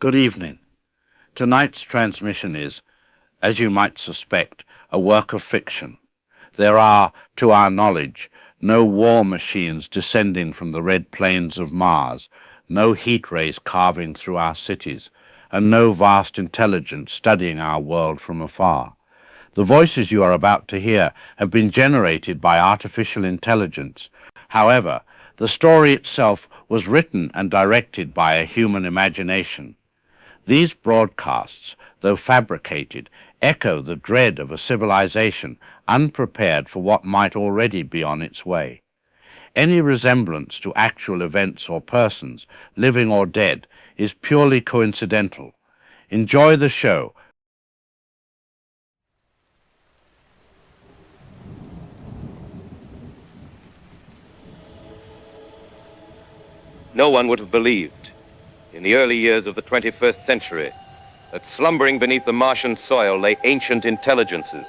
Good evening. Tonight's transmission is, as you might suspect, a work of fiction. There are, to our knowledge, no war machines descending from the red plains of Mars, no heat rays carving through our cities, and no vast intelligence studying our world from afar. The voices you are about to hear have been generated by artificial intelligence. However, the story itself was written and directed by a human imagination. These broadcasts, though fabricated, echo the dread of a civilization unprepared for what might already be on its way. Any resemblance to actual events or persons, living or dead, is purely coincidental. Enjoy the show. No one would have believed, in the early years of the 21st century, that slumbering beneath the Martian soil lay ancient intelligences,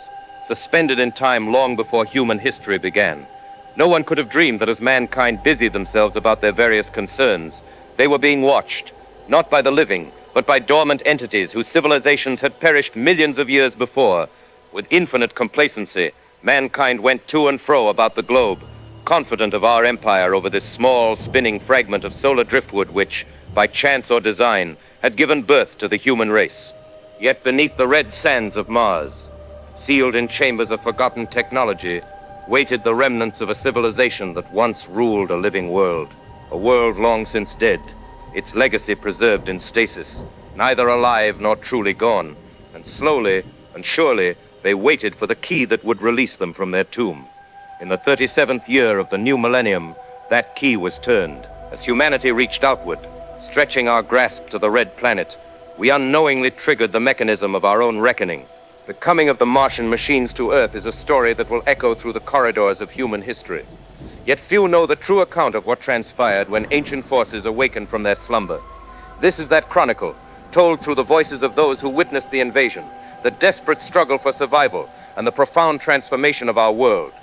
suspended in time long before human history began. No one could have dreamed that as mankind busied themselves about their various concerns, they were being watched, not by the living, but by dormant entities whose civilizations had perished millions of years before. With infinite complacency, mankind went to and fro about the globe, confident of our empire over this small, spinning fragment of solar driftwood which, by chance or design, had given birth to the human race. Yet beneath the red sands of Mars, sealed in chambers of forgotten technology, waited the remnants of a civilization that once ruled a living world, a world long since dead, its legacy preserved in stasis, neither alive nor truly gone, and slowly and surely they waited for the key that would release them from their tomb. In the 37th year of the new millennium, that key was turned. As humanity reached outward, stretching our grasp to the red planet, we unknowingly triggered the mechanism of our own reckoning. The coming of the Martian machines to Earth is a story that will echo through the corridors of human history. Yet few know the true account of what transpired when ancient forces awakened from their slumber. This is that chronicle, told through the voices of those who witnessed the invasion, the desperate struggle for survival, and the profound transformation of our world.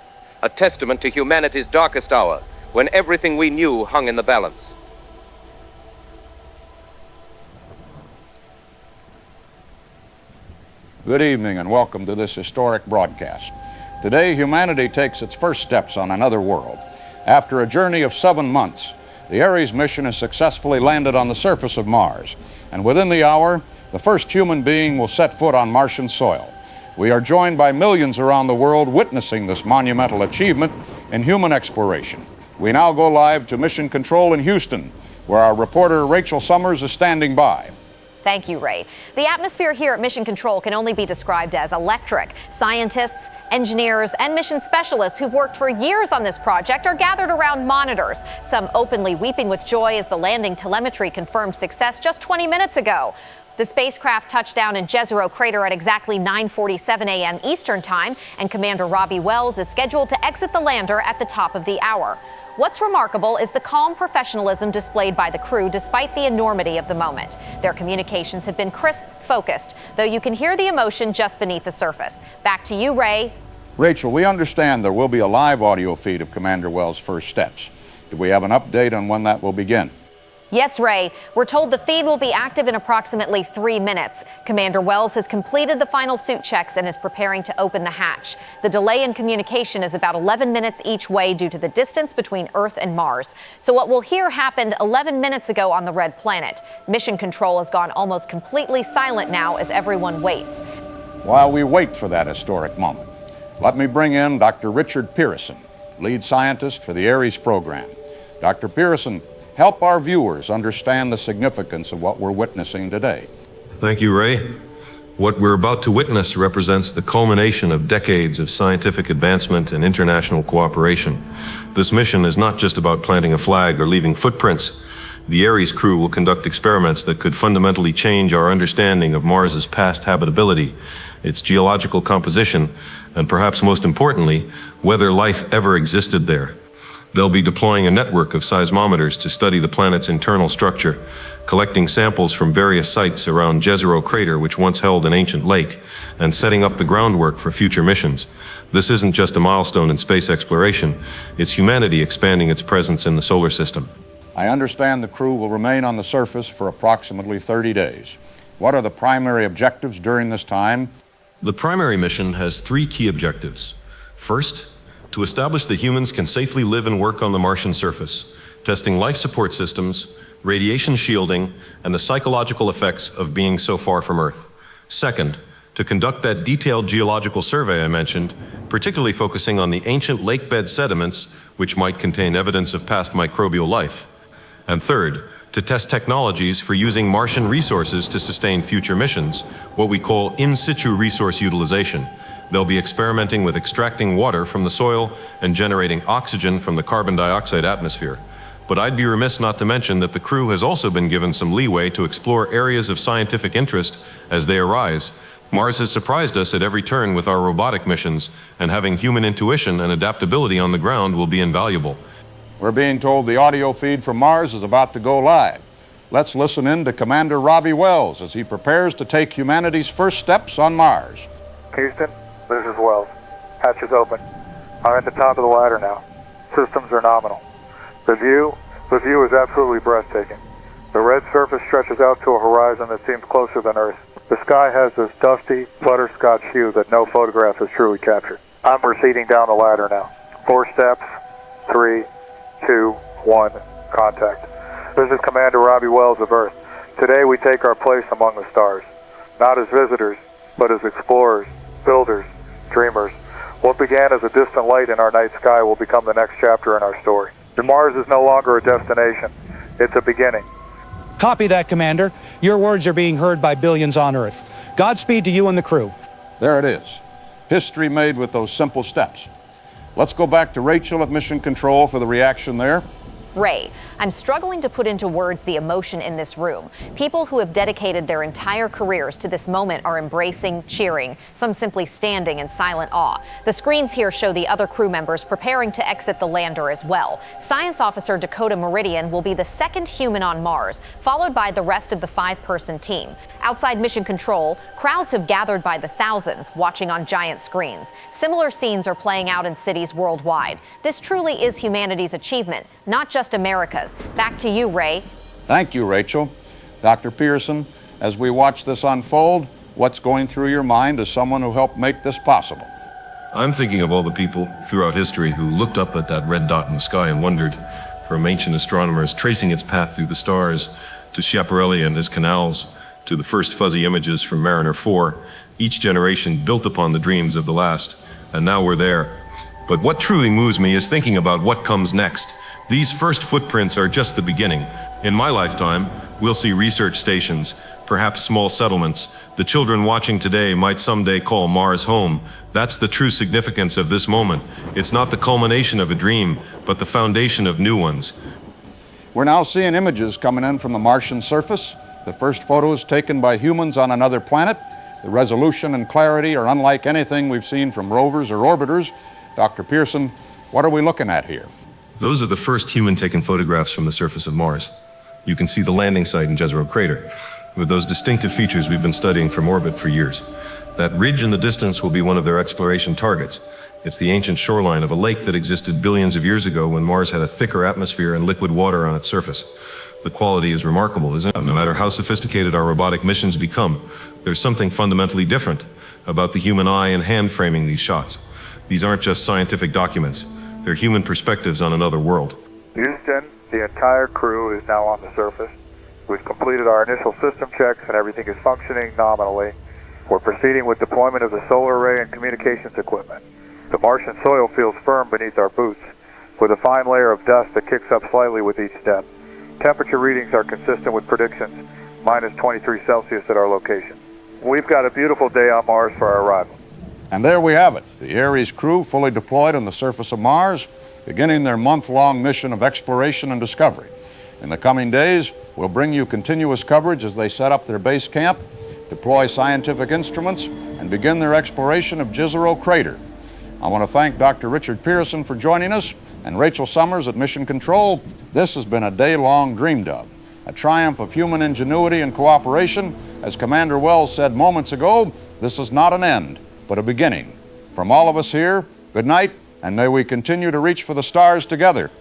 A testament to humanity's darkest hour, when everything we knew hung in the balance. Good evening and welcome to this historic broadcast. Today, humanity takes its first steps on another world. After a journey of 7 months, the Ares mission has successfully landed on the surface of Mars, and within the hour, the first human being will set foot on Martian soil. We are joined by millions around the world witnessing this monumental achievement in human exploration. We now go live to Mission Control in Houston, where our reporter Rachel Summers is standing by. Thank you, Ray. The atmosphere here at Mission Control can only be described as electric. Scientists, engineers, and mission specialists who've worked for years on this project are gathered around monitors, some openly weeping with joy as the landing telemetry confirmed success just 20 minutes ago. The spacecraft touched down in Jezero Crater at exactly 9:47 a.m. Eastern Time, and Commander Robbie Wells is scheduled to exit the lander at the top of the hour. What's remarkable is the calm professionalism displayed by the crew despite the enormity of the moment. Their communications have been crisp, focused, though you can hear the emotion just beneath the surface. Back to you, Ray. Rachel, we understand there will be a live audio feed of Commander Wells' first steps. Do we have an update on when that will begin? Yes, Ray. We're told the feed will be active in approximately 3 minutes. Commander Wells has completed the final suit checks and is preparing to open the hatch. The delay in communication is about 11 minutes each way due to the distance between Earth and Mars. So what we'll hear happened 11 minutes ago on the Red Planet. Mission Control has gone almost completely silent now as everyone waits. While we wait for that historic moment, let me bring in Dr. Richard Pearson, lead scientist for the Ares program. Dr. Pearson, help our viewers understand the significance of what we're witnessing today. Thank you, Ray. What we're about to witness represents the culmination of decades of scientific advancement and international cooperation. This mission is not just about planting a flag or leaving footprints. The Ares crew will conduct experiments that could fundamentally change our understanding of Mars's past habitability, its geological composition, and perhaps most importantly, whether life ever existed there. They'll be deploying a network of seismometers to study the planet's internal structure, collecting samples from various sites around Jezero Crater, which once held an ancient lake, and setting up the groundwork for future missions. This isn't just a milestone in space exploration, it's humanity expanding its presence in the solar system. I understand the crew will remain on the surface for approximately 30 days. What are the primary objectives during this time? The primary mission has 3 key objectives. First, to establish that humans can safely live and work on the Martian surface, testing life support systems, radiation shielding, and the psychological effects of being so far from Earth. Second, to conduct that detailed geological survey I mentioned, particularly focusing on the ancient lakebed sediments, which might contain evidence of past microbial life. And third, to test technologies for using Martian resources to sustain future missions, what we call in situ resource utilization. They'll be experimenting with extracting water from the soil and generating oxygen from the carbon dioxide atmosphere. But I'd be remiss not to mention that the crew has also been given some leeway to explore areas of scientific interest as they arise. Mars has surprised us at every turn with our robotic missions, and having human intuition and adaptability on the ground will be invaluable. We're being told the audio feed from Mars is about to go live. Let's listen in to Commander Robbie Wells as he prepares to take humanity's first steps on Mars. Houston, this is Wells. Hatch is open. I'm at the top of the ladder now. Systems are nominal. The view is absolutely breathtaking. The red surface stretches out to a horizon that seems closer than Earth. The sky has this dusty, butterscotch hue that no photograph has truly captured. I'm proceeding down the ladder now. 4 steps, 3, 2, 1, contact. This is Commander Robbie Wells of Earth. Today we take our place among the stars. Not as visitors, but as explorers, builders, dreamers. What began as a distant light in our night sky will become the next chapter in our story. Mars is no longer a destination. It's a beginning. Copy that, Commander. Your words are being heard by billions on Earth. Godspeed to you and the crew. There it is. History made with those simple steps. Let's go back to Rachel at Mission Control for the reaction there. Ray, I'm struggling to put into words the emotion in this room. People who have dedicated their entire careers to this moment are embracing, cheering, some simply standing in silent awe. The screens here show the other crew members preparing to exit the lander as well. Science Officer Dakota Meridian will be the second human on Mars, followed by the rest of the 5-person team. Outside Mission Control, crowds have gathered by the thousands, watching on giant screens. Similar scenes are playing out in cities worldwide. This truly is humanity's achievement, not just America's. Back to you, Ray. Thank you, Rachel. Dr. Pearson, as we watch this unfold, what's going through your mind as someone who helped make this possible? I'm thinking of all the people throughout history who looked up at that red dot in the sky and wondered, from ancient astronomers tracing its path through the stars, to Schiaparelli and his canals, to the first fuzzy images from Mariner 4. Each generation built upon the dreams of the last, and now we're there. But what truly moves me is thinking about what comes next. These first footprints are just the beginning. In my lifetime, we'll see research stations, perhaps small settlements. The children watching today might someday call Mars home. That's the true significance of this moment. It's not the culmination of a dream, but the foundation of new ones. We're now seeing images coming in from the Martian surface. The first photos taken by humans on another planet. The resolution and clarity are unlike anything we've seen from rovers or orbiters. Dr. Pearson, what are we looking at here? Those are the first human-taken photographs from the surface of Mars. You can see the landing site in Jezero Crater, with those distinctive features we've been studying from orbit for years. That ridge in the distance will be one of their exploration targets. It's the ancient shoreline of a lake that existed billions of years ago when Mars had a thicker atmosphere and liquid water on its surface. The quality is remarkable, isn't it? No matter how sophisticated our robotic missions become, there's something fundamentally different about the human eye and hand framing these shots. These aren't just scientific documents. They're human perspectives on another world. Houston, the entire crew is now on the surface. We've completed our initial system checks and everything is functioning nominally. We're proceeding with deployment of the solar array and communications equipment. The Martian soil feels firm beneath our boots, with a fine layer of dust that kicks up slightly with each step. Temperature readings are consistent with predictions, minus 23 Celsius at our location. We've got a beautiful day on Mars for our arrival. And there we have it, the Ares crew fully deployed on the surface of Mars, beginning their month-long mission of exploration and discovery. In the coming days, we'll bring you continuous coverage as they set up their base camp, deploy scientific instruments, and begin their exploration of Jezero Crater. I want to thank Dr. Richard Pearson for joining us, and Rachel Summers at Mission Control. This has been a day long dreamed of, a triumph of human ingenuity and cooperation. As Commander Wells said moments ago, this is not an end, but a beginning. From all of us here, good night, and may we continue to reach for the stars together.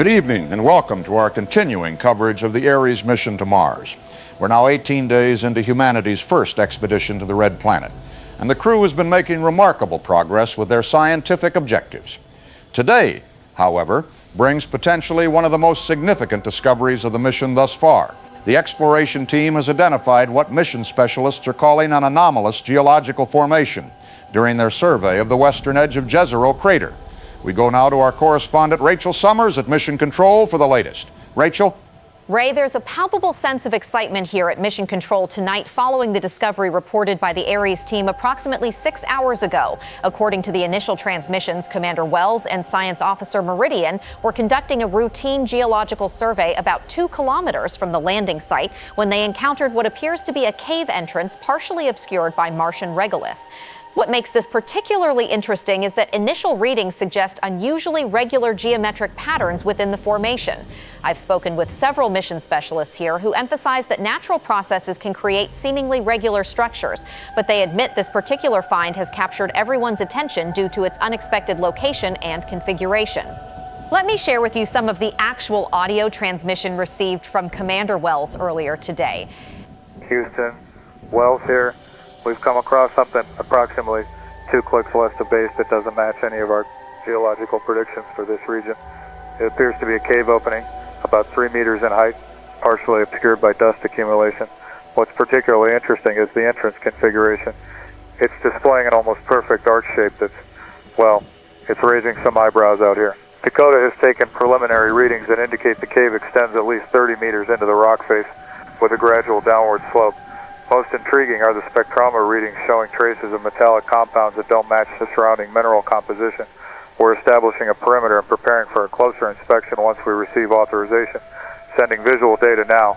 Good evening and welcome to our continuing coverage of the Ares mission to Mars. We're now 18 days into humanity's first expedition to the Red Planet, and the crew has been making remarkable progress with their scientific objectives. Today, however, brings potentially one of the most significant discoveries of the mission thus far. The exploration team has identified what mission specialists are calling an anomalous geological formation during their survey of the western edge of Jezero crater. We go now to our correspondent Rachel Summers at Mission Control for the latest. Rachel? Ray, there's a palpable sense of excitement here at Mission Control tonight following the discovery reported by the Ares team approximately 6 hours ago. According to the initial transmissions, Commander Wells and Science Officer Meridian were conducting a routine geological survey about 2 kilometers from the landing site when they encountered what appears to be a cave entrance partially obscured by Martian regolith. What makes this particularly interesting is that initial readings suggest unusually regular geometric patterns within the formation. I've spoken with several mission specialists here who emphasize that natural processes can create seemingly regular structures, but they admit this particular find has captured everyone's attention due to its unexpected location and configuration. Let me share with you some of the actual audio transmission received from Commander Wells earlier today. Houston, Wells here. We've come across something approximately 2 clicks west of base that doesn't match any of our geological predictions for this region. It appears to be a cave opening about 3 meters in height, partially obscured by dust accumulation. What's particularly interesting is the entrance configuration. It's displaying an almost perfect arch shape that's, well, it's raising some eyebrows out here. Dakota has taken preliminary readings that indicate the cave extends at least 30 meters into the rock face with a gradual downward slope. Most intriguing are the spectrometer readings showing traces of metallic compounds that don't match the surrounding mineral composition. We're establishing a perimeter and preparing for a closer inspection once we receive authorization. Sending visual data now.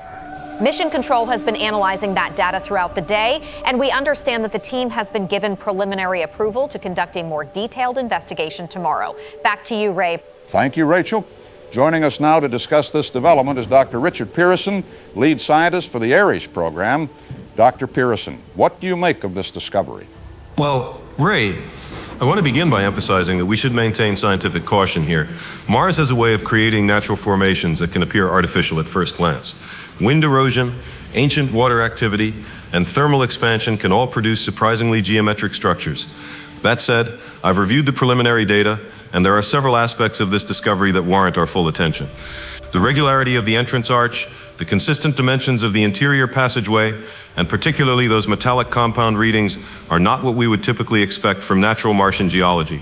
Mission Control has been analyzing that data throughout the day, and we understand that the team has been given preliminary approval to conduct a more detailed investigation tomorrow. Back to you, Ray. Thank you, Rachel. Joining us now to discuss this development is Dr. Richard Pearson, lead scientist for the Ares program. Dr. Pearson, what do you make of this discovery? Well, Ray, I want to begin by emphasizing that we should maintain scientific caution here. Mars has a way of creating natural formations that can appear artificial at first glance. Wind erosion, ancient water activity, and thermal expansion can all produce surprisingly geometric structures. That said, I've reviewed the preliminary data, and there are several aspects of this discovery that warrant our full attention. The regularity of the entrance arch, the consistent dimensions of the interior passageway, and particularly those metallic compound readings, are not what we would typically expect from natural Martian geology.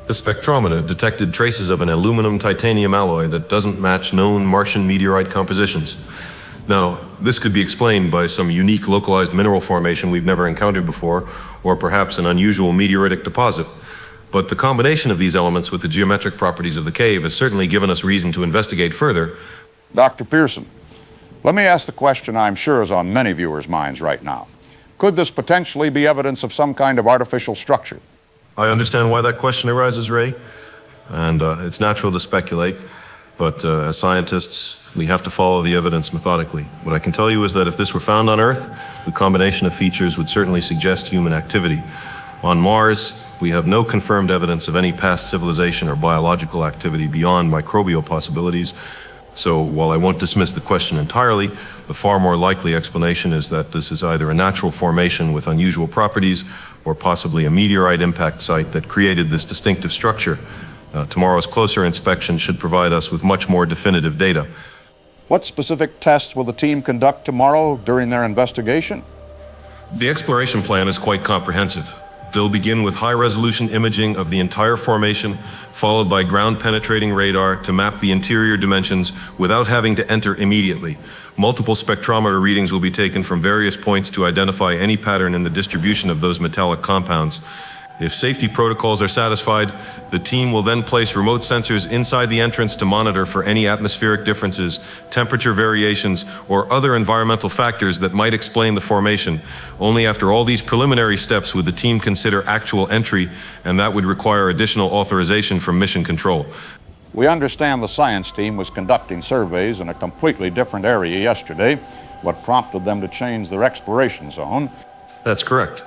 The spectrometer detected traces of an aluminum-titanium alloy that doesn't match known Martian meteorite compositions. Now, this could be explained by some unique localized mineral formation we've never encountered before, or perhaps an unusual meteoritic deposit. But the combination of these elements with the geometric properties of the cave has certainly given us reason to investigate further. Dr. Pearson, let me ask the question I'm sure is on many viewers' minds right now. Could this potentially be evidence of some kind of artificial structure? I understand why that question arises, Ray, and it's natural to speculate, but as scientists, we have to follow the evidence methodically. What I can tell you is that if this were found on Earth, the combination of features would certainly suggest human activity. On Mars, we have no confirmed evidence of any past civilization or biological activity beyond microbial possibilities. So while I won't dismiss the question entirely, the far more likely explanation is that this is either a natural formation with unusual properties or possibly a meteorite impact site that created this distinctive structure. Tomorrow's closer inspection should provide us with much more definitive data. What specific tests will the team conduct tomorrow during their investigation? The exploration plan is quite comprehensive. They'll begin with high-resolution imaging of the entire formation, followed by ground-penetrating radar to map the interior dimensions without having to enter immediately. Multiple spectrometer readings will be taken from various points to identify any pattern in the distribution of those metallic compounds. If safety protocols are satisfied, the team will then place remote sensors inside the entrance to monitor for any atmospheric differences, temperature variations, or other environmental factors that might explain the formation. Only after all these preliminary steps would the team consider actual entry, and that would require additional authorization from Mission Control. We understand the science team was conducting surveys in a completely different area yesterday. What prompted them to change their exploration zone? That's correct.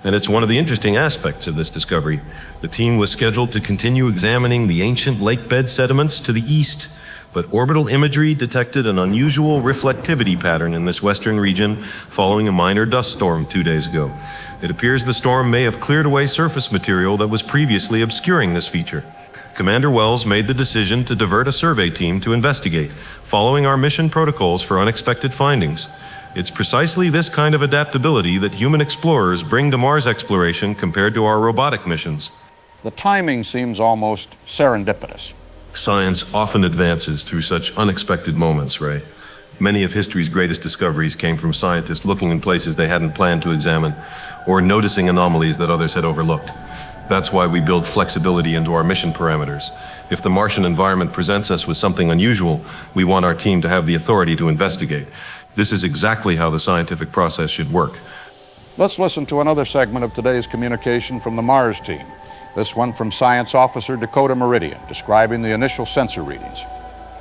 And it's one of the interesting aspects of this discovery. The team was scheduled to continue examining the ancient lakebed sediments to the east, but orbital imagery detected an unusual reflectivity pattern in this western region following a minor dust storm 2 days ago. It appears the storm may have cleared away surface material that was previously obscuring this feature. Commander Wells made the decision to divert a survey team to investigate, following our mission protocols for unexpected findings. It's precisely this kind of adaptability that human explorers bring to Mars exploration compared to our robotic missions. The timing seems almost serendipitous. Science often advances through such unexpected moments, Ray. Many of history's greatest discoveries came from scientists looking in places they hadn't planned to examine, or noticing anomalies that others had overlooked. That's why we build flexibility into our mission parameters. If the Martian environment presents us with something unusual, we want our team to have the authority to investigate. This is exactly how the scientific process should work. Let's listen to another segment of today's communication from the Mars team. This one from Science Officer Dakota Meridian, describing the initial sensor readings.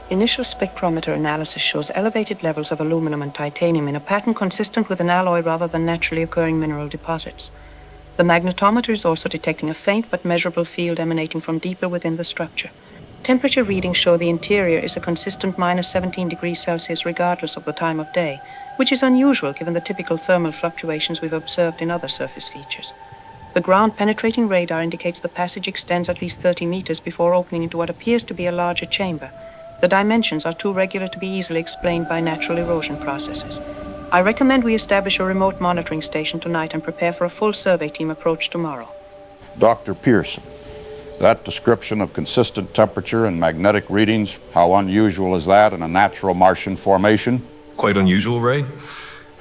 Initial spectrometer analysis shows elevated levels of aluminum and titanium in a pattern consistent with an alloy rather than naturally occurring mineral deposits. The magnetometer is also detecting a faint but measurable field emanating from deeper within the structure. Temperature readings show the interior is a consistent minus 17 degrees Celsius regardless of the time of day, which is unusual given the typical thermal fluctuations we've observed in other surface features. The ground-penetrating radar indicates the passage extends at least 30 meters before opening into what appears to be a larger chamber. The dimensions are too regular to be easily explained by natural erosion processes. I recommend we establish a remote monitoring station tonight and prepare for a full survey team approach tomorrow. Dr. Pearson, that description of consistent temperature and magnetic readings, how unusual is that in a natural Martian formation? Quite unusual, Ray.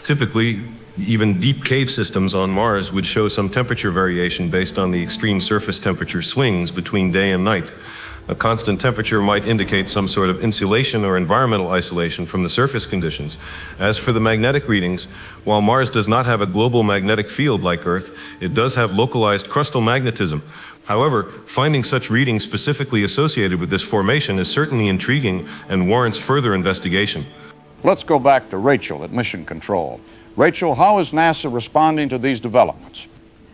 Typically, even deep cave systems on Mars would show some temperature variation based on the extreme surface temperature swings between day and night. A constant temperature might indicate some sort of insulation or environmental isolation from the surface conditions. As for the magnetic readings, while Mars does not have a global magnetic field like Earth, it does have localized crustal magnetism. However, finding such readings specifically associated with this formation is certainly intriguing and warrants further investigation. Let's go back to Rachel at Mission Control. Rachel, how is NASA responding to these developments?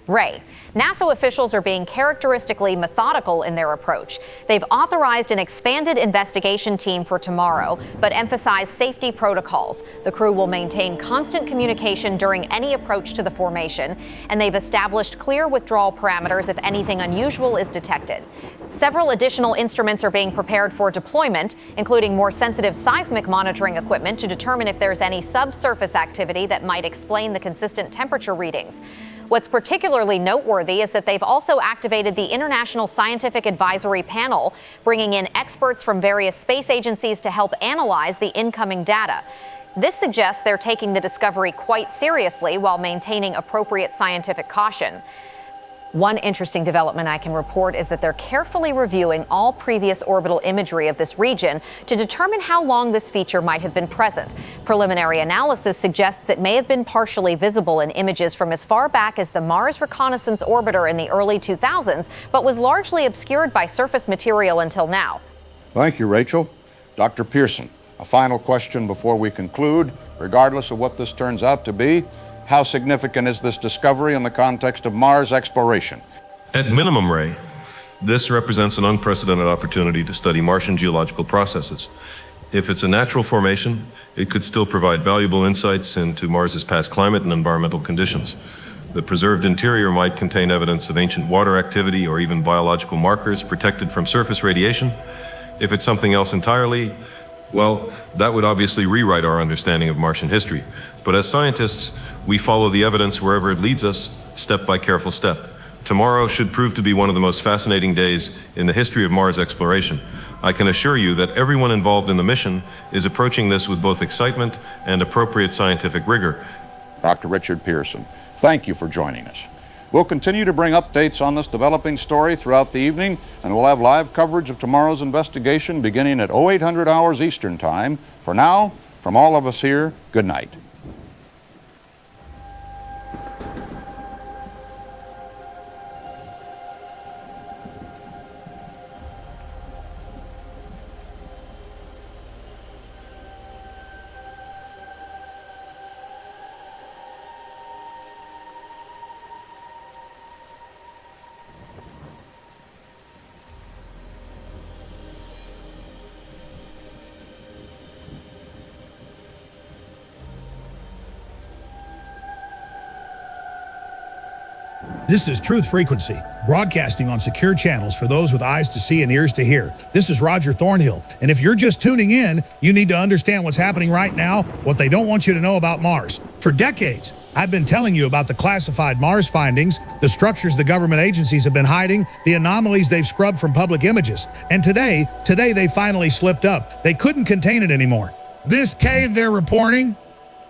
Ray, NASA officials are being characteristically methodical in their approach. They've authorized an expanded investigation team for tomorrow, but emphasize safety protocols. The crew will maintain constant communication during any approach to the formation, and they've established clear withdrawal parameters if anything unusual is detected. Several additional instruments are being prepared for deployment, including more sensitive seismic monitoring equipment to determine if there's any subsurface activity that might explain the consistent temperature readings. What's particularly noteworthy is that they've also activated the International Scientific Advisory Panel, bringing in experts from various space agencies to help analyze the incoming data. This suggests they're taking the discovery quite seriously while maintaining appropriate scientific caution. One interesting development I can report is that they're carefully reviewing all previous orbital imagery of this region to determine how long this feature might have been present. Preliminary analysis suggests it may have been partially visible in images from as far back as the Mars Reconnaissance Orbiter in the early 2000s, but was largely obscured by surface material until now. Thank you, Rachel. Dr. Pearson, a final question before we conclude. Regardless of what this turns out to be, how significant is this discovery in the context of Mars exploration? At minimum, Ray, this represents an unprecedented opportunity to study Martian geological processes. If it's a natural formation, it could still provide valuable insights into Mars's past climate and environmental conditions. The preserved interior might contain evidence of ancient water activity or even biological markers protected from surface radiation. If it's something else entirely, well, that would obviously rewrite our understanding of Martian history. But as scientists, we follow the evidence wherever it leads us, step by careful step. Tomorrow should prove to be one of the most fascinating days in the history of Mars exploration. I can assure you that everyone involved in the mission is approaching this with both excitement and appropriate scientific rigor. Dr. Richard Pearson, thank you for joining us. We'll continue to bring updates on this developing story throughout the evening, and we'll have live coverage of tomorrow's investigation beginning at 0800 hours Eastern Time. For now, from all of us here, good night. This is Truth Frequency, broadcasting on secure channels for those with eyes to see and ears to hear. This is Roger Thornhill, and if you're just tuning in, you need to understand what's happening right now, what they don't want you to know about Mars. For decades, I've been telling you about the classified Mars findings, the structures the government agencies have been hiding, the anomalies they've scrubbed from public images. And today they finally slipped up. They couldn't contain it anymore. This cave they're reporting,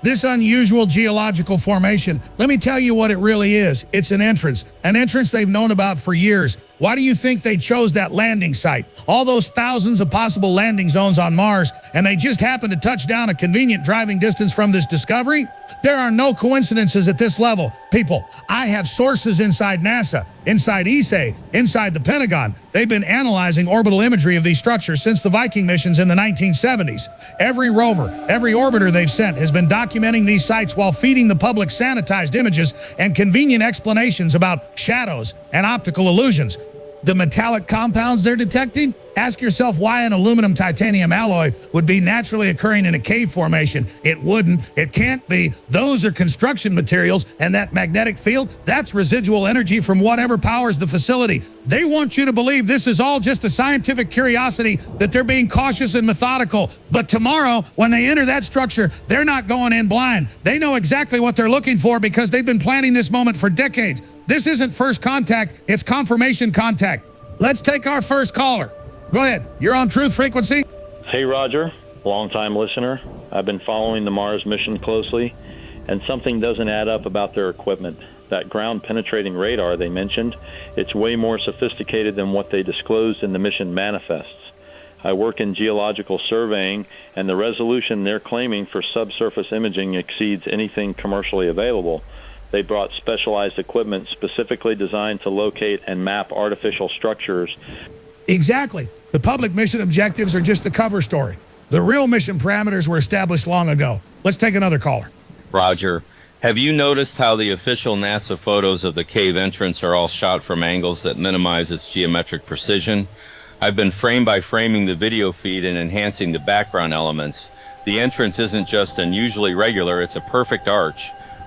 this unusual geological formation, let me tell you what it really is. It's an entrance they've known about for years. Why do you think they chose that landing site? All those thousands of possible landing zones on Mars, and they just happened to touch down a convenient driving distance from this discovery? There are no coincidences at this level. People, I have sources inside NASA, inside ESA, inside the Pentagon. They've been analyzing orbital imagery of these structures since the Viking missions in the 1970s. Every rover, every orbiter they've sent has been documenting these sites while feeding the public sanitized images and convenient explanations about shadows and optical illusions. The metallic compounds they're detecting? Ask yourself why an aluminum titanium alloy would be naturally occurring in a cave formation. It wouldn't. It can't be. Those are construction materials, and that magnetic field, that's residual energy from whatever powers the facility. They want you to believe this is all just a scientific curiosity, that they're being cautious and methodical. But tomorrow, when they enter that structure, they're not going in blind. They know exactly what they're looking for because they've been planning this moment for decades. This isn't first contact, it's confirmation contact. Let's take our first caller. Go ahead, you're on Truth Frequency. Hey Roger, long-time listener. I've been following the Mars mission closely, and something doesn't add up about their equipment. That ground-penetrating radar they mentioned, it's way more sophisticated than what they disclosed in the mission manifests. I work in geological surveying, and the resolution they're claiming for subsurface imaging exceeds anything commercially available. They brought specialized equipment specifically designed to locate and map artificial structures. Exactly. The public mission objectives are just the cover story. The real mission parameters were established long ago. Let's take another caller. Roger. Have you noticed how the official NASA photos of the cave entrance are all shot from angles that minimize its geometric precision? I've been frame by framing the video feed and enhancing the background elements. The entrance isn't just unusually regular, it's a perfect arch,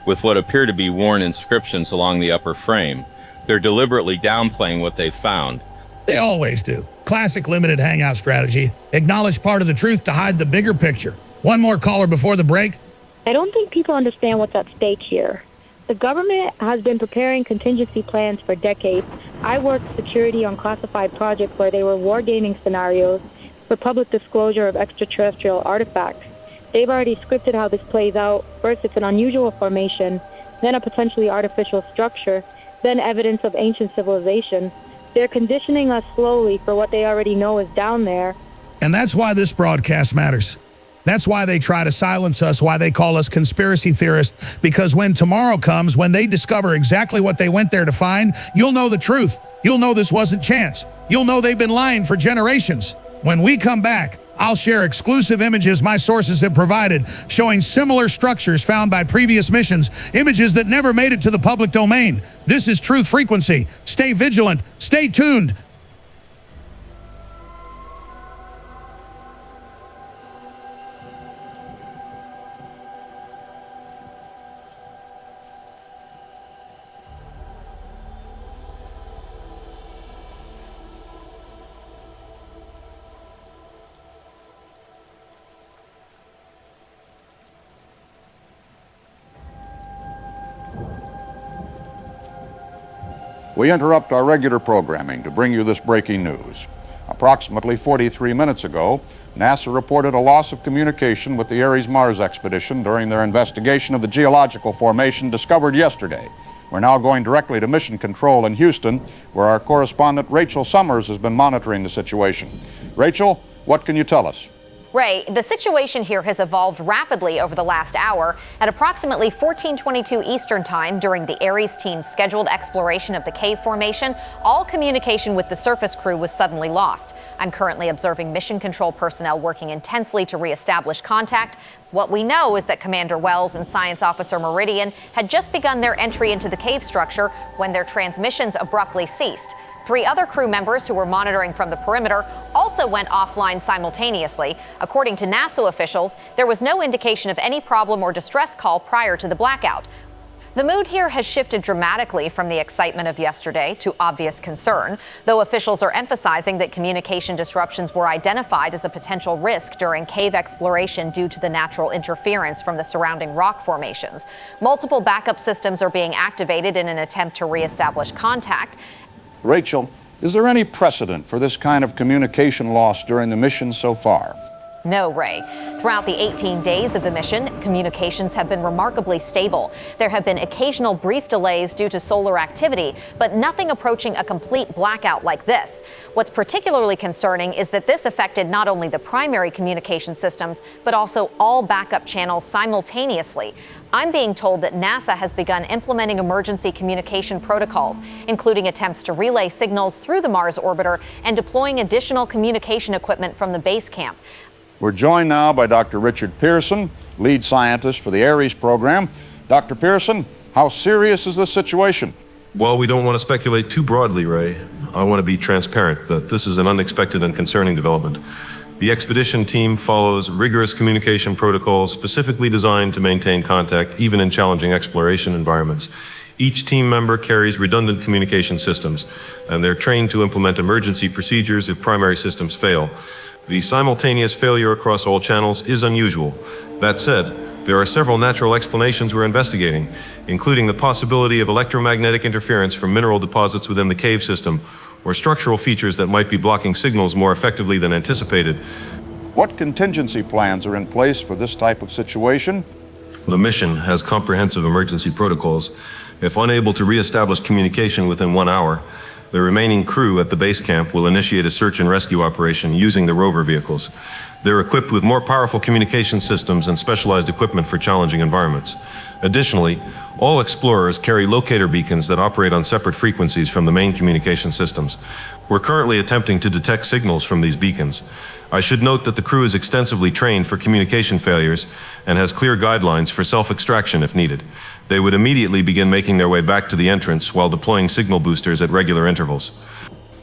with what appear to be worn inscriptions along the upper frame. They're deliberately downplaying what they've found. They always do. Classic limited hangout strategy. Acknowledge part of the truth to hide the bigger picture. One more caller before the break. I don't think people understand what's at stake here. The government has been preparing contingency plans for decades. I worked security on classified projects where they were wargaming scenarios for public disclosure of extraterrestrial artifacts. They've already scripted how this plays out. First, it's an unusual formation, then a potentially artificial structure, then evidence of ancient civilization. They're conditioning us slowly for what they already know is down there. And that's why this broadcast matters. That's why they try to silence us, why they call us conspiracy theorists, because when tomorrow comes, when they discover exactly what they went there to find, you'll know the truth. You'll know this wasn't chance. You'll know they've been lying for generations. When we come back, I'll share exclusive images my sources have provided showing similar structures found by previous missions, images that never made it to the public domain. This is Truth Frequency. Stay vigilant. Stay tuned. We interrupt our regular programming to bring you this breaking news. Approximately 43 minutes ago, NASA reported a loss of communication with the Ares Mars expedition during their investigation of the geological formation discovered yesterday. We're now going directly to Mission Control in Houston, where our correspondent Rachel Summers has been monitoring the situation. Rachel, what can you tell us? Ray, the situation here has evolved rapidly over the last hour. At approximately 14:22 Eastern Time, during the Ares team's scheduled exploration of the cave formation, all communication with the surface crew was suddenly lost. I'm currently observing mission control personnel working intensely to reestablish contact. What we know is that Commander Wells and Science Officer Meridian had just begun their entry into the cave structure when their transmissions abruptly ceased. 3 other crew members who were monitoring from the perimeter also went offline simultaneously. According to NASA officials, there was no indication of any problem or distress call prior to the blackout. The mood here has shifted dramatically from the excitement of yesterday to obvious concern, though officials are emphasizing that communication disruptions were identified as a potential risk during cave exploration due to the natural interference from the surrounding rock formations. Multiple backup systems are being activated in an attempt to reestablish contact. Rachel, is there any precedent for this kind of communication loss during the mission so far? No, Ray. Throughout the 18 days of the mission, communications have been remarkably stable. There have been occasional brief delays due to solar activity, but nothing approaching a complete blackout like this. What's particularly concerning is that this affected not only the primary communication systems, but also all backup channels simultaneously. I'm being told that NASA has begun implementing emergency communication protocols, including attempts to relay signals through the Mars orbiter and deploying additional communication equipment from the base camp. We're joined now by Dr. Richard Pearson, lead scientist for the Ares program. Dr. Pearson, how serious is this situation? While we don't want to speculate too broadly, Ray, I want to be transparent that this is an unexpected and concerning development. The expedition team follows rigorous communication protocols specifically designed to maintain contact even in challenging exploration environments. Each team member carries redundant communication systems, and they're trained to implement emergency procedures if primary systems fail. The simultaneous failure across all channels is unusual. That said, there are several natural explanations we're investigating, including the possibility of electromagnetic interference from mineral deposits within the cave system, or structural features that might be blocking signals more effectively than anticipated. What contingency plans are in place for this type of situation? The mission has comprehensive emergency protocols. If unable to reestablish communication within 1 hour, the remaining crew at the base camp will initiate a search and rescue operation using the rover vehicles. They're equipped with more powerful communication systems and specialized equipment for challenging environments. Additionally, all explorers carry locator beacons that operate on separate frequencies from the main communication systems. We're currently attempting to detect signals from these beacons. I should note that the crew is extensively trained for communication failures and has clear guidelines for self-extraction if needed. They would immediately begin making their way back to the entrance while deploying signal boosters at regular intervals.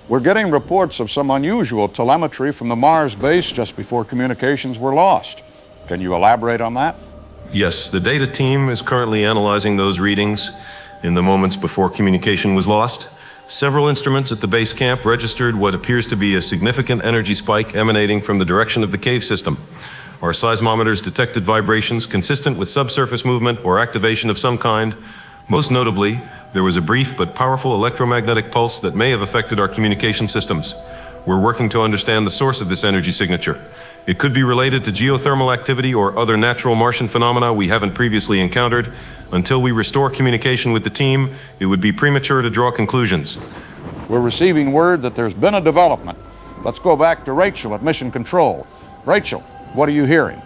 We're getting reports of some unusual telemetry from the Mars base just before communications were lost. Can you elaborate on that? Yes, the data team is currently analyzing those readings in the moments before communication was lost. Several instruments at the base camp registered what appears to be a significant energy spike emanating from the direction of the cave system. Our seismometers detected vibrations consistent with subsurface movement or activation of some kind. Most notably, there was a brief but powerful electromagnetic pulse that may have affected our communication systems. We're working to understand the source of this energy signature. It could be related to geothermal activity or other natural Martian phenomena we haven't previously encountered. Until we restore communication with the team, it would be premature to draw conclusions. We're receiving word that there's been a development. Let's go back to Rachel at Mission Control. Rachel, what are you hearing?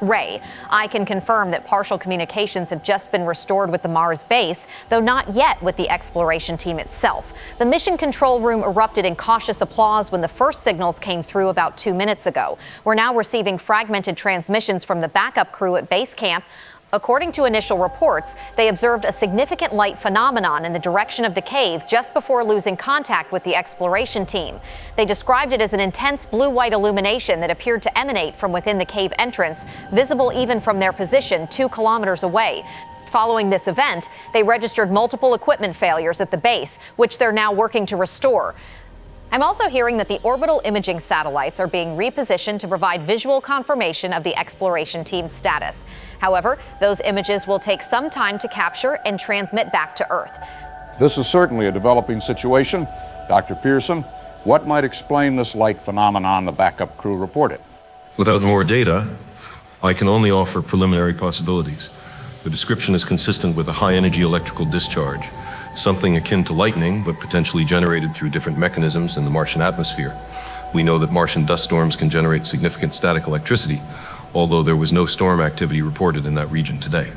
Ray, I can confirm that partial communications have just been restored with the Mars base, though not yet with the exploration team itself. The mission control room erupted in cautious applause when the first signals came through about 2 minutes ago. We're now receiving fragmented transmissions from the backup crew at base camp. According to initial reports, they observed a significant light phenomenon in the direction of the cave just before losing contact with the exploration team. They described it as an intense blue-white illumination that appeared to emanate from within the cave entrance, visible even from their position 2 kilometers away. Following this event, they registered multiple equipment failures at the base, which they're now working to restore. I'm also hearing that the orbital imaging satellites are being repositioned to provide visual confirmation of the exploration team's status. However, those images will take some time to capture and transmit back to Earth. This is certainly a developing situation. Dr. Pearson, what might explain this light phenomenon the backup crew reported? Without more data, I can only offer preliminary possibilities. The description is consistent with a high-energy electrical discharge, something akin to lightning, but potentially generated through different mechanisms in the Martian atmosphere. We know that Martian dust storms can generate significant static electricity, although there was no storm activity reported in that region today.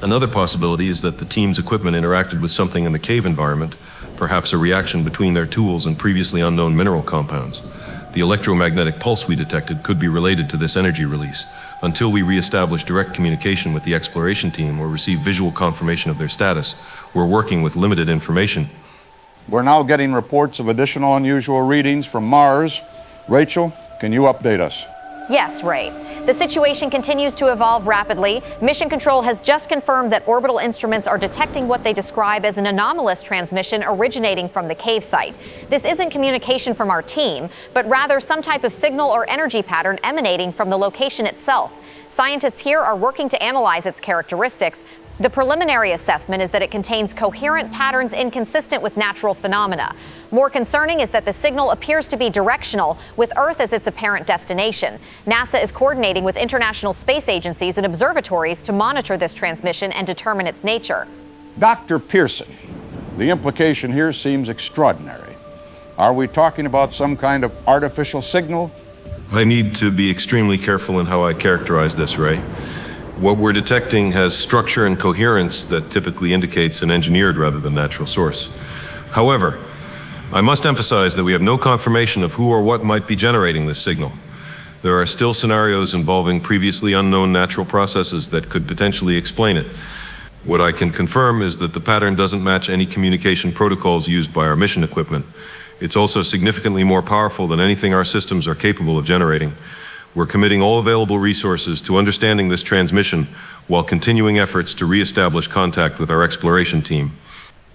Another possibility is that the team's equipment interacted with something in the cave environment, perhaps a reaction between their tools and previously unknown mineral compounds. The electromagnetic pulse we detected could be related to this energy release. Until we reestablish direct communication with the exploration team or receive visual confirmation of their status, we're working with limited information. We're now getting reports of additional unusual readings from Mars. Rachel, can you update us? Yes, Ray. The situation continues to evolve rapidly. Mission Control has just confirmed that orbital instruments are detecting what they describe as an anomalous transmission originating from the cave site. This isn't communication from our team, but rather some type of signal or energy pattern emanating from the location itself. Scientists here are working to analyze its characteristics. The preliminary assessment is that it contains coherent patterns inconsistent with natural phenomena. More concerning is that the signal appears to be directional, with Earth as its apparent destination. NASA is coordinating with international space agencies and observatories to monitor this transmission and determine its nature. Dr. Pearson, the implication here seems extraordinary. Are we talking about some kind of artificial signal? I need to be extremely careful in how I characterize this, Ray. What we're detecting has structure and coherence that typically indicates an engineered rather than natural source. However, I must emphasize that we have no confirmation of who or what might be generating this signal. There are still scenarios involving previously unknown natural processes that could potentially explain it. What I can confirm is that the pattern doesn't match any communication protocols used by our mission equipment. It's also significantly more powerful than anything our systems are capable of generating. We're committing all available resources to understanding this transmission while continuing efforts to reestablish contact with our exploration team.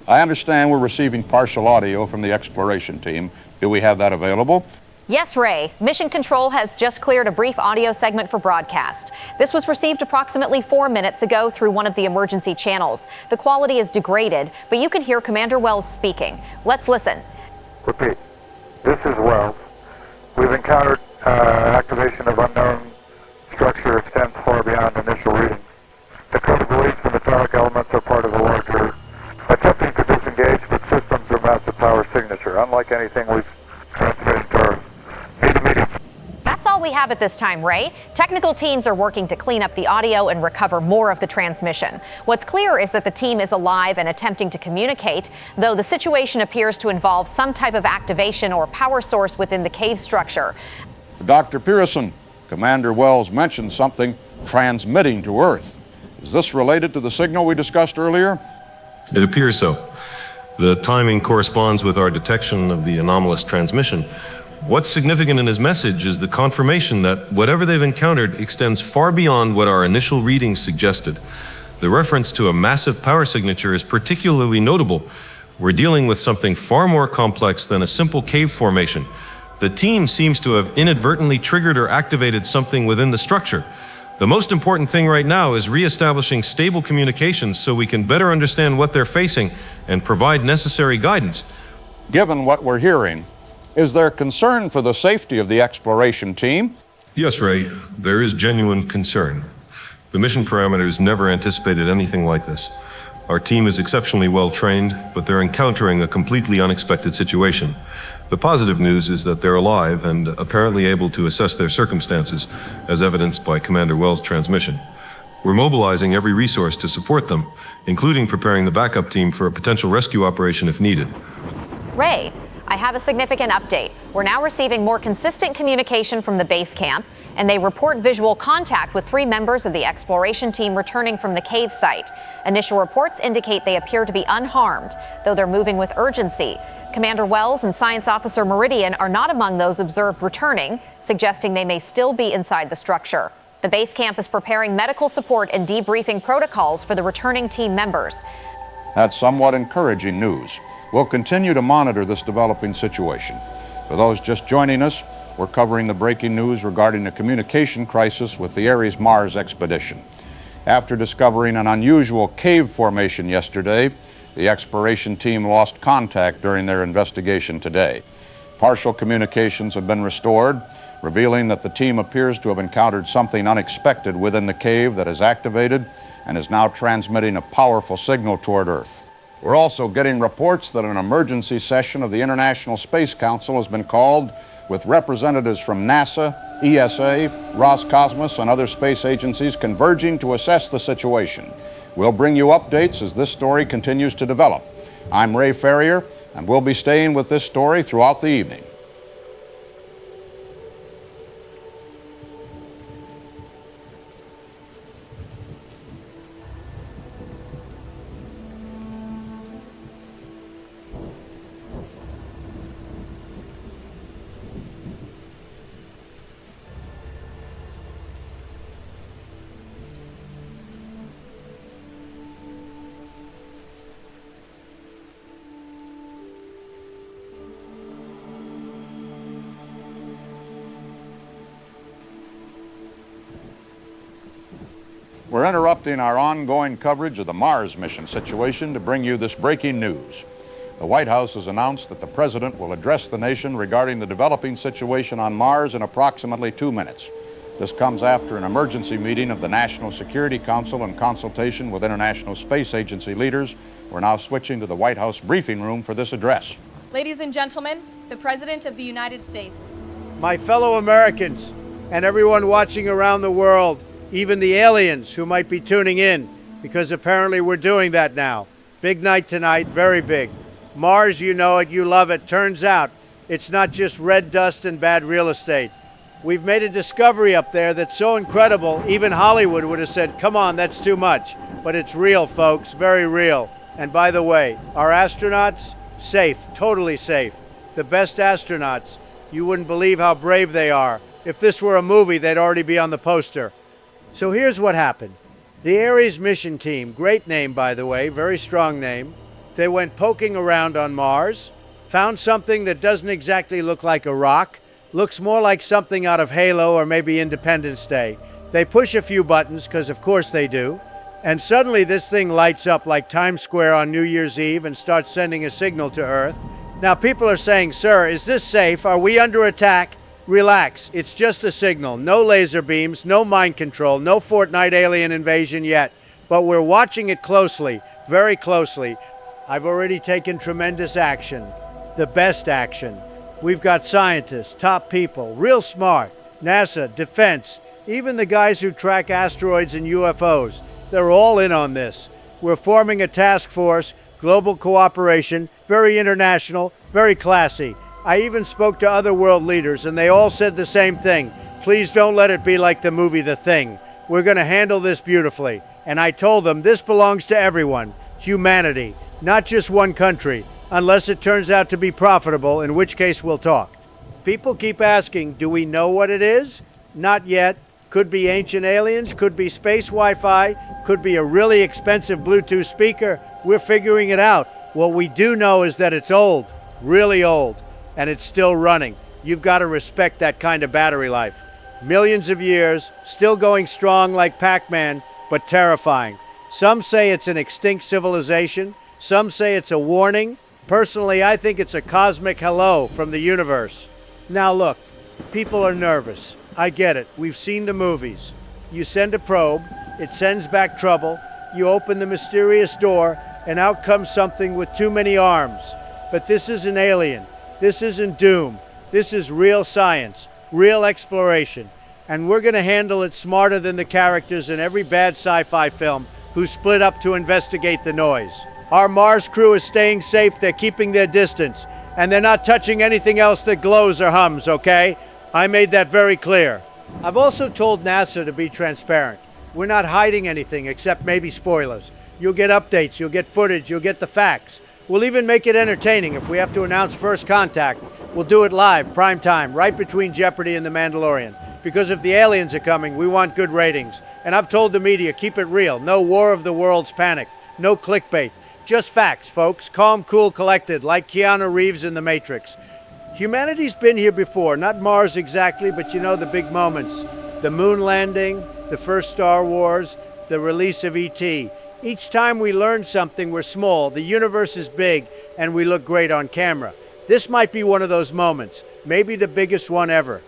I understand we're receiving partial audio from the exploration team. Do we have that available? Yes, Ray. Mission Control has just cleared a brief audio segment for broadcast. This was received approximately 4 minutes ago through one of the emergency channels. The quality is degraded, but you can hear Commander Wells speaking. Let's listen. Repeat. This is Wells. We've encountered activation of unknown structure extends far beyond initial readings. The code beliefs and atomic elements are part of the larger attempting to disengage, but systems are massive power signature, unlike anything we've transmitted to Earth. That's all we have at this time, Ray. Technical teams are working to clean up the audio and recover more of the transmission. What's clear is that the team is alive and attempting to communicate, though the situation appears to involve some type of activation or power source within the cave structure. Dr. Pearson, Commander Wells mentioned something transmitting to Earth. Is this related to the signal we discussed earlier? It appears so. The timing corresponds with our detection of the anomalous transmission. What's significant in his message is the confirmation that whatever they've encountered extends far beyond what our initial readings suggested. The reference to a massive power signature is particularly notable. We're dealing with something far more complex than a simple cave formation. The team seems to have inadvertently triggered or activated something within the structure. The most important thing right now is reestablishing stable communications so we can better understand what they're facing and provide necessary guidance. Given what we're hearing, is there concern for the safety of the exploration team? Yes, Ray, there is genuine concern. The mission parameters never anticipated anything like this. Our team is exceptionally well trained, but they're encountering a completely unexpected situation. The positive news is that they're alive and apparently able to assess their circumstances, as evidenced by Commander Wells' transmission. We're mobilizing every resource to support them, including preparing the backup team for a potential rescue operation if needed. Ray, I have a significant update. We're now receiving more consistent communication from the base camp, and they report visual contact with 3 members of the exploration team returning from the cave site. Initial reports indicate they appear to be unharmed, though they're moving with urgency. Commander Wells and Science Officer Meridian are not among those observed returning, suggesting they may still be inside the structure. The base camp is preparing medical support and debriefing protocols for the returning team members. That's somewhat encouraging news. We'll continue to monitor this developing situation. For those just joining us, we're covering the breaking news regarding a communication crisis with the Ares Mars expedition. After discovering an unusual cave formation yesterday, the exploration team lost contact during their investigation today. Partial communications have been restored, revealing that the team appears to have encountered something unexpected within the cave that is activated and is now transmitting a powerful signal toward Earth. We're also getting reports that an emergency session of the International Space Council has been called with representatives from NASA, ESA, Roscosmos, and other space agencies converging to assess the situation. We'll bring you updates as this story continues to develop. I'm Ray Ferrier, and we'll be staying with this story throughout the evening. We're interrupting our ongoing coverage of the Mars mission situation to bring you this breaking news. The White House has announced that the President will address the nation regarding the developing situation on Mars in approximately 2 minutes. This comes after an emergency meeting of the National Security Council in consultation with International Space Agency leaders. We're now switching to the White House briefing room for this address. Ladies and gentlemen, the President of the United States. My fellow Americans and everyone watching around the world, even the aliens who might be tuning in, because apparently we're doing that now. Big night tonight, very big. Mars, you know it, you love it. Turns out it's not just red dust and bad real estate. We've made a discovery up there that's so incredible, even Hollywood would have said, come on, that's too much. But it's real, folks, very real. And by the way, our astronauts, safe, totally safe. The best astronauts. You wouldn't believe how brave they are. If this were a movie, they'd already be on the poster. So here's what happened. The Ares mission team, great name by the way, very strong name. They went poking around on Mars, found something that doesn't exactly look like a rock, looks more like something out of Halo or maybe Independence Day. They push a few buttons, because of course they do, and suddenly this thing lights up like Times Square on New Year's Eve and starts sending a signal to Earth. Now people are saying, sir, is this safe? Are we under attack? Relax, it's just a signal. No laser beams, no mind control, no Fortnite alien invasion yet. But we're watching it closely, very closely. I've already taken tremendous action, the best action. We've got scientists, top people, real smart, NASA, defense, even the guys who track asteroids and UFOs. They're all in on this. We're forming a task force, global cooperation, very international, very classy. I even spoke to other world leaders, and they all said the same thing. Please don't let it be like the movie The Thing. We're going to handle this beautifully. And I told them this belongs to everyone, humanity, not just one country, unless it turns out to be profitable, in which case we'll talk. People keep asking, do we know what it is? Not yet. Could be ancient aliens, could be space Wi-Fi, could be a really expensive Bluetooth speaker. We're figuring it out. What we do know is that it's old, really old. And it's still running. You've got to respect that kind of battery life. Millions of years, still going strong like Pac-Man, but terrifying. Some say it's an extinct civilization. Some say it's a warning. Personally, I think it's a cosmic hello from the universe. Now look, people are nervous. I get it. We've seen the movies. You send a probe, it sends back trouble, you open the mysterious door, and out comes something with too many arms. But this is an alien. This isn't doom. This is real science, real exploration. And we're going to handle it smarter than the characters in every bad sci-fi film who split up to investigate the noise. Our Mars crew is staying safe. They're keeping their distance. And they're not touching anything else that glows or hums, okay? I made that very clear. I've also told NASA to be transparent. We're not hiding anything except maybe spoilers. You'll get updates, you'll get footage, you'll get the facts. We'll even make it entertaining. If we have to announce first contact, we'll do it live, prime time, right between Jeopardy and The Mandalorian. Because if the aliens are coming, we want good ratings. And I've told the media, keep it real. No War of the Worlds panic. No clickbait. Just facts, folks. Calm, cool, collected, like Keanu Reeves in The Matrix. Humanity's been here before. Not Mars exactly, but you know the big moments. The moon landing, the first Star Wars, the release of E.T. Each time we learn something, we're small, the universe is big, and we look great on camera. This might be one of those moments, maybe the biggest one ever.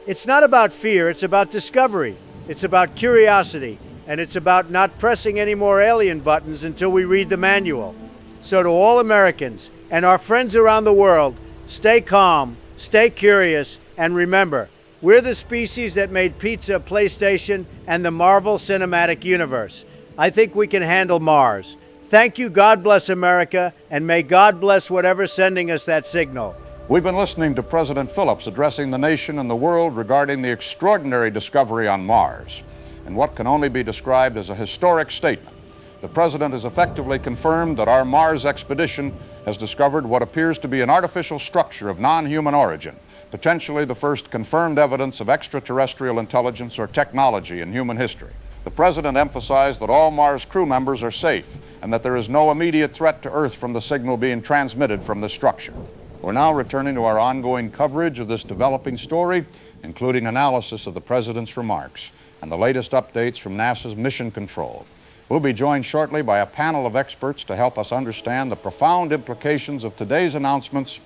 It's not about fear, it's about discovery. It's about curiosity, and it's about not pressing any more alien buttons until we read the manual. So to all Americans and our friends around the world, stay calm, stay curious, and remember, we're the species that made pizza, PlayStation, and the Marvel Cinematic Universe. I think we can handle Mars. Thank you, God bless America, and may God bless whatever's sending us that signal. We've been listening to President Phillips addressing the nation and the world regarding the extraordinary discovery on Mars, and what can only be described as a historic statement. The President has effectively confirmed that our Mars expedition has discovered what appears to be an artificial structure of non-human origin, potentially the first confirmed evidence of extraterrestrial intelligence or technology in human history. The President emphasized that all Mars crew members are safe and that there is no immediate threat to Earth from the signal being transmitted from this structure. We're now returning to our ongoing coverage of this developing story, including analysis of the President's remarks. and the latest updates from NASA's Mission Control. We'll be joined shortly by a panel of experts to help us understand the profound implications of today's announcements.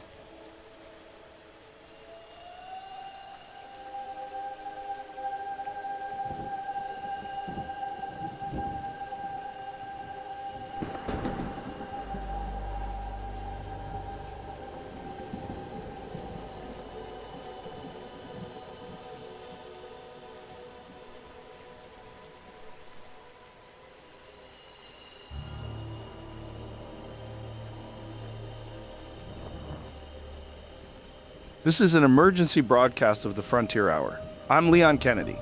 This is an emergency broadcast of the Frontier Hour. I'm Leon Kennedy.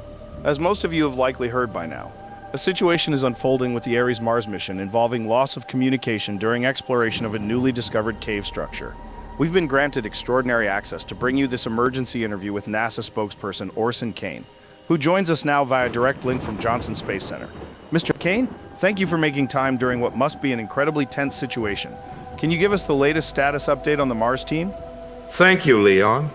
As most of you have likely heard by now, a situation is unfolding with the Ares Mars mission involving loss of communication during exploration of a newly discovered cave structure. We've been granted extraordinary access to bring you this emergency interview with NASA spokesperson Orson Kane, who joins us now via direct link from Johnson Space Center. Mr. Kane, thank you for making time during what must be an incredibly tense situation. Can you give us the latest status update on the Mars team? Thank you, Leon.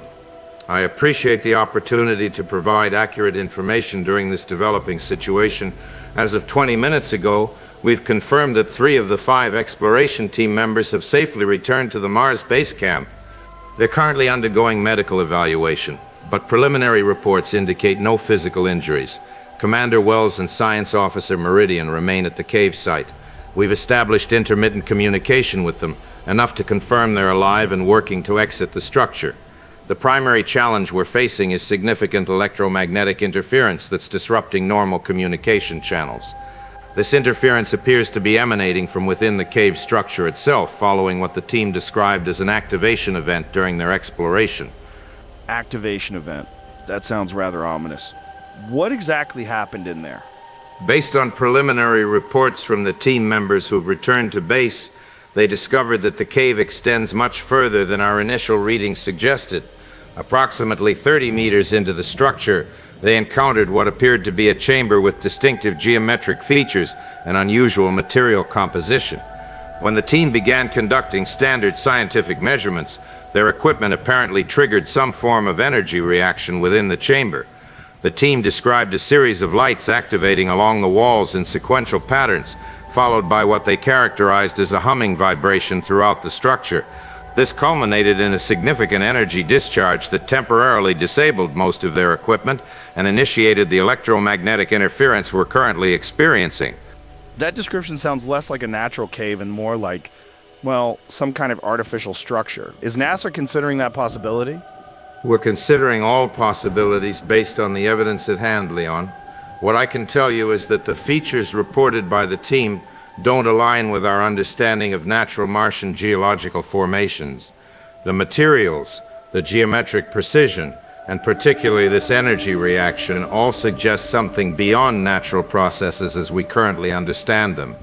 I appreciate the opportunity to provide accurate information during this developing situation. As of 20 minutes ago, we've confirmed that 3 of the 5 exploration team members have safely returned to the Mars base camp. They're currently undergoing medical evaluation, but preliminary reports indicate no physical injuries. Commander Wells and Science Officer Meridian remain at the cave site. We've established intermittent communication with them, enough to confirm they're alive and working to exit the structure. The primary challenge we're facing is significant electromagnetic interference that's disrupting normal communication channels. This interference appears to be emanating from within the cave structure itself, following what the team described as an activation event during their exploration. Activation event. That sounds rather ominous. What exactly happened in there? Based on preliminary reports from the team members who've returned to base, they discovered that the cave extends much further than our initial readings suggested. Approximately 30 meters into the structure, they encountered what appeared to be a chamber with distinctive geometric features and unusual material composition. When the team began conducting standard scientific measurements, their equipment apparently triggered some form of energy reaction within the chamber. The team described a series of lights activating along the walls in sequential patterns, followed by what they characterized as a humming vibration throughout the structure. This culminated in a significant energy discharge that temporarily disabled most of their equipment and initiated the electromagnetic interference we're currently experiencing. That description sounds less like a natural cave and more like, well, some kind of artificial structure. Is NASA considering that possibility? We're considering all possibilities based on the evidence at hand, Leon. What I can tell you is that the features reported by the team don't align with our understanding of natural Martian geological formations. The materials, the geometric precision, and particularly this energy reaction all suggest something beyond natural processes as we currently understand them.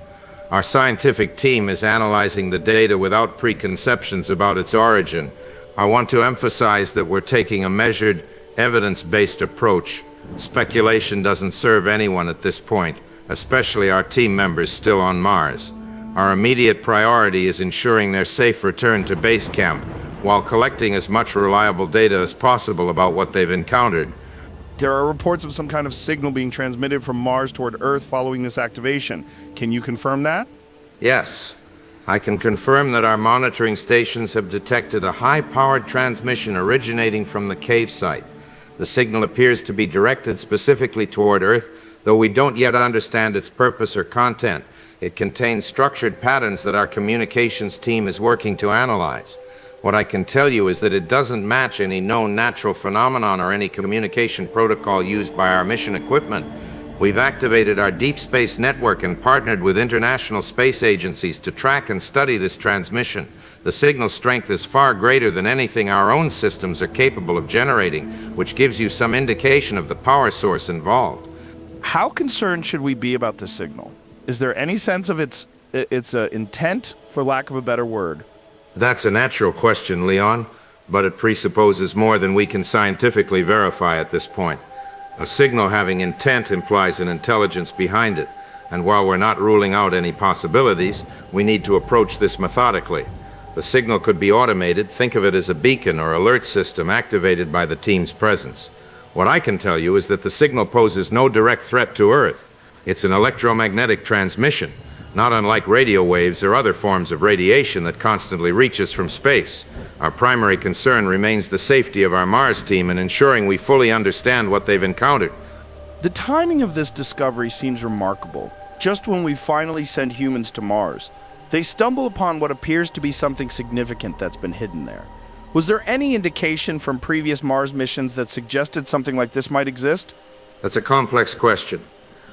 Our scientific team is analyzing the data without preconceptions about its origin. I want to emphasize that we're taking a measured, evidence-based approach. Speculation doesn't serve anyone at this point, especially our team members still on Mars. Our immediate priority is ensuring their safe return to base camp, while collecting as much reliable data as possible about what they've encountered. There are reports of some kind of signal being transmitted from Mars toward Earth following this activation. Can you confirm that? Yes. I can confirm that our monitoring stations have detected a high-powered transmission originating from the cave site. The signal appears to be directed specifically toward Earth, though we don't yet understand its purpose or content. It contains structured patterns that our communications team is working to analyze. What I can tell you is that it doesn't match any known natural phenomenon or any communication protocol used by our mission equipment. We've activated our deep space network and partnered with international space agencies to track and study this transmission. The signal strength is far greater than anything our own systems are capable of generating, which gives you some indication of the power source involved. How concerned should we be about this signal? Is there any sense of its intent, for lack of a better word? That's a natural question, Leon, but it presupposes more than we can scientifically verify at this point. A signal having intent implies an intelligence behind it, and while we're not ruling out any possibilities, we need to approach this methodically. The signal could be automated. Think of it as a beacon or alert system activated by the team's presence. What I can tell you is that the signal poses no direct threat to Earth. It's an electromagnetic transmission, not unlike radio waves or other forms of radiation that constantly reach us from space. Our primary concern remains the safety of our Mars team and ensuring we fully understand what they've encountered. The timing of this discovery seems remarkable. Just when we finally send humans to Mars, they stumble upon what appears to be something significant that's been hidden there. Was there any indication from previous Mars missions that suggested something like this might exist? That's a complex question.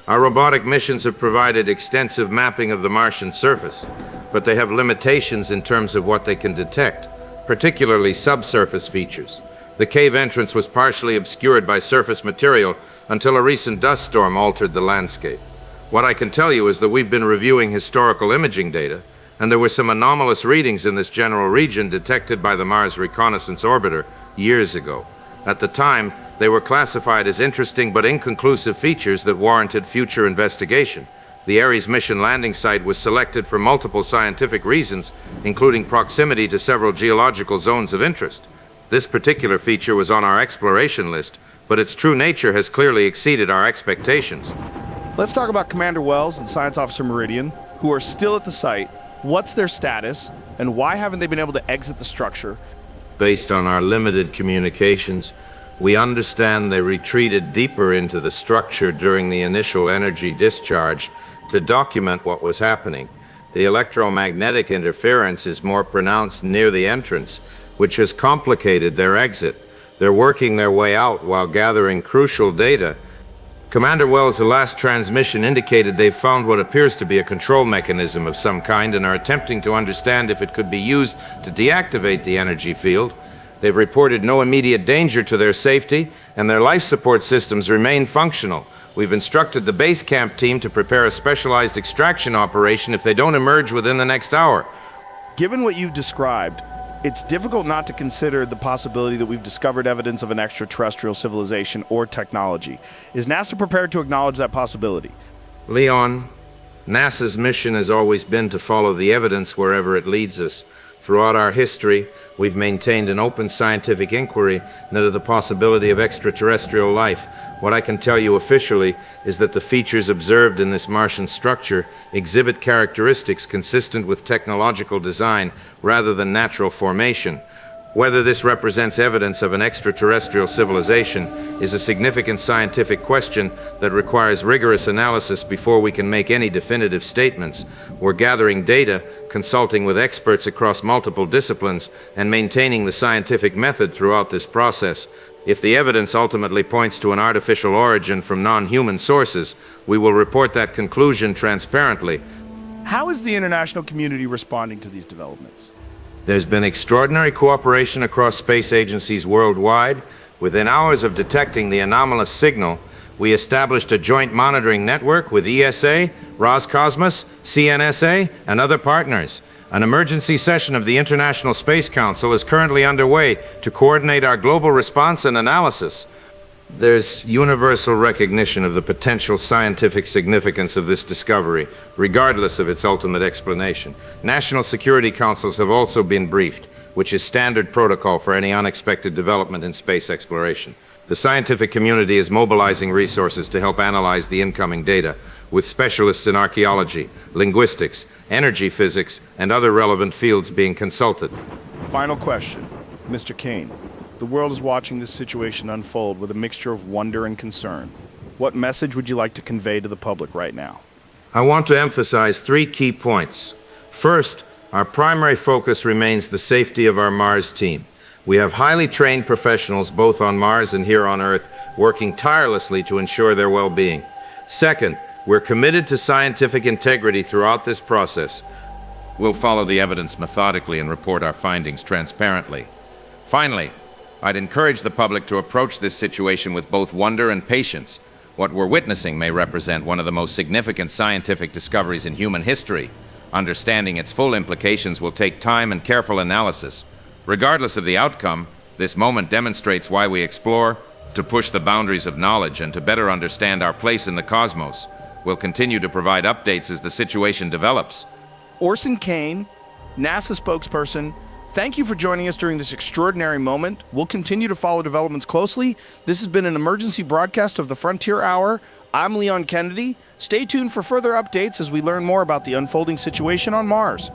Our robotic missions have provided extensive mapping of the Martian surface, but they have limitations in terms of what they can detect, particularly subsurface features. The cave entrance was partially obscured by surface material until a recent dust storm altered the landscape. What I can tell you is that we've been reviewing historical imaging data, and there were some anomalous readings in this general region detected by the Mars Reconnaissance Orbiter years ago. At the time, they were classified as interesting but inconclusive features that warranted future investigation. The Ares mission landing site was selected for multiple scientific reasons, including proximity to several geological zones of interest. This particular feature was on our exploration list, but its true nature has clearly exceeded our expectations. Let's talk about Commander Wells and Science Officer Meridian, who are still at the site. What's their status, and why haven't they been able to exit the structure? Based on our limited communications, we understand they retreated deeper into the structure during the initial energy discharge to document what was happening. The electromagnetic interference is more pronounced near the entrance, which has complicated their exit. They're working their way out while gathering crucial data. Commander Wells' last transmission indicated they've found what appears to be a control mechanism of some kind and are attempting to understand if it could be used to deactivate the energy field. They've reported no immediate danger to their safety, and their life support systems remain functional. We've instructed the base camp team to prepare a specialized extraction operation if they don't emerge within the next hour. Given what you've described, it's difficult not to consider the possibility that we've discovered evidence of an extraterrestrial civilization or technology. Is NASA prepared to acknowledge that possibility? Leon, NASA's mission has always been to follow the evidence wherever it leads us. Throughout our history, we've maintained an open scientific inquiry into the possibility of extraterrestrial life. What I can tell you officially is that the features observed in this Martian structure exhibit characteristics consistent with technological design rather than natural formation. Whether this represents evidence of an extraterrestrial civilization is a significant scientific question that requires rigorous analysis before we can make any definitive statements. We're gathering data, consulting with experts across multiple disciplines, and maintaining the scientific method throughout this process. If the evidence ultimately points to an artificial origin from non-human sources, we will report that conclusion transparently. How is the international community responding to these developments? There's been extraordinary cooperation across space agencies worldwide. Within hours of detecting the anomalous signal, we established a joint monitoring network with ESA, Roscosmos, CNSA, and other partners. An emergency session of the International Space Council is currently underway to coordinate our global response and analysis. There's universal recognition of the potential scientific significance of this discovery, regardless of its ultimate explanation. National security councils have also been briefed, which is standard protocol for any unexpected development in space exploration. The scientific community is mobilizing resources to help analyze the incoming data, with specialists in archaeology, linguistics, energy physics, and other relevant fields being consulted. Final question. Mr. Kane, the world is watching this situation unfold with a mixture of wonder and concern. What message would you like to convey to the public right now? I want to emphasize 3 key points. First, our primary focus remains the safety of our Mars team. We have highly trained professionals both on Mars and here on Earth working tirelessly to ensure their well-being. Second, we're committed to scientific integrity throughout this process. We'll follow the evidence methodically and report our findings transparently. Finally, I'd encourage the public to approach this situation with both wonder and patience. What we're witnessing may represent one of the most significant scientific discoveries in human history. Understanding its full implications will take time and careful analysis. Regardless of the outcome, this moment demonstrates why we explore, to push the boundaries of knowledge and to better understand our place in the cosmos. We'll continue to provide updates as the situation develops. Orson Kane, NASA spokesperson, Thank you for joining us during this extraordinary moment. We'll continue to follow developments closely. This has been an emergency broadcast of the Frontier Hour. I'm Leon Kennedy. Stay tuned for further updates as we learn more about the unfolding situation on Mars.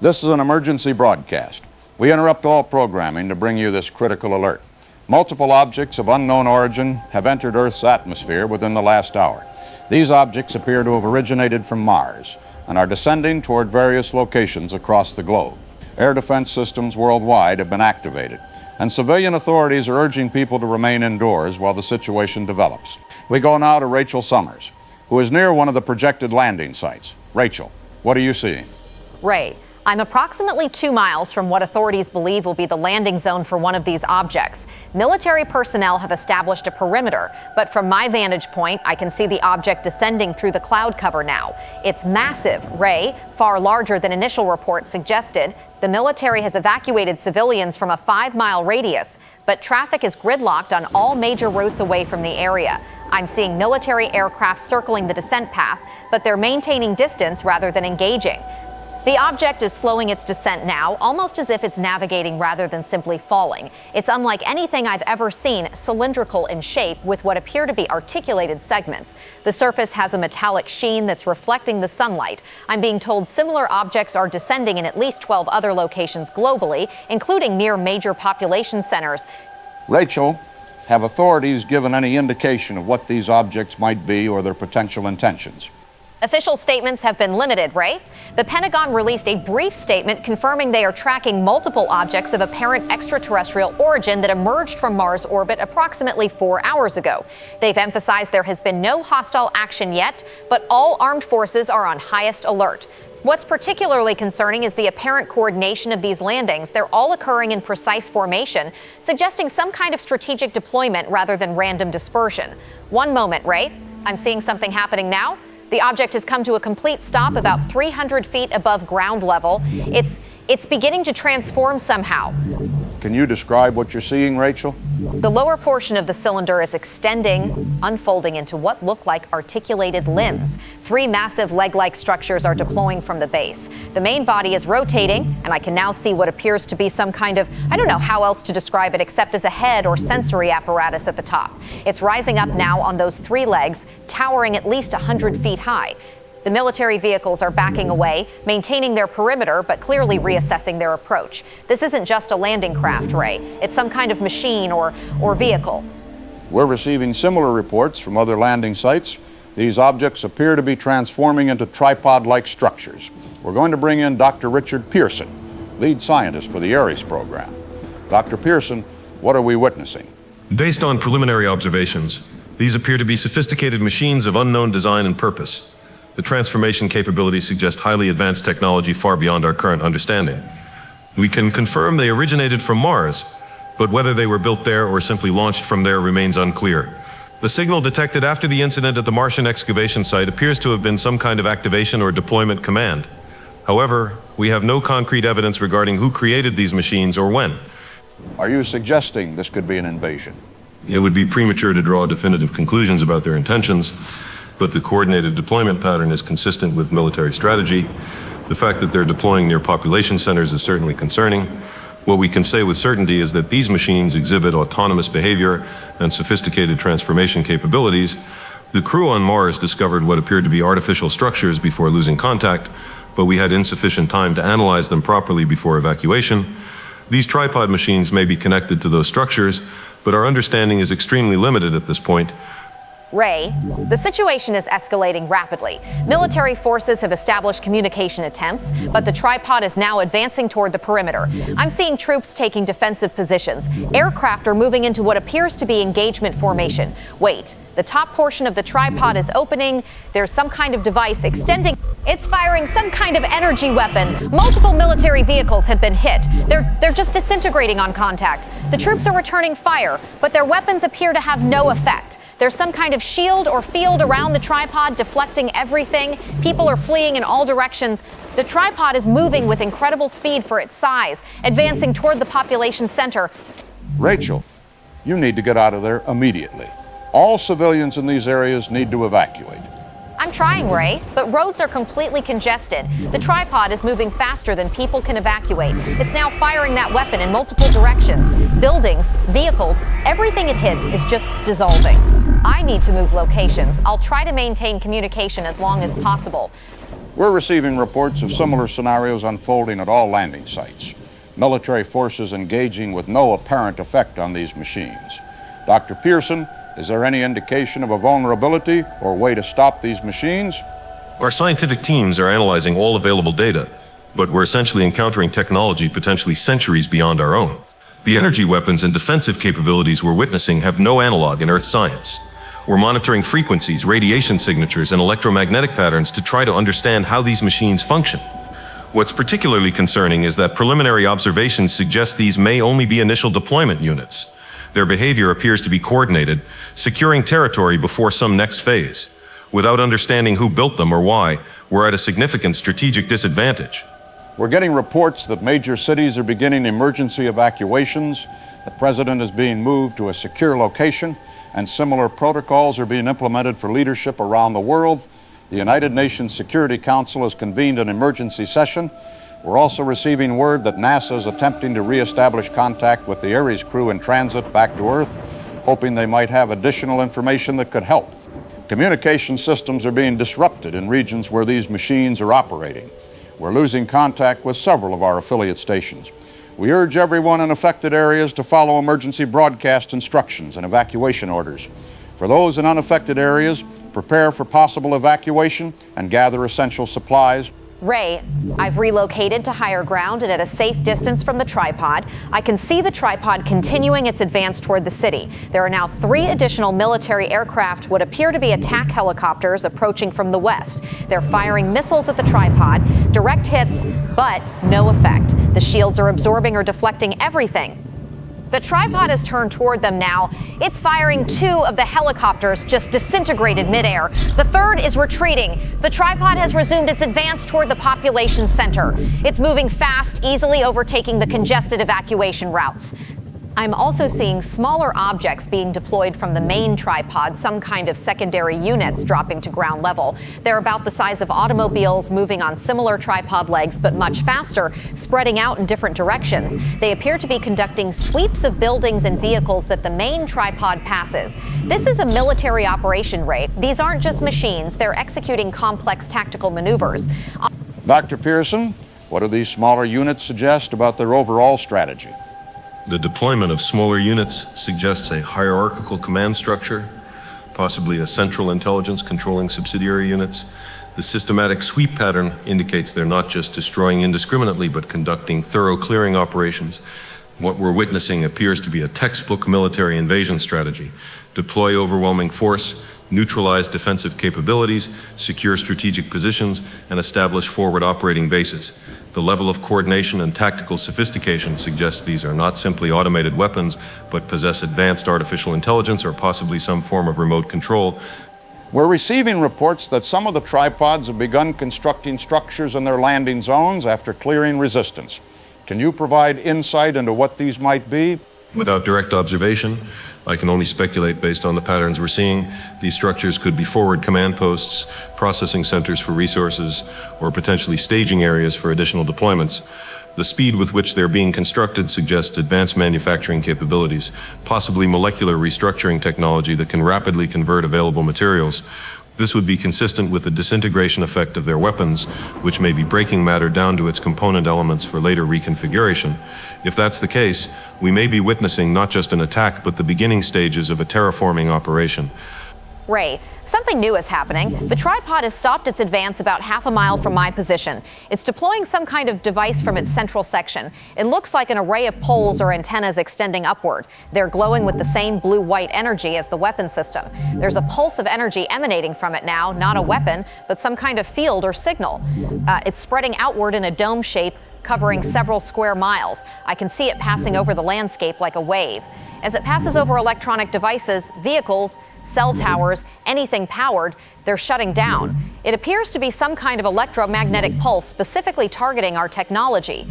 This is an emergency broadcast. We interrupt all programming to bring you this critical alert. Multiple objects of unknown origin have entered Earth's atmosphere within the last hour. These objects appear to have originated from Mars and are descending toward various locations across the globe. Air defense systems worldwide have been activated, and civilian authorities are urging people to remain indoors while the situation develops. We go now to Rachel Summers, who is near one of the projected landing sites. Rachel, what are you seeing? Ray, I'm approximately 2 miles from what authorities believe will be the landing zone for one of these objects. Military personnel have established a perimeter, but from my vantage point, I can see the object descending through the cloud cover now. It's massive, Ray, far larger than initial reports suggested. The military has evacuated civilians from a 5-mile radius, but traffic is gridlocked on all major routes away from the area. I'm seeing military aircraft circling the descent path, but they're maintaining distance rather than engaging. The object is slowing its descent now, almost as if it's navigating rather than simply falling. It's unlike anything I've ever seen, cylindrical in shape with what appear to be articulated segments. The surface has a metallic sheen that's reflecting the sunlight. I'm being told similar objects are descending in at least 12 other locations globally, including near major population centers. Rachel, have authorities given any indication of what these objects might be or their potential intentions? Official statements have been limited, Ray. The Pentagon released a brief statement confirming they are tracking multiple objects of apparent extraterrestrial origin that emerged from Mars orbit approximately 4 hours ago. They've emphasized there has been no hostile action yet, but all armed forces are on highest alert. What's particularly concerning is the apparent coordination of these landings. They're all occurring in precise formation, suggesting some kind of strategic deployment rather than random dispersion. One moment, Ray. I'm seeing something happening now. The object has come to a complete stop about 300 feet above ground level. It's beginning to transform somehow. Can you describe what you're seeing, Rachel? The lower portion of the cylinder is extending, unfolding into what look like articulated limbs. 3 massive leg-like structures are deploying from the base. The main body is rotating, and I can now see what appears to be some kind of, I don't know how else to describe it except as a head or sensory apparatus at the top. It's rising up now on those 3 legs, towering at least 100 feet high. The military vehicles are backing away, maintaining their perimeter, but clearly reassessing their approach. This isn't just a landing craft, Ray. It's some kind of machine or vehicle. We're receiving similar reports from other landing sites. These objects appear to be transforming into tripod-like structures. We're going to bring in Dr. Richard Pearson, lead scientist for the Ares program. Dr. Pearson, what are we witnessing? Based on preliminary observations, these appear to be sophisticated machines of unknown design and purpose. The transformation capabilities suggest highly advanced technology far beyond our current understanding. We can confirm they originated from Mars, but whether they were built there or simply launched from there remains unclear. The signal detected after the incident at the Martian excavation site appears to have been some kind of activation or deployment command. However, we have no concrete evidence regarding who created these machines or when. Are you suggesting this could be an invasion? It would be premature to draw definitive conclusions about their intentions, but the coordinated deployment pattern is consistent with military strategy. The fact that they're deploying near population centers is certainly concerning. What we can say with certainty is that these machines exhibit autonomous behavior and sophisticated transformation capabilities. The crew on Mars discovered what appeared to be artificial structures before losing contact, but we had insufficient time to analyze them properly before evacuation. These tripod machines may be connected to those structures, but our understanding is extremely limited at this point. Ray, the situation is escalating rapidly. Military forces have established communication attempts, but the tripod is now advancing toward the perimeter. I'm seeing troops taking defensive positions. Aircraft are moving into what appears to be engagement formation. Wait, the top portion of the tripod is opening. There's some kind of device extending. It's firing some kind of energy weapon. Multiple military vehicles have been hit. They're just disintegrating on contact. The troops are returning fire, but their weapons appear to have no effect. There's some kind of shield or field around the tripod, deflecting everything. People are fleeing in all directions. The tripod is moving with incredible speed for its size, advancing toward the population center. Rachel, you need to get out of there immediately. All civilians in these areas need to evacuate. I'm trying, Ray, but roads are completely congested. The tripod is moving faster than people can evacuate. It's now firing that weapon in multiple directions. Buildings, vehicles, everything it hits is just dissolving. I need to move locations. I'll try to maintain communication as long as possible. We're receiving reports of similar scenarios unfolding at all landing sites. Military forces engaging with no apparent effect on these machines. Dr. Pearson, is there any indication of a vulnerability or way to stop these machines? Our scientific teams are analyzing all available data, but we're essentially encountering technology potentially centuries beyond our own. The energy weapons and defensive capabilities we're witnessing have no analog in Earth science. We're monitoring frequencies, radiation signatures, and electromagnetic patterns to try to understand how these machines function. What's particularly concerning is that preliminary observations suggest these may only be initial deployment units. Their behavior appears to be coordinated, securing territory before some next phase. Without understanding who built them or why, we're at a significant strategic disadvantage. We're getting reports that major cities are beginning emergency evacuations, the president is being moved to a secure location, and similar protocols are being implemented for leadership around the world. The United Nations Security Council has convened an emergency session. We're also receiving word that NASA is attempting to reestablish contact with the Ares crew in transit back to Earth, hoping they might have additional information that could help. Communication systems are being disrupted in regions where these machines are operating. We're losing contact with several of our affiliate stations. We urge everyone in affected areas to follow emergency broadcast instructions and evacuation orders. For those in unaffected areas, prepare for possible evacuation and gather essential supplies. Ray, I've relocated to higher ground and at a safe distance from the tripod. I can see the tripod continuing its advance toward the city. There are now 3 additional military aircraft, what appear to be attack helicopters, approaching from the west. They're firing missiles at the tripod, direct hits, but no effect. The shields are absorbing or deflecting everything. The tripod is turned toward them now. It's firing 2 of the helicopters, just disintegrated midair. The 3rd is retreating. The tripod has resumed its advance toward the population center. It's moving fast, easily overtaking the congested evacuation routes. I'm also seeing smaller objects being deployed from the main tripod, some kind of secondary units dropping to ground level. They're about the size of automobiles, moving on similar tripod legs, but much faster, spreading out in different directions. They appear to be conducting sweeps of buildings and vehicles that the main tripod passes. This is a military operation, Ray. These aren't just machines, they're executing complex tactical maneuvers. Dr. Pearson, what do these smaller units suggest about their overall strategy? The deployment of smaller units suggests a hierarchical command structure, possibly a central intelligence controlling subsidiary units. The systematic sweep pattern indicates they're not just destroying indiscriminately, but conducting thorough clearing operations. What we're witnessing appears to be a textbook military invasion strategy. Deploy overwhelming force, neutralize defensive capabilities, secure strategic positions, and establish forward operating bases. The level of coordination and tactical sophistication suggests these are not simply automated weapons, but possess advanced artificial intelligence or possibly some form of remote control. We're receiving reports that some of the tripods have begun constructing structures in their landing zones after clearing resistance. Can you provide insight into what these might be? Without direct observation, I can only speculate based on the patterns we're seeing. These structures could be forward command posts, processing centers for resources, or potentially staging areas for additional deployments. The speed with which they're being constructed suggests advanced manufacturing capabilities, possibly molecular restructuring technology that can rapidly convert available materials. This would be consistent with the disintegration effect of their weapons, which may be breaking matter down to its component elements for later reconfiguration. If that's the case, we may be witnessing not just an attack, but the beginning stages of a terraforming operation. Ray, something new is happening. The tripod has stopped its advance about half a mile from my position. It's deploying some kind of device from its central section. It looks like an array of poles or antennas extending upward. They're glowing with the same blue-white energy as the weapon system. There's a pulse of energy emanating from it now, not a weapon, but some kind of field or signal. It's spreading outward in a dome shape, covering several square miles. I can see it passing over the landscape like a wave. As it passes over electronic devices, vehicles, cell towers, anything powered, they're shutting down. It appears to be some kind of electromagnetic pulse specifically targeting our technology.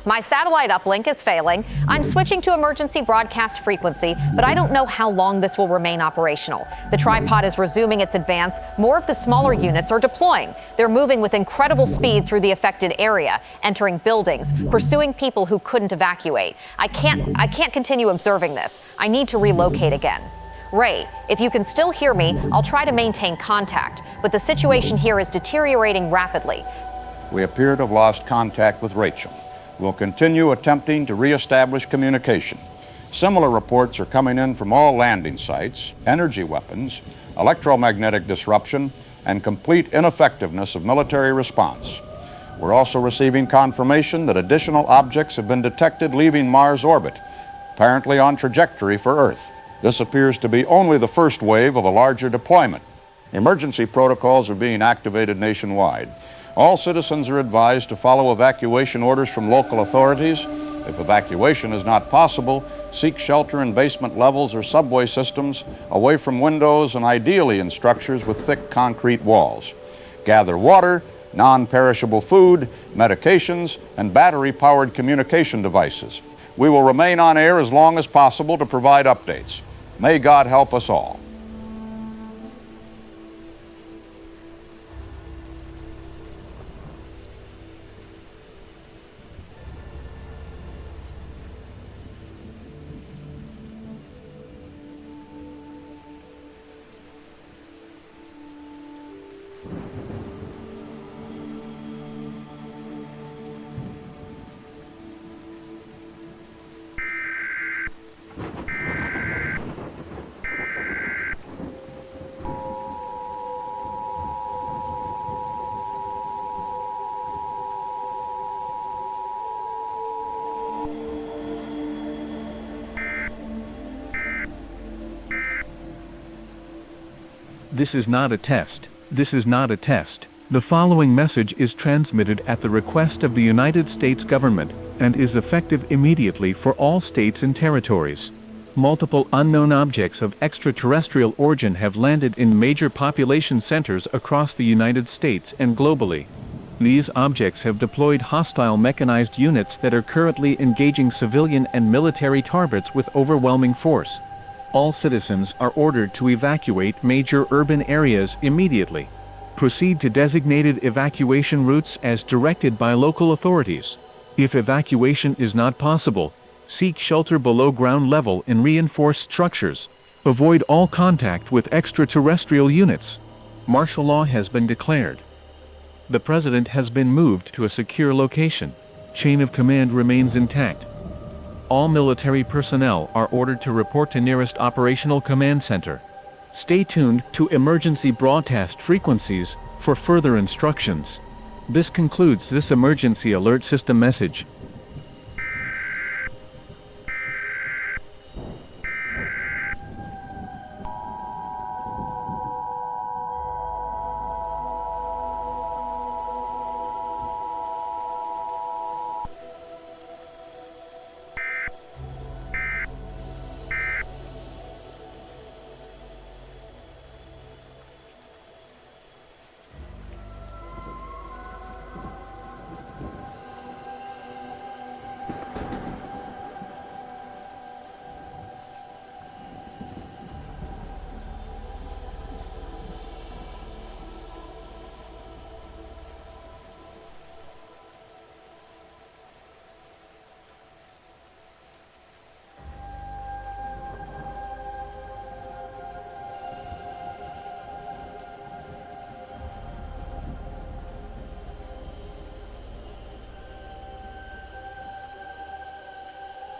My satellite uplink is failing. I'm switching to emergency broadcast frequency, but I don't know how long this will remain operational. The tripod is resuming its advance. More of the smaller units are deploying. They're moving with incredible speed through the affected area, entering buildings, pursuing people who couldn't evacuate. I can't continue observing this. I need to relocate again. Ray, if you can still hear me, I'll try to maintain contact, but the situation here is deteriorating rapidly. We appear to have lost contact with Rachel. We'll continue attempting to reestablish communication. Similar reports are coming in from all landing sites, energy weapons, electromagnetic disruption, and complete ineffectiveness of military response. We're also receiving confirmation that additional objects have been detected leaving Mars orbit, apparently on trajectory for Earth. This appears to be only the first wave of a larger deployment. Emergency protocols are being activated nationwide. All citizens are advised to follow evacuation orders from local authorities. If evacuation is not possible, seek shelter in basement levels or subway systems, away from windows and ideally in structures with thick concrete walls. Gather water, non-perishable food, medications, and battery-powered communication devices. We will remain on air as long as possible to provide updates. May God help us all. This is not a test. This is not a test. The following message is transmitted at the request of the United States government and is effective immediately for all states and territories. Multiple unknown objects of extraterrestrial origin have landed in major population centers across the United States and globally. These objects have deployed hostile mechanized units that are currently engaging civilian and military targets with overwhelming force. All citizens are ordered to evacuate major urban areas immediately. Proceed to designated evacuation routes as directed by local authorities. If evacuation is not possible, seek shelter below ground level in reinforced structures. Avoid all contact with extraterrestrial units. Martial law has been declared. The President has been moved to a secure location. Chain of command remains intact. All military personnel are ordered to report to nearest operational command center. Stay tuned to emergency broadcast frequencies for further instructions. This concludes this emergency alert system message.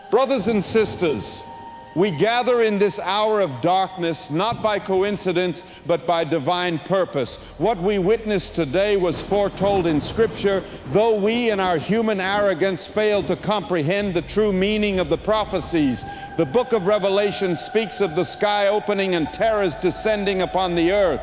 Brothers and sisters, We gather in this hour of darkness, not by coincidence, but by divine purpose. What we witnessed today was foretold in Scripture, though we in our human arrogance failed to comprehend the true meaning of the prophecies. The book of Revelation speaks of the sky opening and terrors descending upon the earth.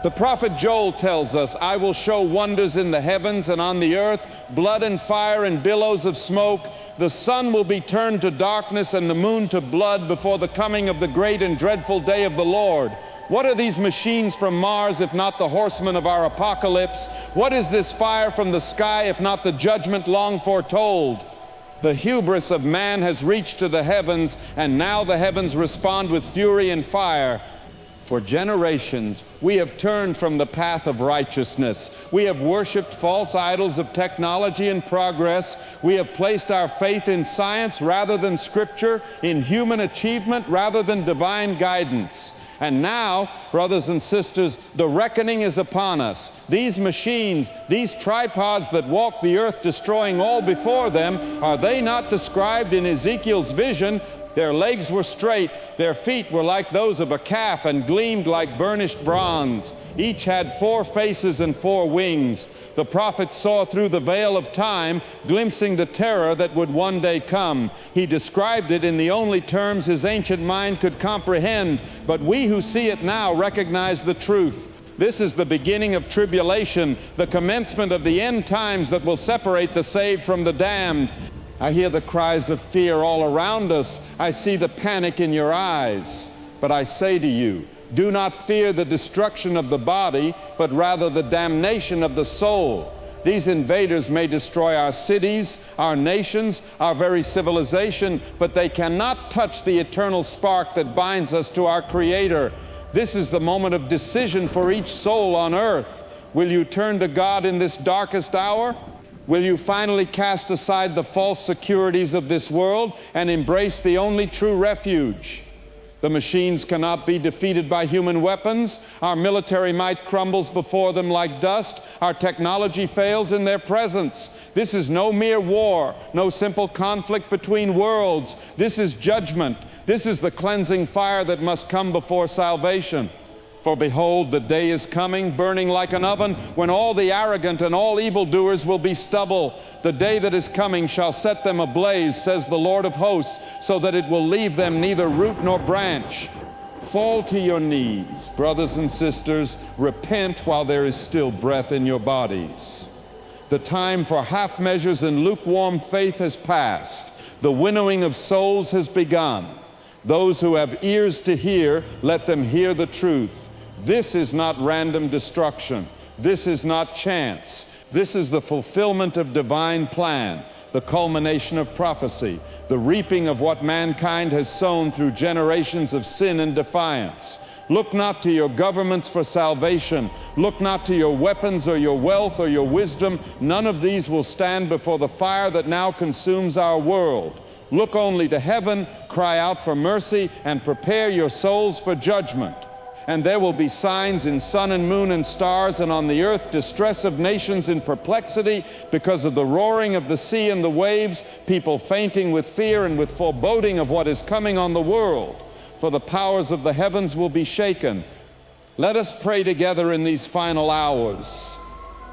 The prophet Joel tells us, I will show wonders in the heavens and on the earth, blood and fire and billows of smoke. The sun will be turned to darkness and the moon to blood before the coming of the great and dreadful day of the Lord. What are these machines from Mars if not the horsemen of our apocalypse? What is this fire from the sky if not the judgment long foretold? The hubris of man has reached to the heavens, and now the heavens respond with fury and fire. For generations, we have turned from the path of righteousness. We have worshiped false idols of technology and progress. We have placed our faith in science rather than Scripture, in human achievement rather than divine guidance. And now, brothers and sisters, the reckoning is upon us. These machines, these tripods that walk the earth destroying all before them, are they not described in Ezekiel's vision? Their legs were straight, their feet were like those of a calf and gleamed like burnished bronze. Each had 4 faces and 4 wings. The prophet saw through the veil of time, glimpsing the terror that would one day come. He described it in the only terms his ancient mind could comprehend, but we who see it now recognize the truth. This is the beginning of tribulation, the commencement of the end times that will separate the saved from the damned. I hear the cries of fear all around us. I see the panic in your eyes. But I say to you, do not fear the destruction of the body, but rather the damnation of the soul. These invaders may destroy our cities, our nations, our very civilization, but they cannot touch the eternal spark that binds us to our Creator. This is the moment of decision for each soul on earth. Will you turn to God in this darkest hour? Will you finally cast aside the false securities of this world and embrace the only true refuge? The machines cannot be defeated by human weapons. Our military might crumbles before them like dust. Our technology fails in their presence. This is no mere war, no simple conflict between worlds. This is judgment. This is the cleansing fire that must come before salvation. For behold, the day is coming, burning like an oven, when all the arrogant and all evildoers will be stubble. The day that is coming shall set them ablaze, says the Lord of hosts, so that it will leave them neither root nor branch. Fall to your knees, brothers and sisters. Repent while there is still breath in your bodies. The time for half measures and lukewarm faith has passed. The winnowing of souls has begun. Those who have ears to hear, let them hear the truth. This is not random destruction. This is not chance. This is the fulfillment of divine plan, the culmination of prophecy, the reaping of what mankind has sown through generations of sin and defiance. Look not to your governments for salvation. Look not to your weapons or your wealth or your wisdom. None of these will stand before the fire that now consumes our world. Look only to heaven, cry out for mercy, and prepare your souls for judgment. And there will be signs in sun and moon and stars, and on the earth distress of nations in perplexity because of the roaring of the sea and the waves, people fainting with fear and with foreboding of what is coming on the world. For the powers of the heavens will be shaken. Let us pray together in these final hours.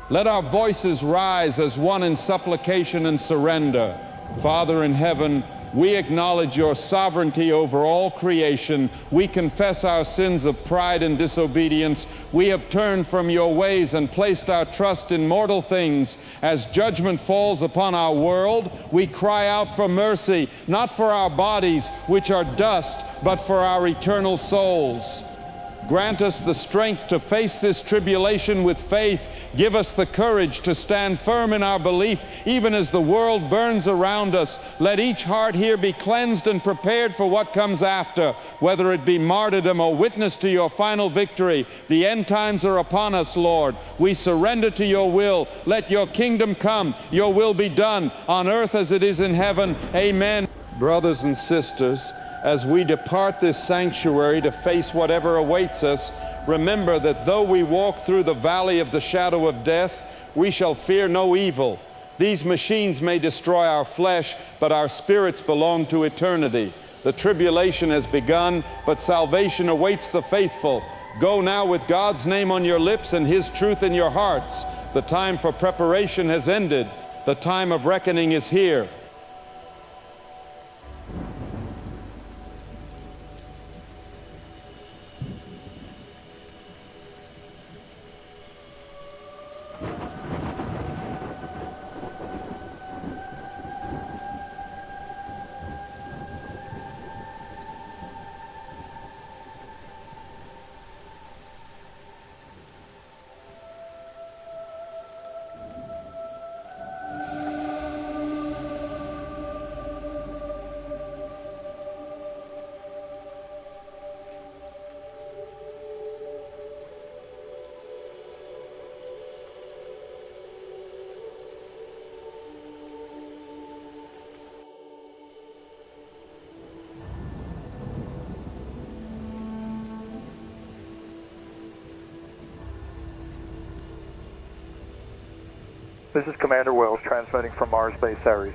Let our voices rise as one in supplication and surrender. Father in heaven, we acknowledge your sovereignty over all creation. We confess our sins of pride and disobedience. We have turned from your ways and placed our trust in mortal things. As judgment falls upon our world, we cry out for mercy, not for our bodies, which are dust, but for our eternal souls. Grant us the strength to face this tribulation with faith. Give us the courage to stand firm in our belief, even as the world burns around us. Let each heart here be cleansed and prepared for what comes after, whether it be martyrdom or witness to your final victory. The end times are upon us, Lord. We surrender to your will. Let your kingdom come, your will be done, on earth as it is in heaven. Amen. Brothers and sisters, as we depart this sanctuary to face whatever awaits us, remember that though we walk through the valley of the shadow of death, we shall fear no evil. These machines may destroy our flesh, but our spirits belong to eternity. The tribulation has begun, but salvation awaits the faithful. Go now with God's name on your lips and His truth in your hearts. The time for preparation has ended. The time of reckoning is here. This is Commander Wells transmitting from Mars Base Ares.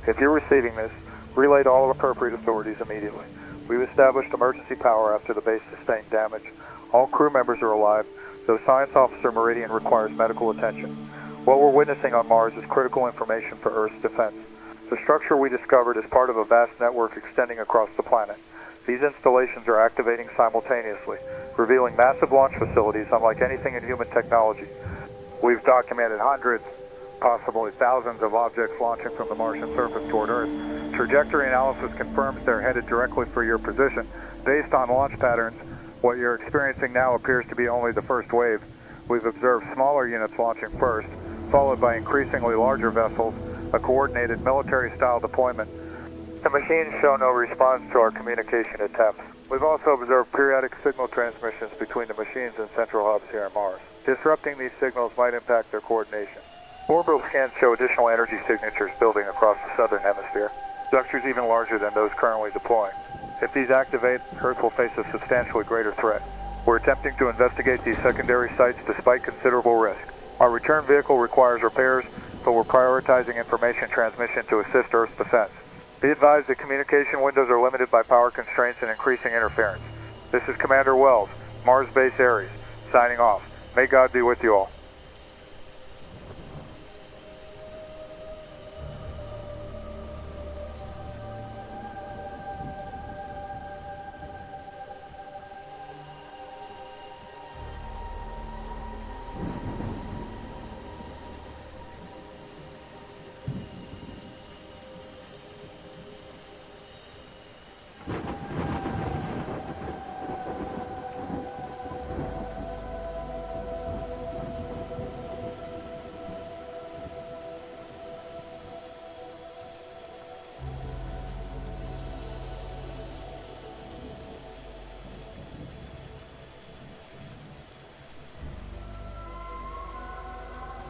If you're receiving this, relay to all appropriate authorities immediately. We've established emergency power after the base sustained damage. All crew members are alive, though Science Officer Meridian requires medical attention. What we're witnessing on Mars is critical information for Earth's defense. The structure we discovered is part of a vast network extending across the planet. These installations are activating simultaneously, revealing massive launch facilities unlike anything in human technology. We've documented hundreds, possibly thousands of objects launching from the Martian surface toward Earth. Trajectory analysis confirms they're headed directly for your position. Based on launch patterns, what you're experiencing now appears to be only the first wave. We've observed smaller units launching first, followed by increasingly larger vessels, a coordinated military-style deployment. The machines show no response to our communication attempts. We've also observed periodic signal transmissions between the machines and central hubs here on Mars. Disrupting these signals might impact their coordination. Orbital scans show additional energy signatures building across the southern hemisphere, structures even larger than those currently deploying. If these activate, Earth will face a substantially greater threat. We're attempting to investigate these secondary sites despite considerable risk. Our return vehicle requires repairs, but we're prioritizing information transmission to assist Earth's defense. Be advised that communication windows are limited by power constraints and increasing interference. This is Commander Wells, Mars Base Ares, signing off. May God be with you all.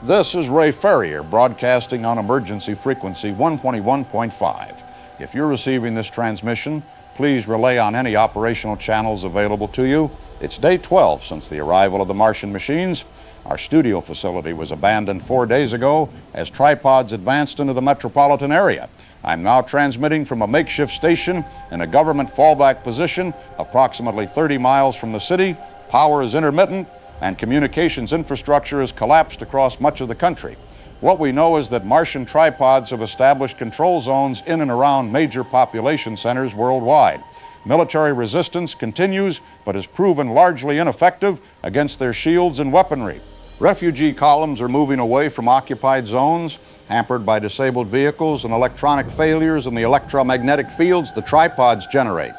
This is Ray Ferrier broadcasting on emergency frequency 121.5. If you're receiving this transmission, please relay on any operational channels available to you. It's day 12 since the arrival of the Martian machines. Our studio facility was abandoned 4 days ago as tripods advanced into the metropolitan area. I'm now transmitting from a makeshift station in a government fallback position approximately 30 miles from the city. Power is intermittent and communications infrastructure has collapsed across much of the country. What we know is that Martian tripods have established control zones in and around major population centers worldwide. Military resistance continues, but has proven largely ineffective against their shields and weaponry. Refugee columns are moving away from occupied zones, hampered by disabled vehicles and electronic failures in the electromagnetic fields the tripods generate.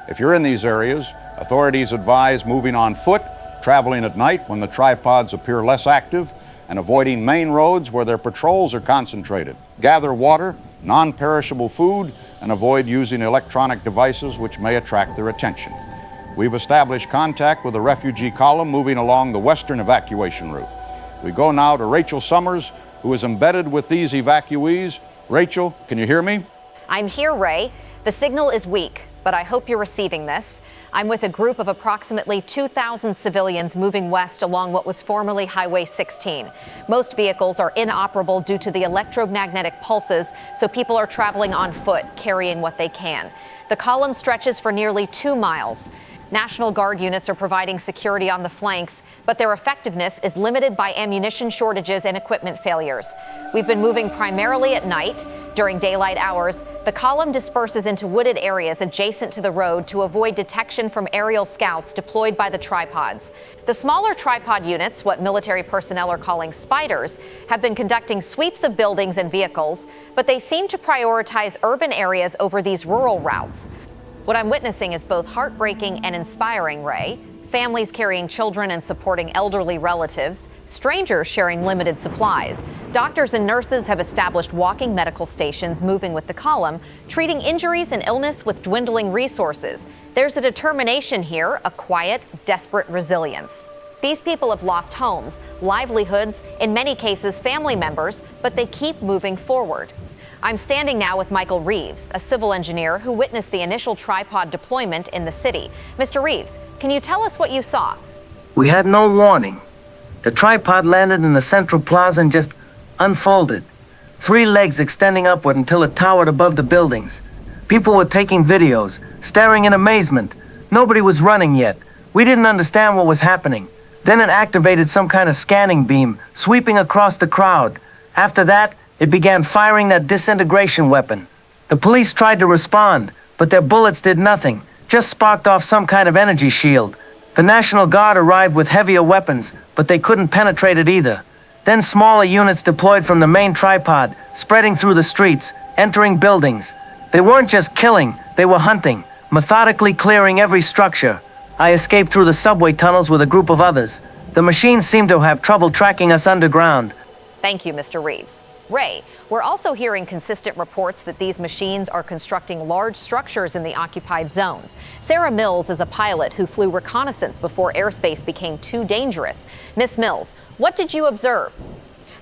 If you're in these areas, authorities advise moving on foot, traveling at night when the tripods appear less active, and avoiding main roads where their patrols are concentrated. Gather water, non-perishable food, and avoid using electronic devices which may attract their attention. We've established contact with a refugee column moving along the western evacuation route. We go now to Rachel Summers, who is embedded with these evacuees. Rachel, can you hear me? I'm here, Ray. The signal is weak, but I hope you're receiving this. I'm with a group of approximately 2,000 civilians moving west along what was formerly Highway 16. Most vehicles are inoperable due to the electromagnetic pulses, so people are traveling on foot, carrying what they can. The column stretches for nearly 2 miles. National Guard units are providing security on the flanks, but their effectiveness is limited by ammunition shortages and equipment failures. We've been moving primarily at night. During daylight hours, the column disperses into wooded areas adjacent to the road to avoid detection from aerial scouts deployed by the tripods. The smaller tripod units, what military personnel are calling spiders, have been conducting sweeps of buildings and vehicles, but they seem to prioritize urban areas over these rural routes. What I'm witnessing is both heartbreaking and inspiring, Ray. Families carrying children and supporting elderly relatives, strangers sharing limited supplies. Doctors and nurses have established walking medical stations moving with the column, treating injuries and illness with dwindling resources. There's a determination here, a quiet, desperate resilience. These people have lost homes, livelihoods, in many cases family members, but they keep moving forward. I'm standing now with Michael Reeves, a civil engineer who witnessed the initial tripod deployment in the city. Mr. Reeves, can you tell us what you saw? We had no warning. The tripod landed in the central plaza and just unfolded. 3 legs extending upward until it towered above the buildings. People were taking videos, staring in amazement. Nobody was running yet. We didn't understand what was happening. Then it activated some kind of scanning beam, sweeping across the crowd. After that, it began firing that disintegration weapon. The police tried to respond, but their bullets did nothing, just sparked off some kind of energy shield. The National Guard arrived with heavier weapons, but they couldn't penetrate it either. Then smaller units deployed from the main tripod, spreading through the streets, entering buildings. They weren't just killing, they were hunting, methodically clearing every structure. I escaped through the subway tunnels with a group of others. The machines seemed to have trouble tracking us underground. Thank you, Mr. Reeves. Ray, we're also hearing consistent reports that these machines are constructing large structures in the occupied zones. Sarah Mills is a pilot who flew reconnaissance before airspace became too dangerous. Miss Mills, what did you observe?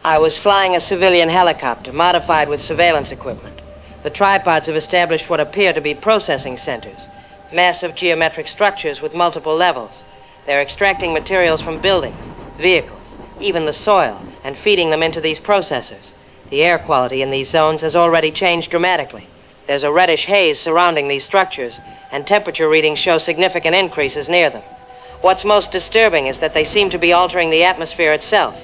I was flying a civilian helicopter modified with surveillance equipment. The tripods have established what appear to be processing centers, massive geometric structures with multiple levels. They're extracting materials from buildings, vehicles, even the soil, and feeding them into these processors. The air quality in these zones has already changed dramatically. There's a reddish haze surrounding these structures, and temperature readings show significant increases near them. What's most disturbing is that they seem to be altering the atmosphere itself.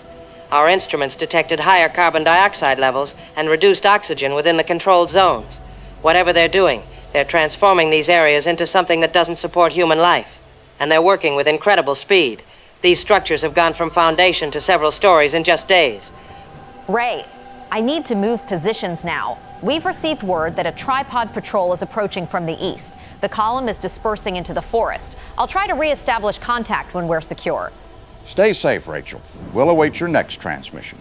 Our instruments detected higher carbon dioxide levels and reduced oxygen within the controlled zones. Whatever they're doing, they're transforming these areas into something that doesn't support human life. And they're working with incredible speed. These structures have gone from foundation to several stories in just days. Ray, I need to move positions now. We've received word that a tripod patrol is approaching from the east. The column is dispersing into the forest. I'll try to reestablish contact when we're secure. Stay safe, Rachel. We'll await your next transmission.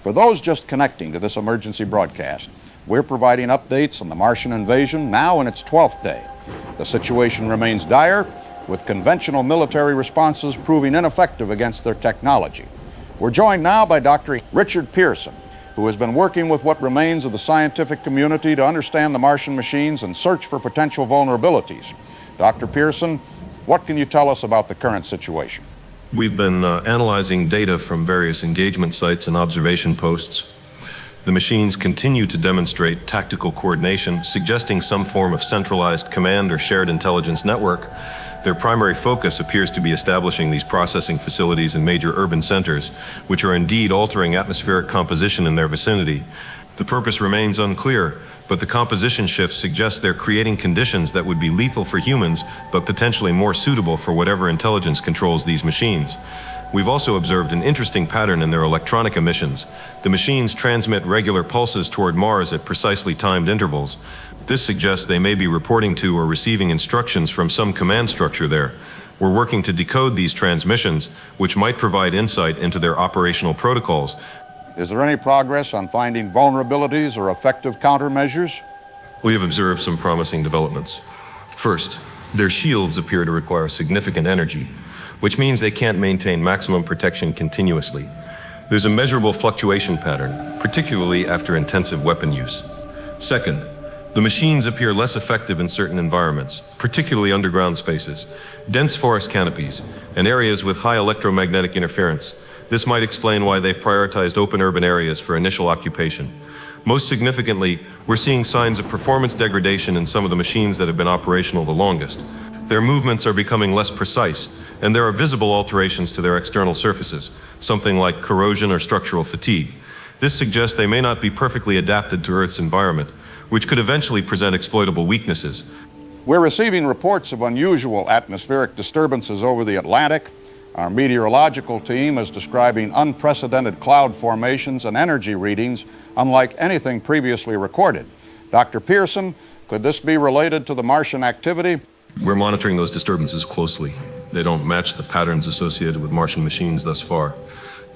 For those just connecting to this emergency broadcast, we're providing updates on the Martian invasion now in its 12th day. The situation remains dire, with conventional military responses proving ineffective against their technology. We're joined now by Dr. Richard Pearson, who has been working with what remains of the scientific community to understand the Martian machines and search for potential vulnerabilities. Dr. Pearson, what can you tell us about the current situation? We've been analyzing data from various engagement sites and observation posts. The machines continue to demonstrate tactical coordination, suggesting some form of centralized command or shared intelligence network. Their primary focus appears to be establishing these processing facilities in major urban centers, which are indeed altering atmospheric composition in their vicinity. The purpose remains unclear, but the composition shifts suggest they're creating conditions that would be lethal for humans, but potentially more suitable for whatever intelligence controls these machines. We've also observed an interesting pattern in their electronic emissions. The machines transmit regular pulses toward Mars at precisely timed intervals. This suggests they may be reporting to or receiving instructions from some command structure there. We're working to decode these transmissions, which might provide insight into their operational protocols. Is there any progress on finding vulnerabilities or effective countermeasures? We have observed some promising developments. First, their shields appear to require significant energy, which means they can't maintain maximum protection continuously. There's a measurable fluctuation pattern, particularly after intensive weapon use. Second, the machines appear less effective in certain environments, particularly underground spaces, dense forest canopies, and areas with high electromagnetic interference. This might explain why they've prioritized open urban areas for initial occupation. Most significantly, we're seeing signs of performance degradation in some of the machines that have been operational the longest. Their movements are becoming less precise, and there are visible alterations to their external surfaces, something like corrosion or structural fatigue. This suggests they may not be perfectly adapted to Earth's environment, which could eventually present exploitable weaknesses. We're receiving reports of unusual atmospheric disturbances over the Atlantic. Our meteorological team is describing unprecedented cloud formations and energy readings unlike anything previously recorded. Dr. Pearson, could this be related to the Martian activity? We're monitoring those disturbances closely. They don't match the patterns associated with Martian machines thus far.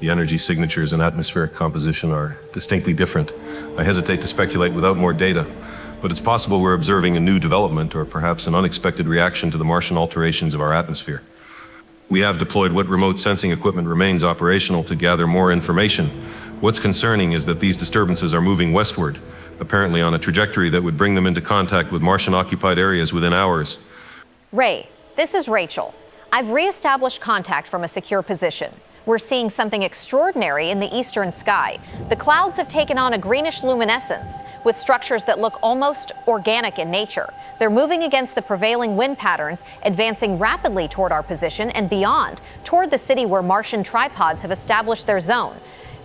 The energy signatures and atmospheric composition are distinctly different. I hesitate to speculate without more data, but it's possible we're observing a new development or perhaps an unexpected reaction to the Martian alterations of our atmosphere. We have deployed what remote sensing equipment remains operational to gather more information. What's concerning is that these disturbances are moving westward, apparently on a trajectory that would bring them into contact with Martian-occupied areas within hours. Ray, this is Rachel. I've reestablished contact from a secure position. We're seeing something extraordinary in the eastern sky. The clouds have taken on a greenish luminescence with structures that look almost organic in nature. They're moving against the prevailing wind patterns, advancing rapidly toward our position and beyond, toward the city where Martian tripods have established their zone.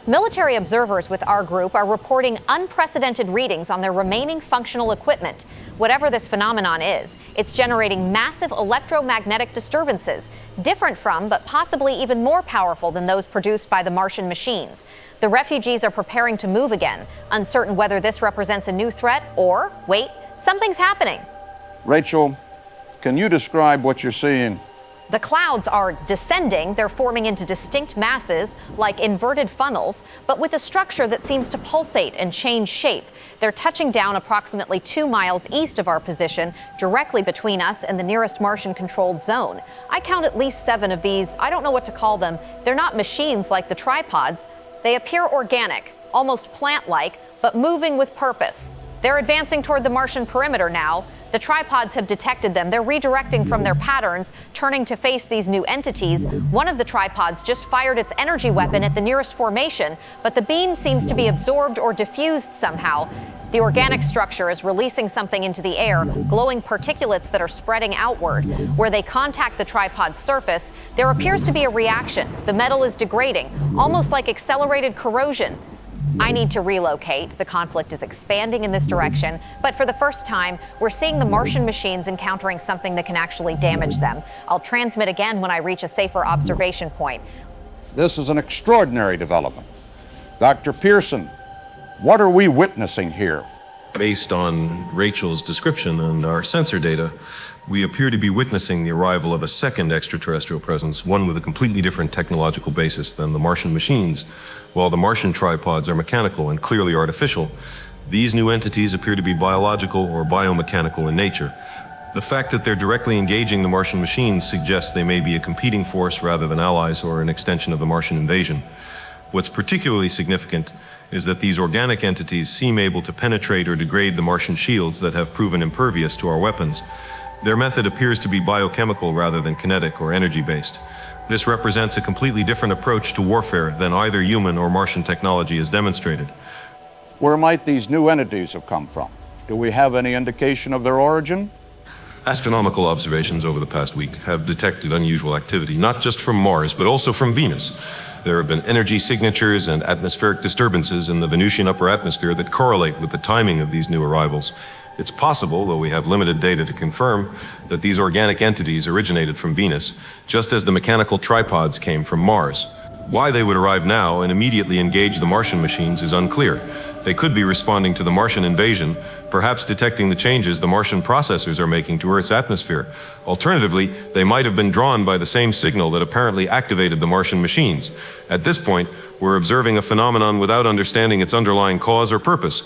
Military observers with our group are reporting unprecedented readings on their remaining functional equipment. Whatever this phenomenon is, it's generating massive electromagnetic disturbances, different from, but possibly even more powerful than those produced by the Martian machines. The refugees are preparing to move again, uncertain whether this represents a new threat or, wait, something's happening. Rachel, can you describe what you're seeing? The clouds are descending. They're forming into distinct masses like inverted funnels, but with a structure that seems to pulsate and change shape. They're touching down approximately 2 miles east of our position, directly between us and the nearest Martian-controlled zone. I count at least 7 of these. I don't know what to call them. They're not machines like the tripods. They appear organic, almost plant-like, but moving with purpose. They're advancing toward the Martian perimeter now. The tripods have detected them. They're redirecting from their patterns, turning to face these new entities. One of the tripods just fired its energy weapon at the nearest formation, but the beam seems to be absorbed or diffused somehow. The organic structure is releasing something into the air, glowing particulates that are spreading outward. Where they contact the tripod's surface, there appears to be a reaction. The metal is degrading, almost like accelerated corrosion. I need to relocate. The conflict is expanding in this direction, but for the first time, we're seeing the Martian machines encountering something that can actually damage them. I'll transmit again when I reach a safer observation point. This is an extraordinary development. Dr. Pearson, what are we witnessing here? Based on Rachel's description and our sensor data, we appear to be witnessing the arrival of a second extraterrestrial presence, one with a completely different technological basis than the Martian machines. While the Martian tripods are mechanical and clearly artificial, these new entities appear to be biological or biomechanical in nature. The fact that they're directly engaging the Martian machines suggests they may be a competing force rather than allies or an extension of the Martian invasion. What's particularly significant is that these organic entities seem able to penetrate or degrade the Martian shields that have proven impervious to our weapons. Their method appears to be biochemical rather than kinetic or energy-based. This represents a completely different approach to warfare than either human or Martian technology has demonstrated. Where might these new entities have come from? Do we have any indication of their origin? Astronomical observations over the past week have detected unusual activity, not just from Mars, but also from Venus. There have been energy signatures and atmospheric disturbances in the Venusian upper atmosphere that correlate with the timing of these new arrivals. It's possible, though we have limited data to confirm, that these organic entities originated from Venus, just as the mechanical tripods came from Mars. Why they would arrive now and immediately engage the Martian machines is unclear. They could be responding to the Martian invasion, perhaps detecting the changes the Martian processors are making to Earth's atmosphere. Alternatively, they might have been drawn by the same signal that apparently activated the Martian machines. At this point, we're observing a phenomenon without understanding its underlying cause or purpose.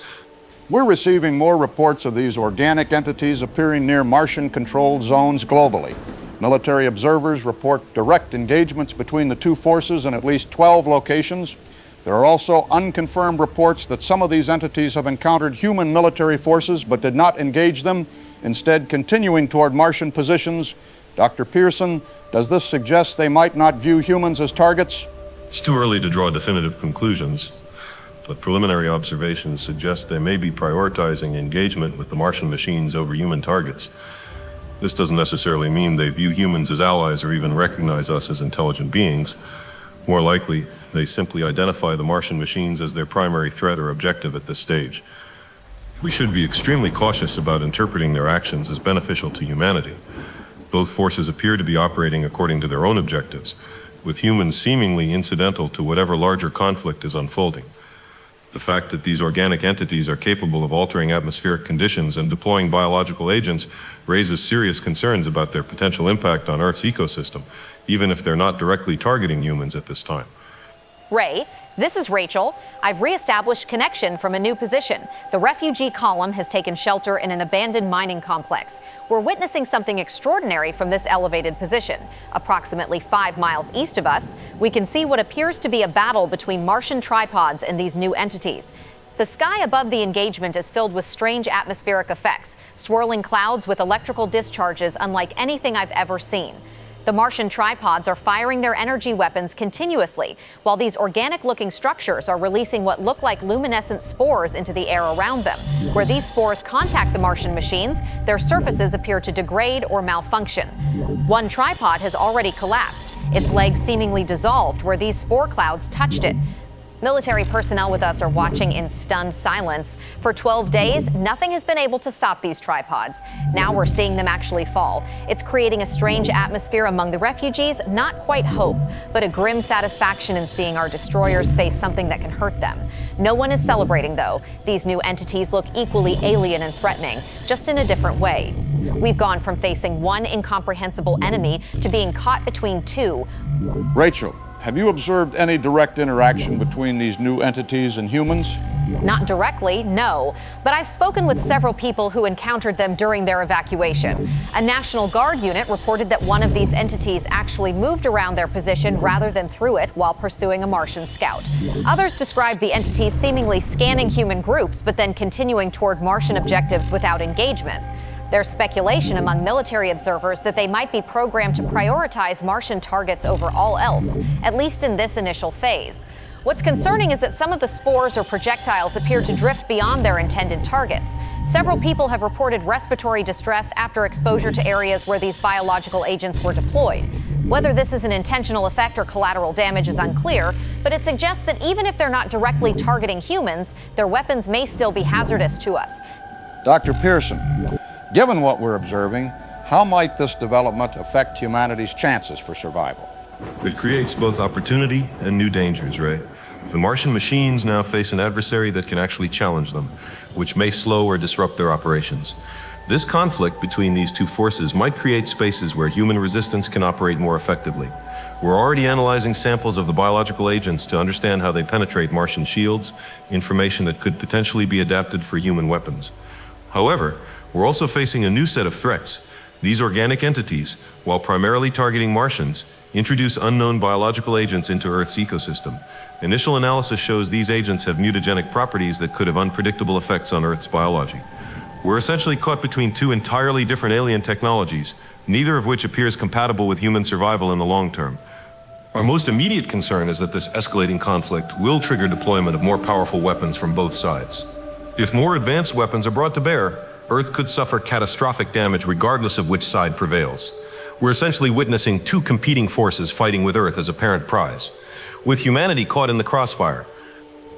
We're receiving more reports of these organic entities appearing near Martian-controlled zones globally. Military observers report direct engagements between the two forces in at least 12 locations. There are also unconfirmed reports that some of these entities have encountered human military forces but did not engage them, instead continuing toward Martian positions. Dr. Pearson, does this suggest they might not view humans as targets? It's too early to draw definitive conclusions. but preliminary observations suggest they may be prioritizing engagement with the Martian machines over human targets. This doesn't necessarily mean they view humans as allies or even recognize us as intelligent beings. More likely, they simply identify the Martian machines as their primary threat or objective at this stage. We should be extremely cautious about interpreting their actions as beneficial to humanity. Both forces appear to be operating according to their own objectives, with humans seemingly incidental to whatever larger conflict is unfolding. The fact that these organic entities are capable of altering atmospheric conditions and deploying biological agents raises serious concerns about their potential impact on Earth's ecosystem, even if they're not directly targeting humans at this time. Ray, this is Rachel. I've reestablished connection from a new position. The refugee column has taken shelter in an abandoned mining complex. We're witnessing something extraordinary from this elevated position. Approximately 5 miles east of us, we can see what appears to be a battle between Martian tripods and these new entities. The sky above the engagement is filled with strange atmospheric effects, swirling clouds with electrical discharges unlike anything I've ever seen. The Martian tripods are firing their energy weapons continuously, while these organic-looking structures are releasing what look like luminescent spores into the air around them. Where these spores contact the Martian machines, their surfaces appear to degrade or malfunction. One tripod has already collapsed, its legs seemingly dissolved where these spore clouds touched it. Military personnel with us are watching in stunned silence. For 12 days, nothing has been able to stop these tripods. Now we're seeing them actually fall. It's creating a strange atmosphere among the refugees, not quite hope, but a grim satisfaction in seeing our destroyers face something that can hurt them. No one is celebrating, though. These new entities look equally alien and threatening, just in a different way. We've gone from facing one incomprehensible enemy to being caught between two. Rachel, have you observed any direct interaction between these new entities and humans? Not directly, no, but I've spoken with several people who encountered them during their evacuation. A National Guard unit reported that one of these entities actually moved around their position rather than through it while pursuing a Martian scout. Others described the entities seemingly scanning human groups, but then continuing toward Martian objectives without engagement. There's speculation among military observers that they might be programmed to prioritize Martian targets over all else, at least in this initial phase. What's concerning is that some of the spores or projectiles appear to drift beyond their intended targets. Several people have reported respiratory distress after exposure to areas where these biological agents were deployed. Whether this is an intentional effect or collateral damage is unclear, but it suggests that even if they're not directly targeting humans, their weapons may still be hazardous to us. Dr. Pearson, given what we're observing, how might this development affect humanity's chances for survival? It creates both opportunity and new dangers, Ray. The Martian machines now face an adversary that can actually challenge them, which may slow or disrupt their operations. This conflict between these two forces might create spaces where human resistance can operate more effectively. We're already analyzing samples of the biological agents to understand how they penetrate Martian shields, information that could potentially be adapted for human weapons. However, we're also facing a new set of threats. These organic entities, while primarily targeting Martians, introduce unknown biological agents into Earth's ecosystem. Initial analysis shows these agents have mutagenic properties that could have unpredictable effects on Earth's biology. We're essentially caught between two entirely different alien technologies, neither of which appears compatible with human survival in the long term. Our most immediate concern is that this escalating conflict will trigger deployment of more powerful weapons from both sides. If more advanced weapons are brought to bear, Earth could suffer catastrophic damage regardless of which side prevails. We're essentially witnessing two competing forces fighting with Earth as a parent prize, with humanity caught in the crossfire.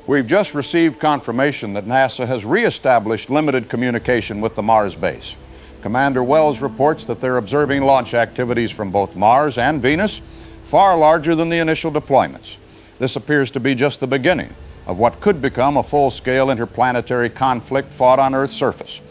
We've just received confirmation that NASA has reestablished limited communication with the Mars base. Commander Wells reports that they're observing launch activities from both Mars and Venus, far larger than the initial deployments. This appears to be just the beginning of what could become a full-scale interplanetary conflict fought on Earth's surface.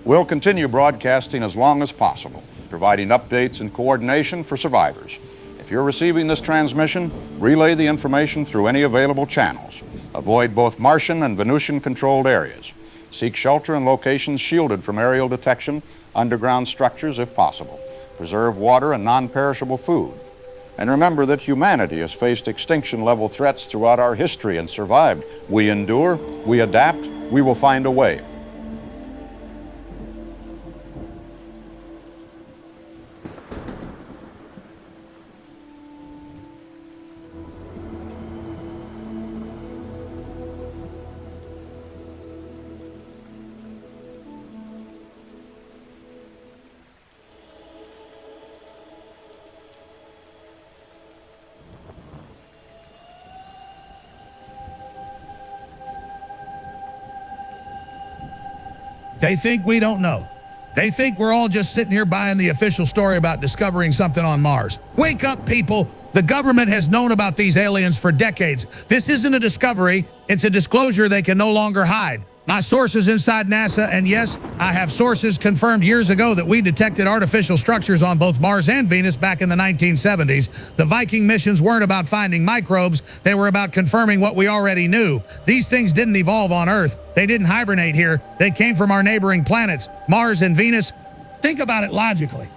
We'll continue broadcasting as long as possible, providing updates and coordination for survivors. If you're receiving this transmission, relay the information through any available channels. Avoid both Martian and Venusian-controlled areas. Seek shelter in locations shielded from aerial detection, underground structures if possible. Preserve water and non-perishable food. And remember that humanity has faced extinction-level threats throughout our history and survived. We endure, we adapt, we will find a way. They think we don't know. They think we're all just sitting here buying the official story about discovering something on Mars. Wake up, people. The government has known about these aliens for decades. This isn't a discovery. It's a disclosure they can no longer hide. My sources inside NASA, and yes, I have sources confirmed years ago that we detected artificial structures on both Mars and Venus back in the 1970s. The Viking missions weren't about finding microbes. They were about confirming what we already knew. These things didn't evolve on Earth. They didn't hibernate here. They came from our neighboring planets, Mars and Venus. Think about it logically.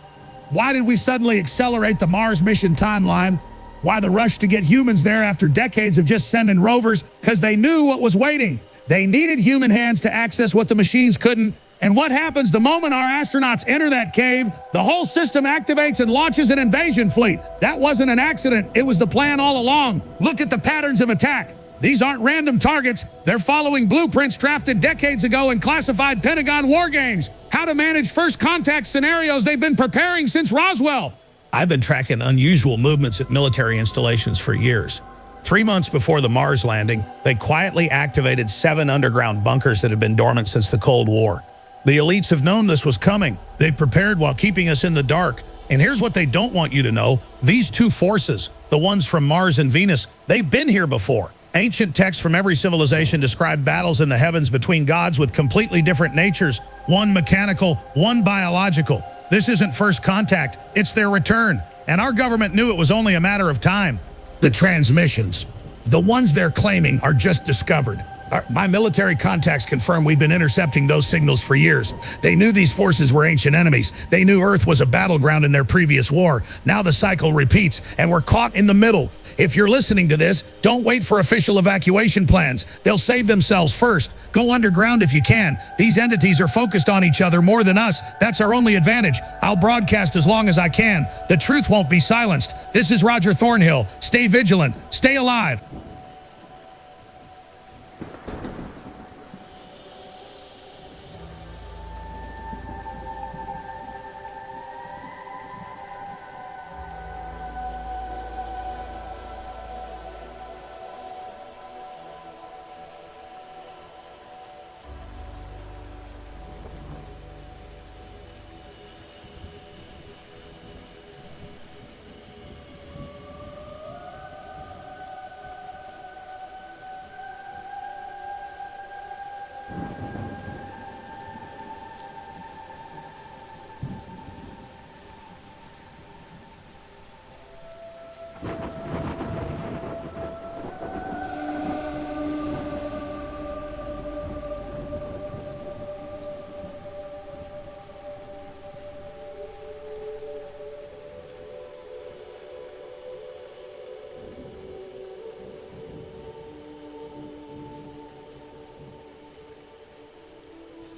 Why did we suddenly accelerate the Mars mission timeline? Why the rush to get humans there after decades of just sending rovers? Because they knew what was waiting. They needed human hands to access what the machines couldn't. And what happens the moment our astronauts enter that cave? The whole system activates and launches an invasion fleet. That wasn't an accident. It was the plan all along. Look at the patterns of attack. These aren't random targets. They're following blueprints drafted decades ago in classified Pentagon war games. How to manage first contact scenarios they've been preparing since Roswell. I've been tracking unusual movements at military installations for years. 3 months before the Mars landing, they quietly activated 7 underground bunkers that had been dormant since the Cold War. The elites have known this was coming. They've prepared while keeping us in the dark. And here's what they don't want you to know. These two forces, the ones from Mars and Venus, they've been here before. Ancient texts from every civilization describe battles in the heavens between gods with completely different natures, one mechanical, one biological. This isn't first contact, it's their return. And our government knew it was only a matter of time. The transmissions, the ones they're claiming are just discovered. My military contacts confirm we've been intercepting those signals for years. They knew these forces were ancient enemies. They knew Earth was a battleground in their previous war. Now the cycle repeats, and we're caught in the middle. If you're listening to this, don't wait for official evacuation plans. They'll save themselves first. Go underground if you can. These entities are focused on each other more than us. That's our only advantage. I'll broadcast as long as I can. The truth won't be silenced. This is Roger Thornhill. Stay vigilant. Stay alive.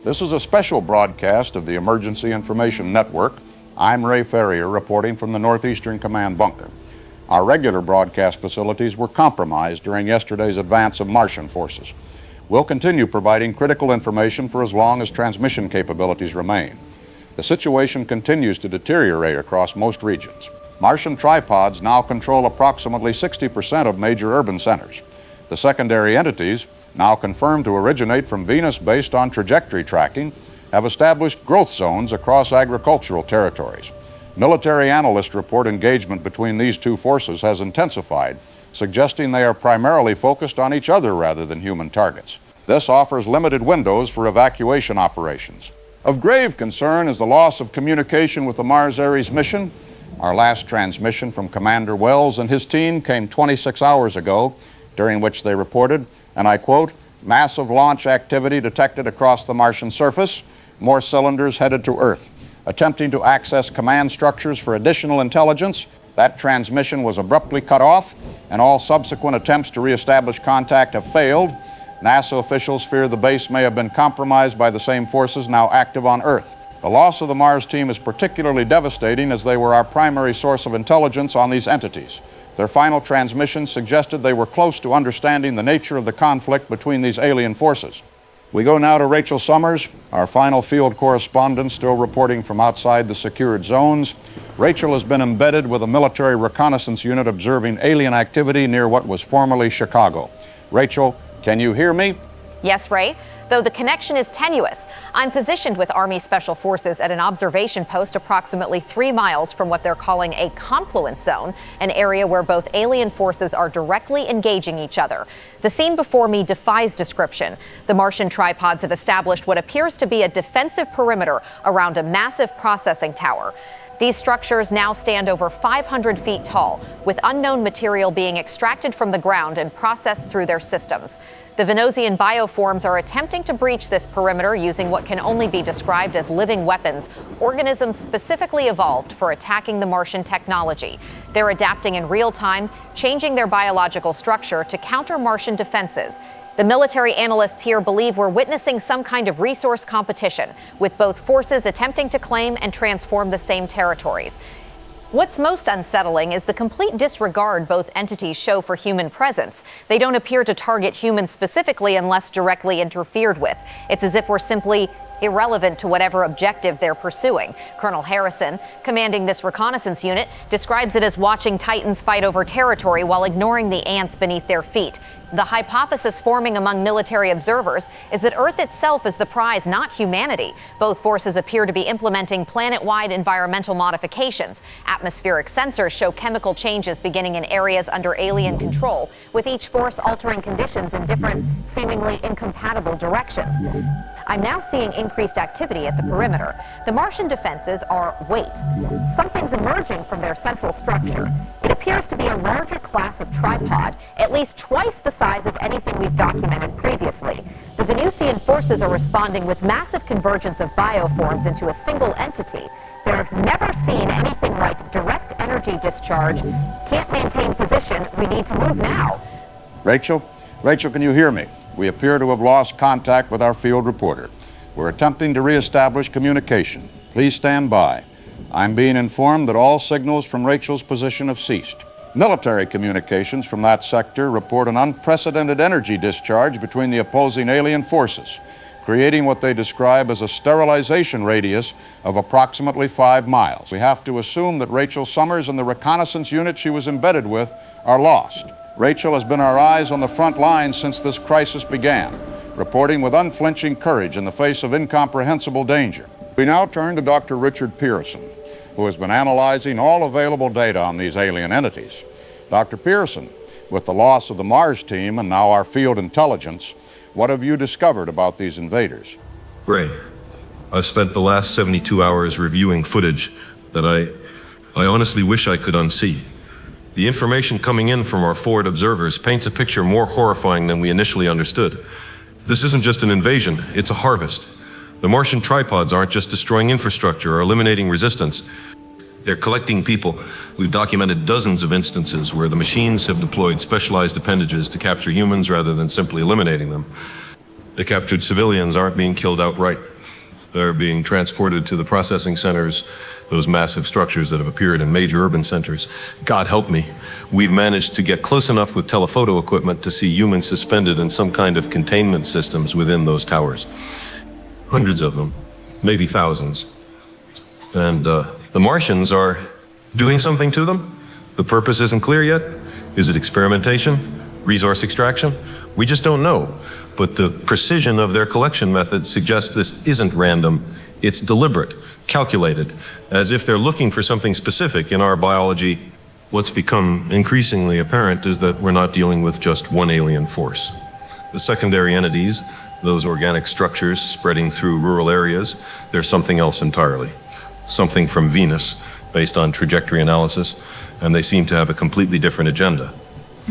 This is a special broadcast of the Emergency Information Network. I'm Ray Ferrier reporting from the Northeastern Command bunker. Our regular broadcast facilities were compromised during yesterday's advance of Martian forces. We'll continue providing critical information for as long as transmission capabilities remain. The situation continues to deteriorate across most regions. Martian tripods now control approximately 60% of major urban centers. The secondary entities, now confirmed to originate from Venus based on trajectory tracking, have established growth zones across agricultural territories. Military analysts report engagement between these two forces has intensified, suggesting they are primarily focused on each other rather than human targets. This offers limited windows for evacuation operations. Of grave concern is the loss of communication with the Mars-Ares mission. Our last transmission from Commander Wells and his team came 26 hours ago, during which they reported, and I quote, "Massive launch activity detected across the Martian surface, more cylinders headed to Earth. Attempting to access command structures for additional intelligence, that transmission was abruptly cut off, and all subsequent attempts to reestablish contact have failed. NASA officials fear the base may have been compromised by the same forces now active on Earth. The loss of the Mars team is particularly devastating as they were our primary source of intelligence on these entities. Their final transmissions suggested they were close to understanding the nature of the conflict between these alien forces." We go now to Rachel Summers, our final field correspondent, still reporting from outside the secured zones. Rachel has been embedded with a military reconnaissance unit observing alien activity near what was formerly Chicago. Rachel, can you hear me? Yes, Ray? Though the connection is tenuous, I'm positioned with Army Special Forces at an observation post approximately 3 miles from what they're calling a confluence zone, an area where both alien forces are directly engaging each other. The scene before me defies description. The Martian tripods have established what appears to be a defensive perimeter around a massive processing tower. These structures now stand over 500 feet tall, with unknown material being extracted from the ground and processed through their systems. The Venusian bioforms are attempting to breach this perimeter using what can only be described as living weapons, organisms specifically evolved for attacking the Martian technology. They're adapting in real time, changing their biological structure to counter Martian defenses. The military analysts here believe we're witnessing some kind of resource competition, with both forces attempting to claim and transform the same territories. What's most unsettling is the complete disregard both entities show for human presence. They don't appear to target humans specifically unless directly interfered with. It's as if we're simply irrelevant to whatever objective they're pursuing. Colonel Harrison, commanding this reconnaissance unit, describes it as watching Titans fight over territory while ignoring the ants beneath their feet. The hypothesis forming among military observers is that Earth itself is the prize, not humanity. Both forces appear to be implementing planet-wide environmental modifications. Atmospheric sensors show chemical changes beginning in areas under alien control, with each force altering conditions in different, seemingly incompatible directions. I'm now seeing increased activity at the perimeter. The Martian defenses are wait. Something's emerging from their central structure. It appears to be a larger class of tripod, at least twice the size of anything we've documented previously. The Venusian forces are responding with massive convergence of bioforms into a single entity. They've never seen anything like direct energy discharge. Can't maintain position. We need to move now. Rachel, can you hear me? We appear to have lost contact with our field reporter. We're attempting to reestablish communication. Please stand by. I'm being informed that all signals from Rachel's position have ceased. Military communications from that sector report an unprecedented energy discharge between the opposing alien forces, creating what they describe as a sterilization radius of approximately 5 miles. We have to assume that Rachel Summers and the reconnaissance unit she was embedded with are lost. Rachel has been our eyes on the front lines since this crisis began, reporting with unflinching courage in the face of incomprehensible danger. We now turn to Dr. Richard Pearson, who has been analyzing all available data on these alien entities. Dr. Pearson, with the loss of the Mars team and now our field intelligence, what have you discovered about these invaders? Ray, I've spent the last 72 hours reviewing footage that I honestly wish I could unsee. The information coming in from our forward observers paints a picture more horrifying than we initially understood. This isn't just an invasion, it's a harvest. The Martian tripods aren't just destroying infrastructure or eliminating resistance. They're collecting people. We've documented dozens of instances where the machines have deployed specialized appendages to capture humans rather than simply eliminating them. The captured civilians aren't being killed outright. They're being transported to the processing centers, those massive structures that have appeared in major urban centers. God help me, we've managed to get close enough with telephoto equipment to see humans suspended in some kind of containment systems within those towers. Hundreds of them, maybe thousands. And the Martians are doing something to them. The purpose isn't clear yet. Is it experimentation? Resource extraction? We just don't know. But the precision of their collection methods suggests this isn't random. It's deliberate, calculated, as if they're looking for something specific in our biology. What's become increasingly apparent is that we're not dealing with just one alien force. The secondary entities, those organic structures spreading through rural areas, they're something else entirely. Something from Venus, based on trajectory analysis, and they seem to have a completely different agenda.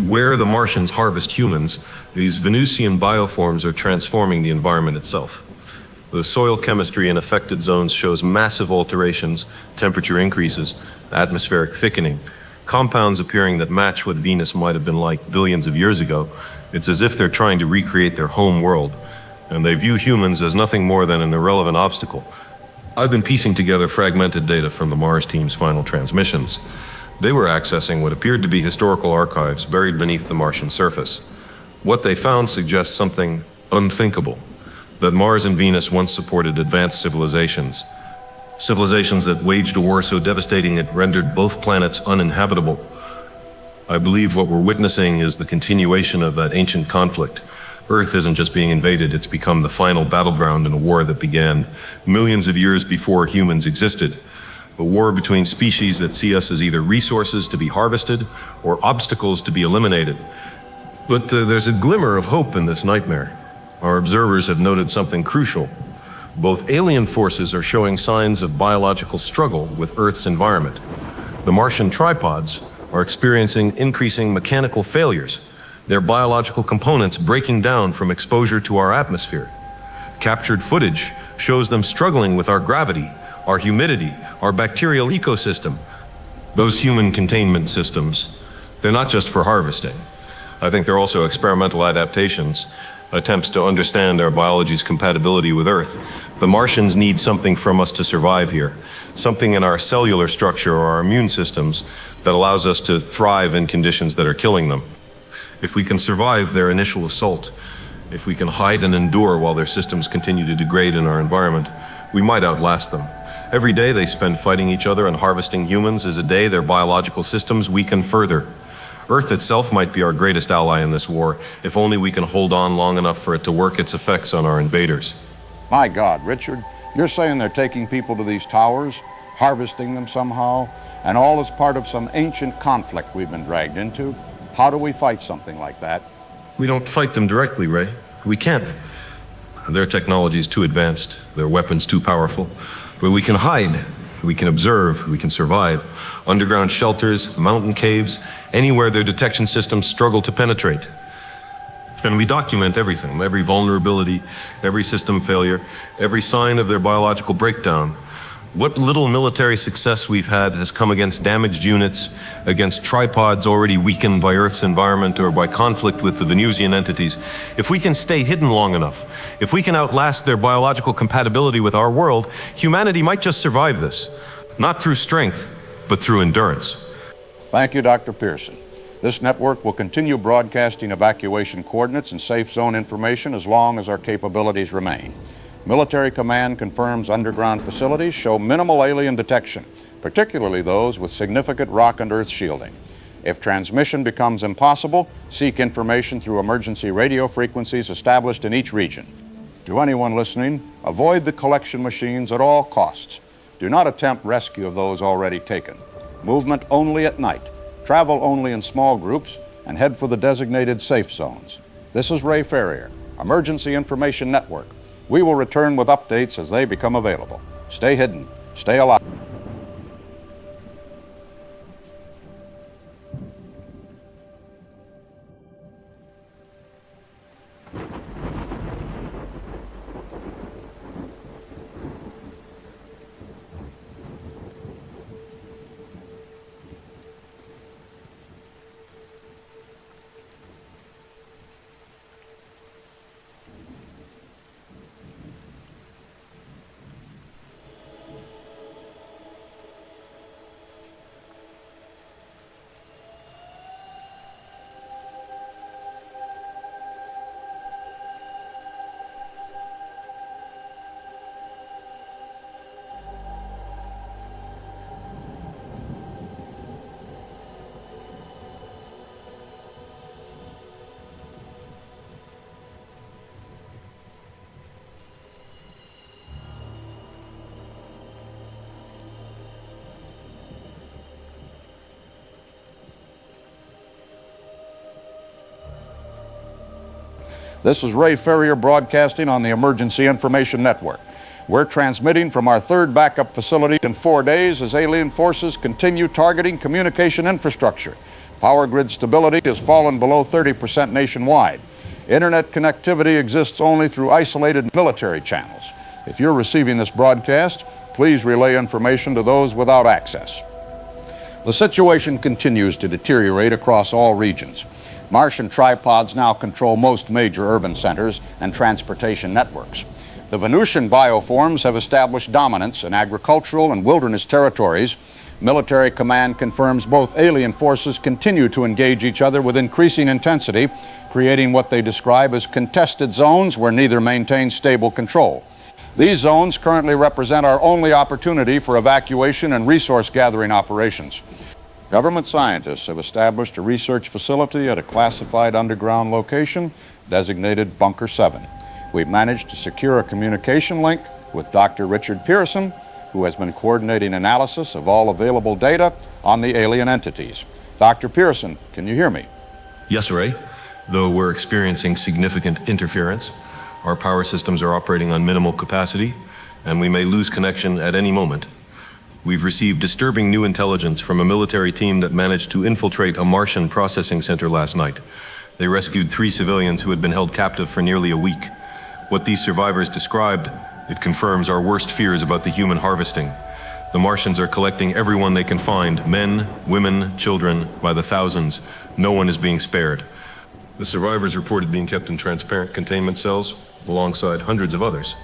Where the Martians harvest humans, these Venusian bioforms are transforming the environment itself. The soil chemistry in affected zones shows massive alterations, temperature increases, atmospheric thickening, compounds appearing that match what Venus might have been like billions of years ago. It's as if they're trying to recreate their home world, and they view humans as nothing more than an irrelevant obstacle. I've been piecing together fragmented data from the Mars team's final transmissions. They were accessing what appeared to be historical archives buried beneath the Martian surface. What they found suggests something unthinkable, that Mars and Venus once supported advanced civilizations. Civilizations that waged a war so devastating it rendered both planets uninhabitable. I believe what we're witnessing is the continuation of that ancient conflict, Earth isn't just being invaded, it's become the final battleground in a war that began millions of years before humans existed. A war between species that see us as either resources to be harvested or obstacles to be eliminated. But there's a glimmer of hope in this nightmare. Our observers have noted something crucial. Both alien forces are showing signs of biological struggle with Earth's environment. The Martian tripods are experiencing increasing mechanical failures, their biological components breaking down from exposure to our atmosphere. Captured footage shows them struggling with our gravity, our humidity, our bacterial ecosystem. Those human containment systems, they're not just for harvesting. I think they're also experimental adaptations, attempts to understand our biology's compatibility with Earth. The Martians need something from us to survive here, something in our cellular structure or our immune systems that allows us to thrive in conditions that are killing them. If we can survive their initial assault, if we can hide and endure while their systems continue to degrade in our environment, we might outlast them. Every day they spend fighting each other and harvesting humans is a day their biological systems weaken further. Earth itself might be our greatest ally in this war, if only we can hold on long enough for it to work its effects on our invaders. My God, Richard, you're saying they're taking people to these towers, harvesting them somehow, and all as part of some ancient conflict we've been dragged into? How do we fight something like that? We don't fight them directly, Ray. We can't. Their technology is too advanced, their weapons too powerful. But we can hide, we can observe, we can survive. Underground shelters, mountain caves, anywhere their detection systems struggle to penetrate. And we document everything, every vulnerability, every system failure, every sign of their biological breakdown. What little military success we've had has come against damaged units, against tripods already weakened by Earth's environment or by conflict with the Venusian entities. If we can stay hidden long enough, if we can outlast their biological compatibility with our world, humanity might just survive this. Not through strength, but through endurance. Thank you, Dr. Pearson. This network will continue broadcasting evacuation coordinates and safe zone information as long as our capabilities remain. Military Command confirms underground facilities show minimal alien detection, particularly those with significant rock and earth shielding. If transmission becomes impossible, seek information through emergency radio frequencies established in each region. To anyone listening, avoid the collection machines at all costs. Do not attempt rescue of those already taken. Movement only at night. Travel only in small groups and head for the designated safe zones. This is Ray Ferrier, Emergency Information Network. We will return with updates as they become available. Stay hidden, stay alive. This is Ray Ferrier broadcasting on the Emergency Information Network. We're transmitting from our third backup facility in 4 days as alien forces continue targeting communication infrastructure. Power grid stability has fallen below 30% nationwide. Internet connectivity exists only through isolated military channels. If you're receiving this broadcast, please relay information to those without access. The situation continues to deteriorate across all regions. Martian tripods now control most major urban centers and transportation networks. The Venusian bioforms have established dominance in agricultural and wilderness territories. Military Command confirms both alien forces continue to engage each other with increasing intensity, creating what they describe as contested zones where neither maintains stable control. These zones currently represent our only opportunity for evacuation and resource gathering operations. Government scientists have established a research facility at a classified underground location designated Bunker 7. We've managed to secure a communication link with Dr. Richard Pearson, who has been coordinating analysis of all available data on the alien entities. Dr. Pearson, can you hear me? Yes, Ray. Though we're experiencing significant interference, our power systems are operating on minimal capacity, and we may lose connection at any moment. We've received disturbing new intelligence from a military team that managed to infiltrate a Martian processing center last night. They rescued 3 civilians who had been held captive for nearly a week. What these survivors described, it confirms our worst fears about the human harvesting. The Martians are collecting everyone they can find, men, women, children, by the thousands. No one is being spared. The survivors reported being kept in transparent containment cells alongside hundreds of others.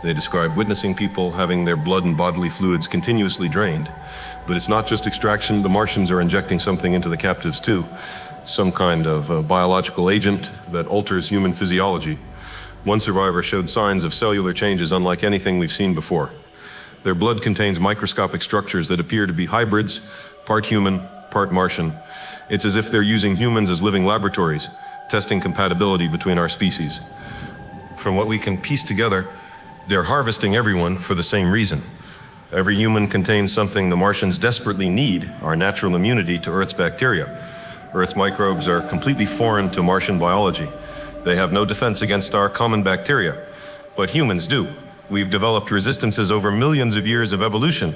They described witnessing people having their blood and bodily fluids continuously drained. But it's not just extraction. The Martians are injecting something into the captives too. Some kind of biological agent that alters human physiology. One survivor showed signs of cellular changes unlike anything we've seen before. Their blood contains microscopic structures that appear to be hybrids, part human, part Martian. It's as if they're using humans as living laboratories, testing compatibility between our species. From what we can piece together, they're harvesting everyone for the same reason. Every human contains something the Martians desperately need, our natural immunity to Earth's bacteria. Earth's microbes are completely foreign to Martian biology. They have no defense against our common bacteria, but humans do. We've developed resistances over millions of years of evolution.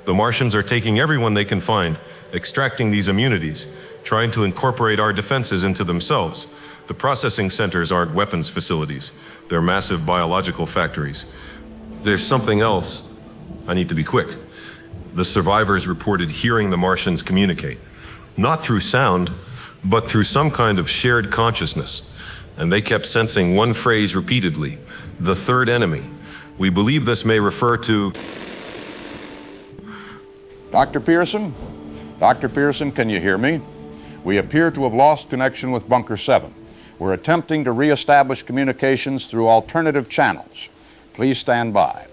The Martians are taking everyone they can find, extracting these immunities, trying to incorporate our defenses into themselves. The processing centers aren't weapons facilities. They're massive biological factories. There's something else. I need to be quick. The survivors reported hearing the Martians communicate, not through sound, but through some kind of shared consciousness. And they kept sensing one phrase repeatedly, the third enemy. We believe this may refer to... Dr. Pearson? Dr. Pearson, can you hear me? We appear to have lost connection with Bunker 7. We're attempting to reestablish communications through alternative channels. Please stand by.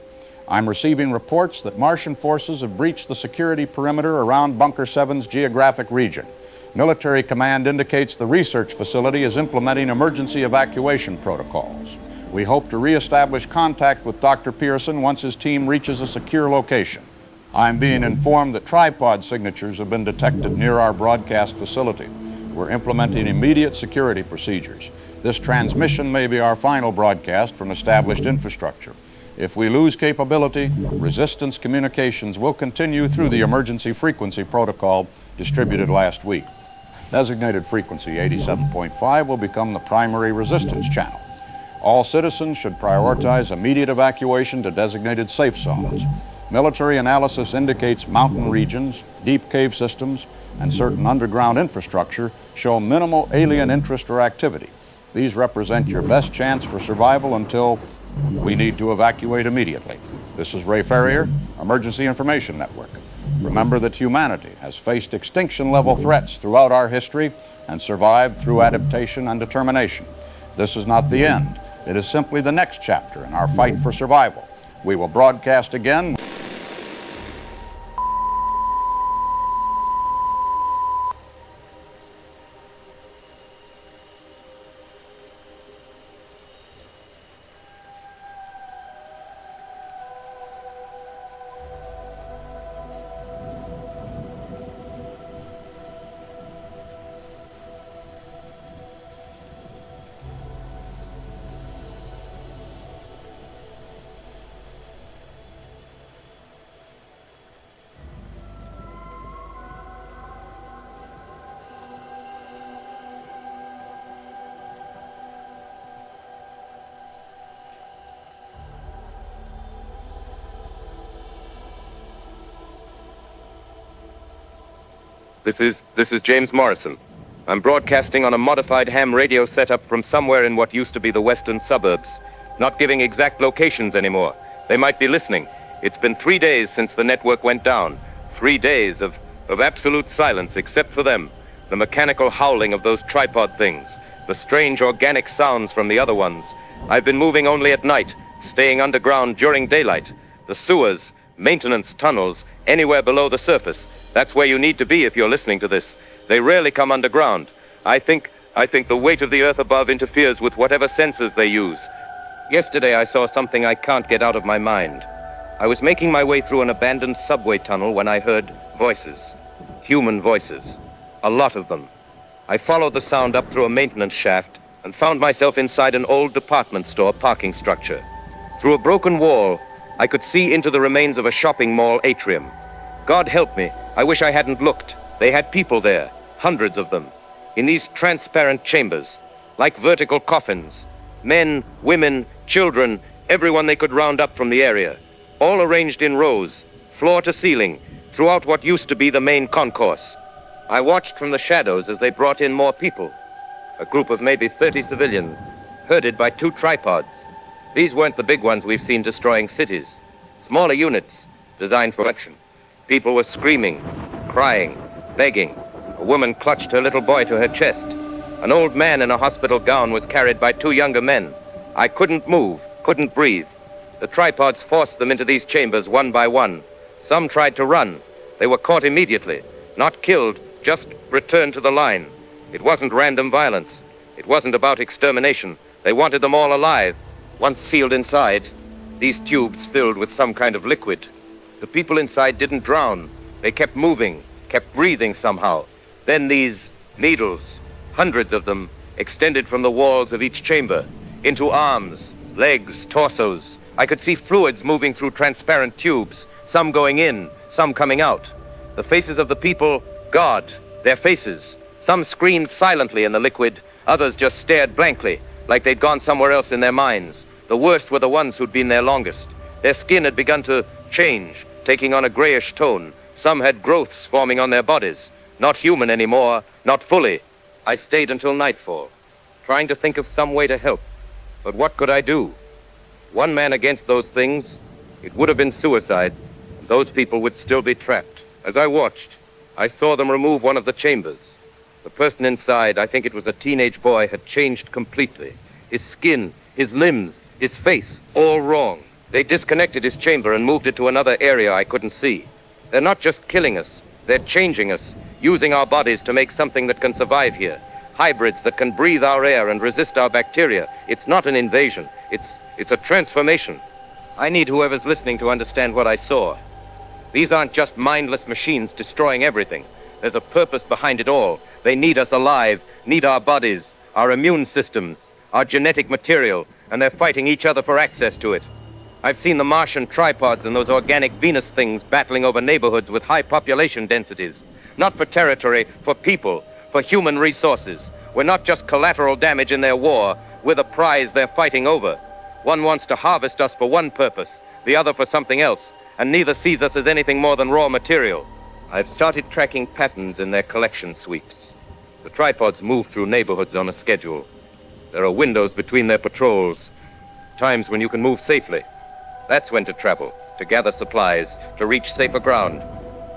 I'm receiving reports that Martian forces have breached the security perimeter around Bunker 7's geographic region. Military command indicates the research facility is implementing emergency evacuation protocols. We hope to reestablish contact with Dr. Pearson once his team reaches a secure location. I'm being informed that tripod signatures have been detected near our broadcast facility. We're implementing immediate security procedures. This transmission may be our final broadcast from established infrastructure. If we lose capability, resistance communications will continue through the emergency frequency protocol distributed last week. Designated frequency 87.5 will become the primary resistance channel. All citizens should prioritize immediate evacuation to designated safe zones. Military analysis indicates mountain regions, deep cave systems, and certain underground infrastructure show minimal alien interest or activity. These represent your best chance for survival until we need to evacuate immediately. This is Ray Ferrier, Emergency Information Network. Remember that humanity has faced extinction-level threats throughout our history and survived through adaptation and determination. This is not the end. It is simply the next chapter in our fight for survival. We will broadcast again. This is James Morrison. I'm broadcasting on a modified ham radio setup from somewhere in what used to be the western suburbs. Not giving exact locations anymore. They might be listening. It's been 3 days since the network went down. 3 days of absolute silence except for them. The mechanical howling of those tripod things. The strange organic sounds from the other ones. I've been moving only at night, staying underground during daylight. The sewers, maintenance tunnels, anywhere below the surface. That's where you need to be if you're listening to this. They rarely come underground. I think I think the weight of the earth above interferes with whatever senses they use. Yesterday I saw something I can't get out of my mind. I was making my way through an abandoned subway tunnel when I heard voices. Human voices. A lot of them. I followed the sound up through a maintenance shaft and found myself inside an old department store parking structure. Through a broken wall, I could see into the remains of a shopping mall atrium. God help me, I wish I hadn't looked. They had people there, hundreds of them, in these transparent chambers, like vertical coffins. Men, women, children, everyone they could round up from the area, all arranged in rows, floor to ceiling, throughout what used to be the main concourse. I watched from the shadows as they brought in more people. A group of maybe 30 civilians, herded by 2 tripods. These weren't the big ones we've seen destroying cities. Smaller units, designed for action. People were screaming, crying, begging. A woman clutched her little boy to her chest. An old man in a hospital gown was carried by 2 younger men. I couldn't move, couldn't breathe. The tripods forced them into these chambers one by one. Some tried to run. They were caught immediately. Not killed, just returned to the line. It wasn't random violence. It wasn't about extermination. They wanted them all alive. Once sealed inside, these tubes filled with some kind of liquid. The people inside didn't drown. They kept moving, kept breathing somehow. Then these needles, hundreds of them, extended from the walls of each chamber, into arms, legs, torsos. I could see fluids moving through transparent tubes, some going in, some coming out. The faces of the people, God, their faces. Some screamed silently in the liquid, others just stared blankly, like they'd gone somewhere else in their minds. The worst were the ones who'd been there longest. Their skin had begun to change, taking on a grayish tone. Some had growths forming on their bodies. Not human anymore, not fully. I stayed until nightfall, trying to think of some way to help. But what could I do? One man against those things, it would have been suicide. Those people would still be trapped. As I watched, I saw them remove one of the chambers. The person inside, I think it was a teenage boy, had changed completely. His skin, his limbs, his face, all wrong. They disconnected his chamber and moved it to another area I couldn't see. They're not just killing us, they're changing us, using our bodies to make something that can survive here. Hybrids that can breathe our air and resist our bacteria. It's not an invasion, it's a transformation. I need whoever's listening to understand what I saw. These aren't just mindless machines destroying everything. There's a purpose behind it all. They need us alive, need our bodies, our immune systems, our genetic material, and they're fighting each other for access to it. I've seen the Martian tripods and those organic Venus things battling over neighborhoods with high population densities. Not for territory, for people, for human resources. We're not just collateral damage in their war, we're the prize they're fighting over. One wants to harvest us for one purpose, the other for something else, and neither sees us as anything more than raw material. I've started tracking patterns in their collection sweeps. The tripods move through neighborhoods on a schedule. There are windows between their patrols, times when you can move safely. That's when to travel, to gather supplies, to reach safer ground.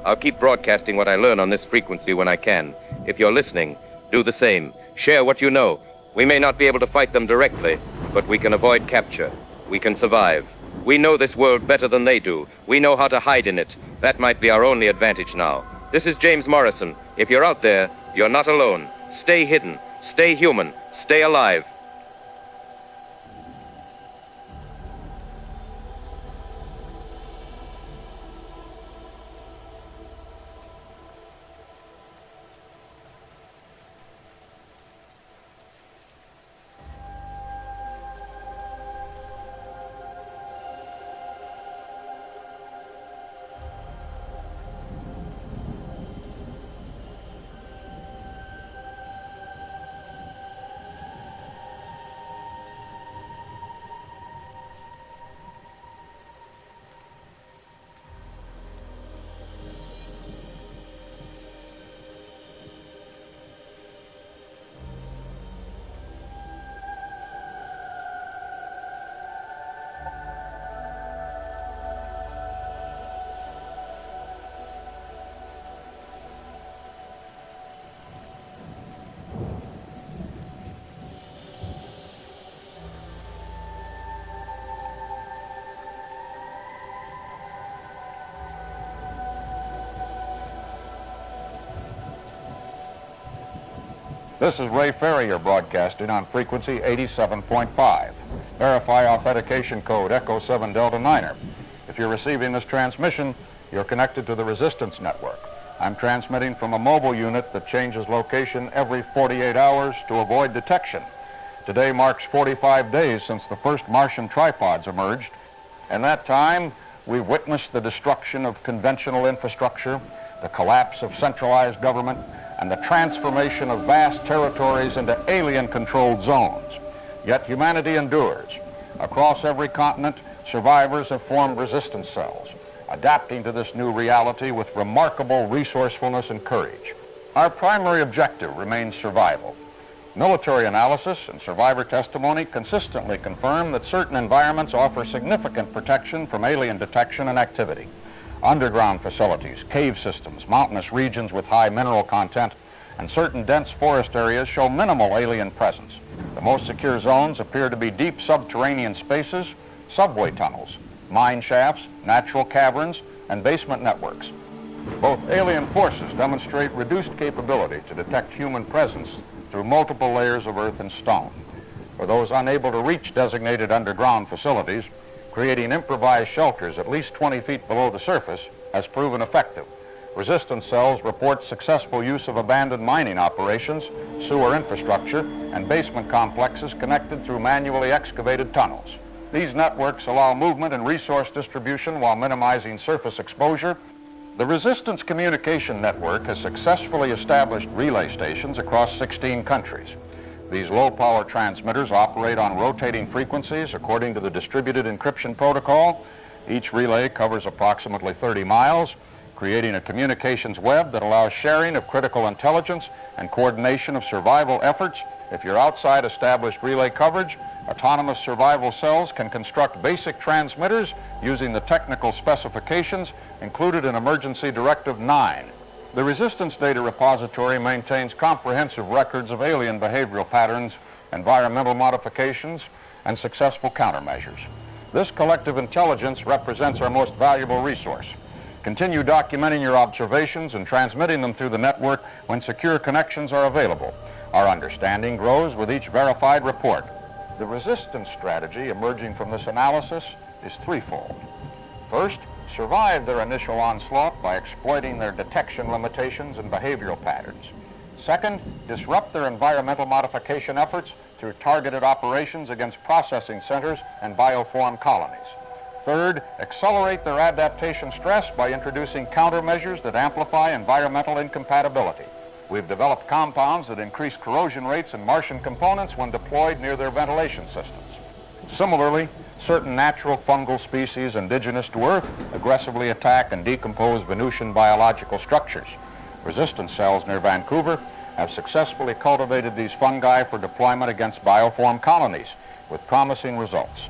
I'll keep broadcasting what I learn on this frequency when I can. If you're listening, do the same. Share what you know. We may not be able to fight them directly, but we can avoid capture. We can survive. We know this world better than they do. We know how to hide in it. That might be our only advantage now. This is James Morrison. If you're out there, you're not alone. Stay hidden. Stay human. Stay alive. This is Ray Ferrier broadcasting on frequency 87.5. Verify authentication code Echo 7 Delta Niner. If you're receiving this transmission, you're connected to the Resistance Network. I'm transmitting from a mobile unit that changes location every 48 hours to avoid detection. Today marks 45 days since the first Martian tripods emerged. In that time, we've witnessed the destruction of conventional infrastructure, the collapse of centralized government, and the transformation of vast territories into alien-controlled zones. Yet humanity endures. Across every continent, survivors have formed resistance cells, adapting to this new reality with remarkable resourcefulness and courage. Our primary objective remains survival. Military analysis and survivor testimony consistently confirm that certain environments offer significant protection from alien detection and activity. Underground facilities, cave systems, mountainous regions with high mineral content, and certain dense forest areas show minimal alien presence. The most secure zones appear to be deep subterranean spaces, subway tunnels, mine shafts, natural caverns, and basement networks. Both alien forces demonstrate reduced capability to detect human presence through multiple layers of earth and stone. For those unable to reach designated underground facilities, creating improvised shelters at least 20 feet below the surface has proven effective. Resistance cells report successful use of abandoned mining operations, sewer infrastructure, and basement complexes connected through manually excavated tunnels. These networks allow movement and resource distribution while minimizing surface exposure. The Resistance Communication Network has successfully established relay stations across 16 countries. These low-power transmitters operate on rotating frequencies according to the distributed encryption protocol. Each relay covers approximately 30 miles, creating a communications web that allows sharing of critical intelligence and coordination of survival efforts. If you're outside established relay coverage, autonomous survival cells can construct basic transmitters using the technical specifications included in Emergency Directive 9. The Resistance Data Repository maintains comprehensive records of alien behavioral patterns, environmental modifications, and successful countermeasures. This collective intelligence represents our most valuable resource. Continue documenting your observations and transmitting them through the network when secure connections are available. Our understanding grows with each verified report. The resistance strategy emerging from this analysis is threefold. First, survive their initial onslaught by exploiting their detection limitations and behavioral patterns. Second, disrupt their environmental modification efforts through targeted operations against processing centers and bioform colonies. Third, accelerate their adaptation stress by introducing countermeasures that amplify environmental incompatibility. We've developed compounds that increase corrosion rates in Martian components when deployed near their ventilation systems. Similarly, certain natural fungal species indigenous to Earth aggressively attack and decompose Venusian biological structures. Resistance cells near Vancouver have successfully cultivated these fungi for deployment against bioform colonies with promising results.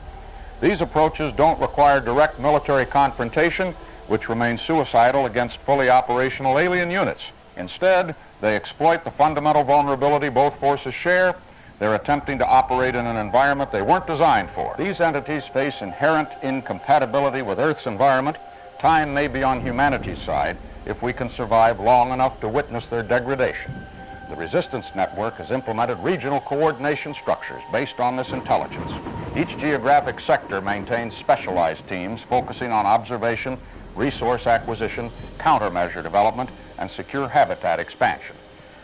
These approaches don't require direct military confrontation, which remains suicidal against fully operational alien units. Instead, they exploit the fundamental vulnerability both forces share. They're attempting to operate in an environment they weren't designed for. These entities face inherent incompatibility with Earth's environment. Time may be on humanity's side if we can survive long enough to witness their degradation. The Resistance Network has implemented regional coordination structures based on this intelligence. Each geographic sector maintains specialized teams focusing on observation, resource acquisition, countermeasure development, and secure habitat expansion.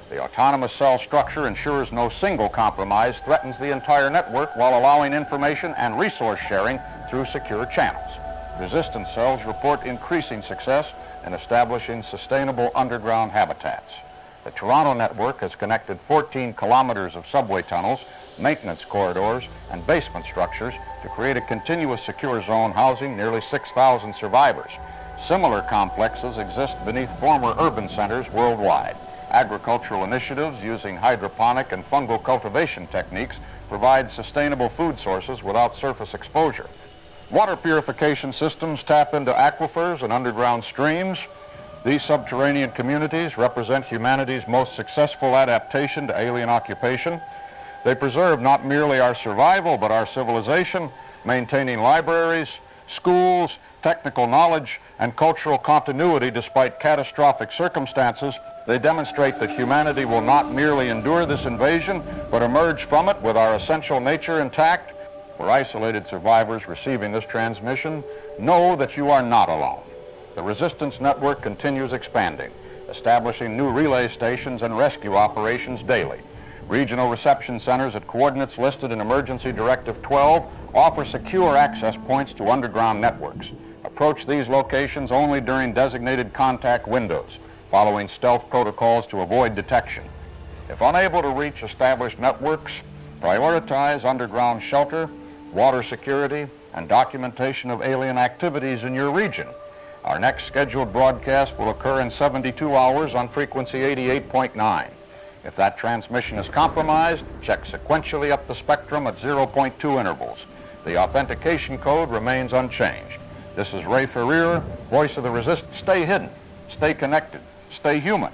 The autonomous cell structure ensures no single compromise threatens the entire network while allowing information and resource sharing through secure channels. Resistance cells report increasing success in establishing sustainable underground habitats. The Toronto network has connected 14 kilometers of subway tunnels, maintenance corridors, and basement structures to create a continuous secure zone housing nearly 6,000 survivors. Similar complexes exist beneath former urban centers worldwide. Agricultural initiatives using hydroponic and fungal cultivation techniques provide sustainable food sources without surface exposure. Water purification systems tap into aquifers and underground streams. These subterranean communities represent humanity's most successful adaptation to alien occupation. They preserve not merely our survival, but our civilization, maintaining libraries, schools, technical knowledge, and cultural continuity despite catastrophic circumstances, they demonstrate that humanity will not merely endure this invasion, but emerge from it with our essential nature intact. For isolated survivors receiving this transmission, know that you are not alone. The resistance network continues expanding, establishing new relay stations and rescue operations daily. Regional reception centers at coordinates listed in Emergency Directive 12 offer secure access points to underground networks. Approach these locations only during designated contact windows, following stealth protocols to avoid detection. If unable to reach established networks, prioritize underground shelter, water security, and documentation of alien activities in your region. Our next scheduled broadcast will occur in 72 hours on frequency 88.9. If that transmission is compromised, check sequentially up the spectrum at 0.2 intervals. The authentication code remains unchanged. This is Ray Ferrier, voice of the resistance. Stay hidden, stay connected, stay human.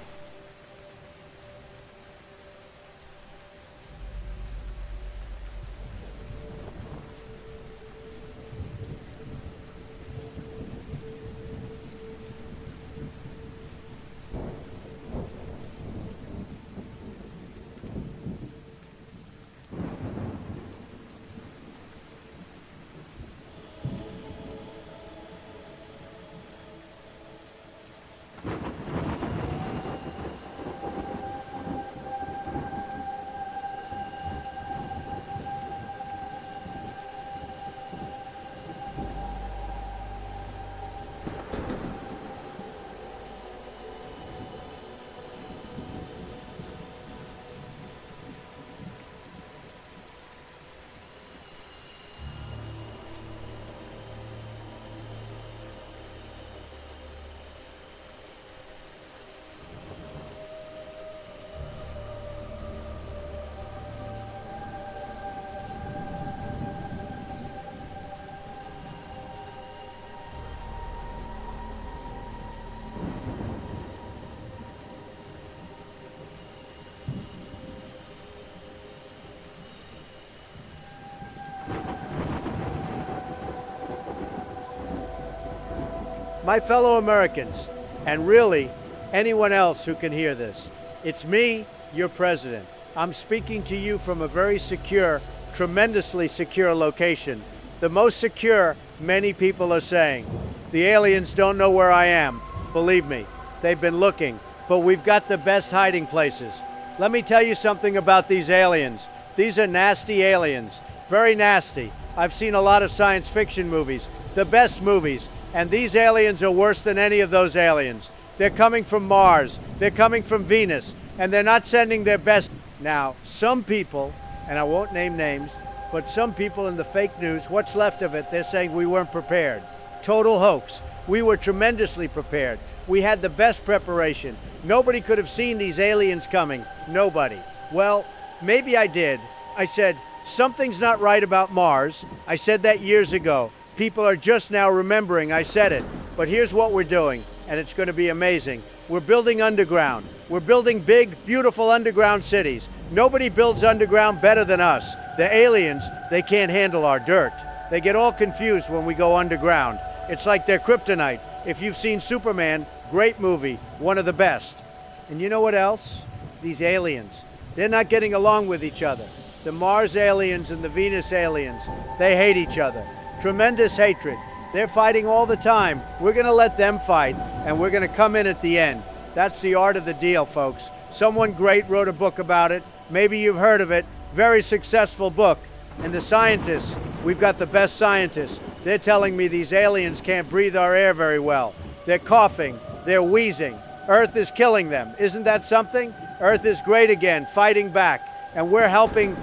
My fellow Americans, and really anyone else who can hear this, it's me, your president. I'm speaking to you from a very secure, tremendously secure location. The most secure, many people are saying. The aliens don't know where I am. Believe me, they've been looking, but we've got the best hiding places. Let me tell you something about these aliens. These are nasty aliens, very nasty. I've seen a lot of science fiction movies, the best movies. And these aliens are worse than any of those aliens. They're coming from Mars, they're coming from Venus, and they're not sending their best. Now, some people, and I won't name names, but some people in the fake news, what's left of it, they're saying we weren't prepared. Total hoax. We were tremendously prepared. We had the best preparation. Nobody could have seen these aliens coming. Nobody. Well, maybe I did. I said, something's not right about Mars. I said that years ago. People are just now remembering I said it. But here's what we're doing, and it's going to be amazing. We're building underground. We're building big, beautiful underground cities. Nobody builds underground better than us. The aliens, they can't handle our dirt. They get all confused when we go underground. It's like they're kryptonite. If you've seen Superman, great movie, one of the best. And you know what else? These aliens, they're not getting along with each other. The Mars aliens and the Venus aliens, they hate each other. Tremendous hatred. They're fighting all the time. We're going to let them fight, and we're going to come in at the end. That's the art of the deal, folks. Someone great wrote a book about it. Maybe you've heard of it. Very successful book. And the scientists, we've got the best scientists. They're telling me these aliens can't breathe our air very well. They're coughing. They're wheezing. Earth is killing them. Isn't that something? Earth is great again, fighting back. And we're helping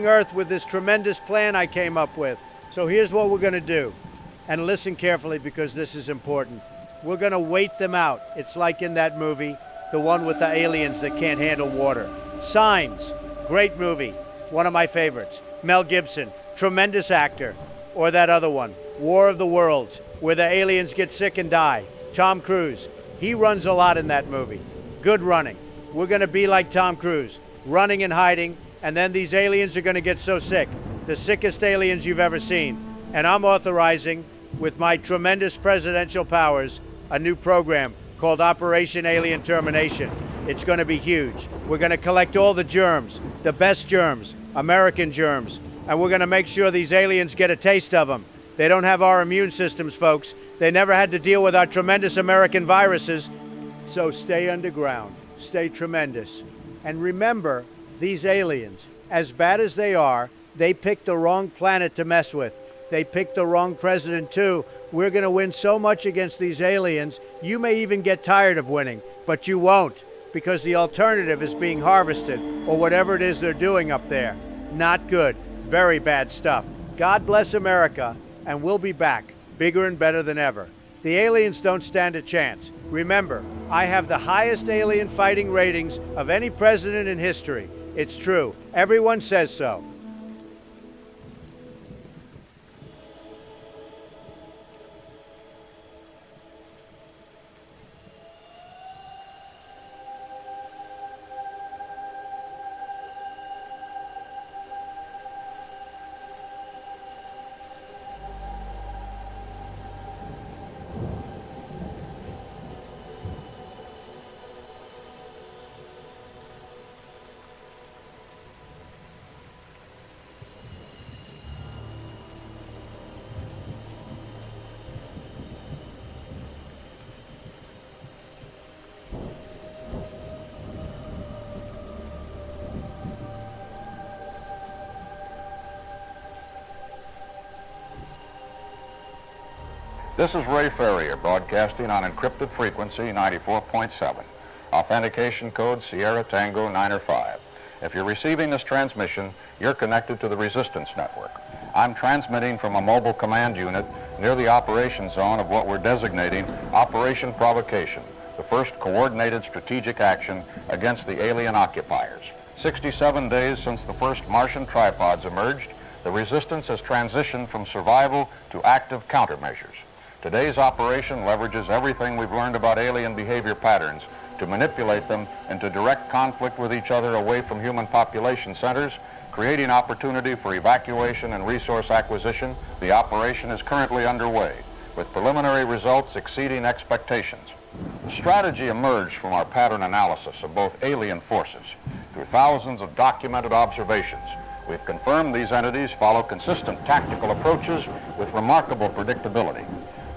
Earth with this tremendous plan I came up with. So here's what we're going to do. And listen carefully because this is important. We're going to wait them out. It's like in that movie, the one with the aliens that can't handle water. Signs, great movie, one of my favorites. Mel Gibson, tremendous actor. Or that other one, War of the Worlds, where the aliens get sick and die. Tom Cruise, he runs a lot in that movie. Good running. We're going to be like Tom Cruise, running and hiding, and then these aliens are going to get so sick. The sickest aliens you've ever seen. And I'm authorizing with my tremendous presidential powers, a new program called Operation Alien Termination. It's going to be huge. We're going to collect all the germs, the best germs, American germs, and we're going to make sure these aliens get a taste of them. They don't have our immune systems, folks. They never had to deal with our tremendous American viruses. So stay underground, stay tremendous. And remember, these aliens, as bad as they picked the wrong planet to mess with. They picked the wrong president, too. We're going to win so much against these aliens, you may even get tired of winning, but you won't, because the alternative is being harvested, or whatever it is they're doing up there. Not good. Very bad stuff. God bless America, and we'll be back, bigger and better than ever. The aliens don't stand a chance. Remember, I have the highest alien fighting ratings of any president in history. It's true. Everyone says so. This is Ray Ferrier broadcasting on encrypted frequency 94.7. Authentication code Sierra Tango 905. If you're receiving this transmission, you're connected to the Resistance Network. I'm transmitting from a mobile command unit near the operation zone of what we're designating Operation Provocation, the first coordinated strategic action against the alien occupiers. 67 days since the first Martian tripods emerged, the Resistance has transitioned from survival to active countermeasures. Today's operation leverages everything we've learned about alien behavior patterns to manipulate them into direct conflict with each other away from human population centers, creating opportunity for evacuation and resource acquisition. The operation is currently underway, with preliminary results exceeding expectations. The strategy emerged from our pattern analysis of both alien forces. Through thousands of documented observations, we've confirmed these entities follow consistent tactical approaches with remarkable predictability.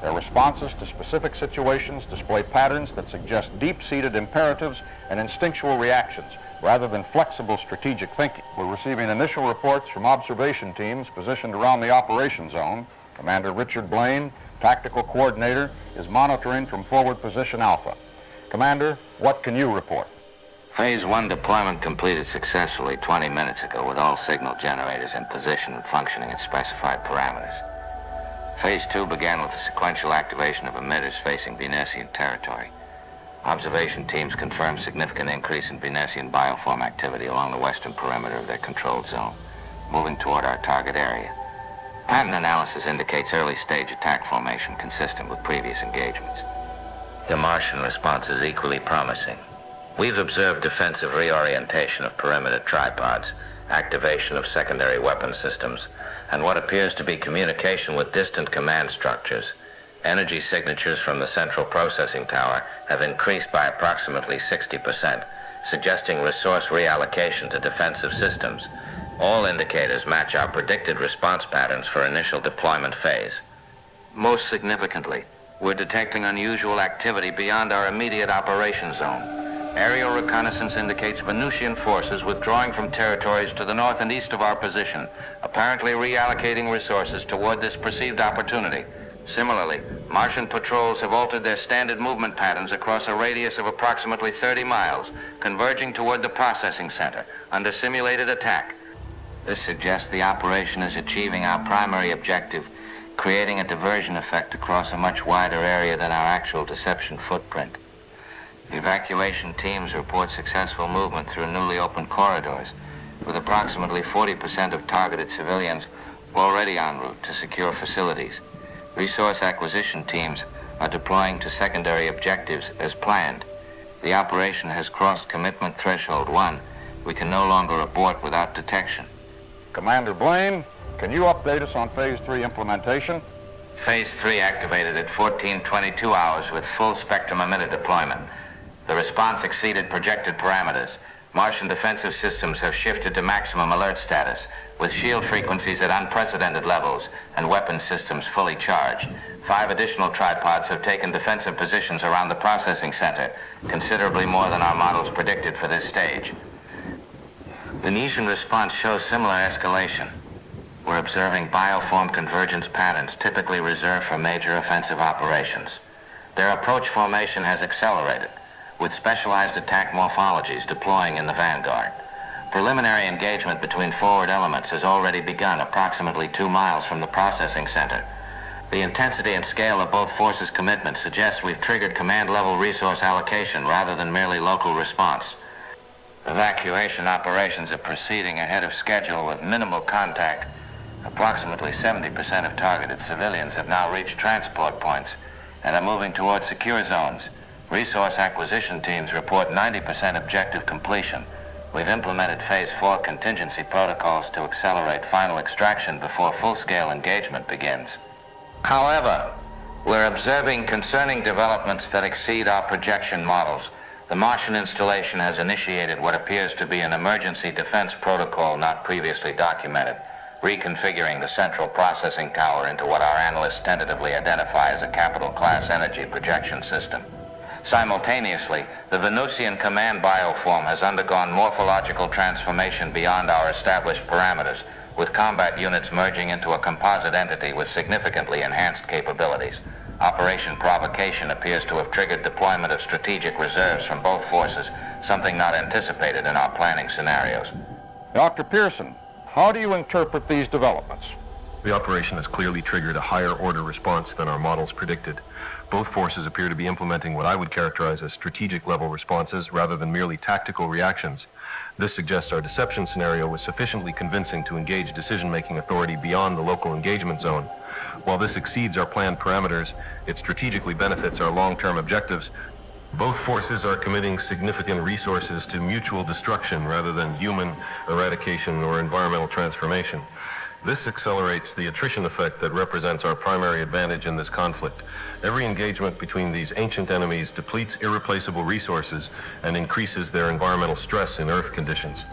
Their responses to specific situations display patterns that suggest deep-seated imperatives and instinctual reactions rather than flexible strategic thinking. We're receiving initial reports from observation teams positioned around the operation zone. Commander Richard Blaine, tactical coordinator, is monitoring from forward position Alpha. Commander, what can you report? Phase 1 deployment completed successfully 20 minutes ago with all signal generators in position and functioning at specified parameters. Phase 2 began with the sequential activation of emitters facing Venetian territory. Observation teams confirmed significant increase in Venetian bioform activity along the western perimeter of their controlled zone, moving toward our target area. Pattern analysis indicates early-stage attack formation consistent with previous engagements. The Martian response is equally promising. We've observed defensive reorientation of perimeter tripods, activation of secondary weapon systems, and what appears to be communication with distant command structures. Energy signatures from the central processing tower have increased by approximately 60%, suggesting resource reallocation to defensive systems. All indicators match our predicted response patterns for initial deployment phase. Most significantly, we're detecting unusual activity beyond our immediate operation zone. Aerial reconnaissance indicates Venusian forces withdrawing from territories to the north and east of our position, apparently reallocating resources toward this perceived opportunity. Similarly, Martian patrols have altered their standard movement patterns across a radius of approximately 30 miles, converging toward the processing center under simulated attack. This suggests the operation is achieving our primary objective, creating a diversion effect across a much wider area than our actual deception footprint. Evacuation teams report successful movement through newly opened corridors, with approximately 40% of targeted civilians already en route to secure facilities. Resource acquisition teams are deploying to secondary objectives as planned. The operation has crossed commitment threshold 1. We can no longer abort without detection. Commander Blaine, can you update us on Phase 3 implementation? Phase 3 activated at 14:22 hours with full spectrum emitter deployment. The response exceeded projected parameters. Martian defensive systems have shifted to maximum alert status, with shield frequencies at unprecedented levels and weapon systems fully charged. 5 additional tripods have taken defensive positions around the processing center, considerably more than our models predicted for this stage. Venetian response shows similar escalation. We're observing bioform convergence patterns typically reserved for major offensive operations. Their approach formation has accelerated, with specialized attack morphologies deploying in the vanguard. Preliminary engagement between forward elements has already begun approximately 2 miles from the processing center. The intensity and scale of both forces' commitment suggests we've triggered command-level resource allocation rather than merely local response. Evacuation operations are proceeding ahead of schedule with minimal contact. Approximately 70% of targeted civilians have now reached transport points and are moving towards secure zones. Resource acquisition teams report 90% objective completion. We've implemented Phase 4 contingency protocols to accelerate final extraction before full-scale engagement begins. However, we're observing concerning developments that exceed our projection models. The Martian installation has initiated what appears to be an emergency defense protocol not previously documented, reconfiguring the central processing tower into what our analysts tentatively identify as a capital-class energy projection system. Simultaneously, the Venusian command bioform has undergone morphological transformation beyond our established parameters, with combat units merging into a composite entity with significantly enhanced capabilities. Operation Provocation appears to have triggered deployment of strategic reserves from both forces, something not anticipated in our planning scenarios. Dr. Pearson, how do you interpret these developments? The operation has clearly triggered a higher order response than our models predicted. Both forces appear to be implementing what I would characterize as strategic level responses rather than merely tactical reactions. This suggests our deception scenario was sufficiently convincing to engage decision-making authority beyond the local engagement zone. While this exceeds our planned parameters, it strategically benefits our long-term objectives. Both forces are committing significant resources to mutual destruction rather than human eradication or environmental transformation. This accelerates the attrition effect that represents our primary advantage in this conflict. Every engagement between these ancient enemies depletes irreplaceable resources and increases their environmental stress in Earth conditions.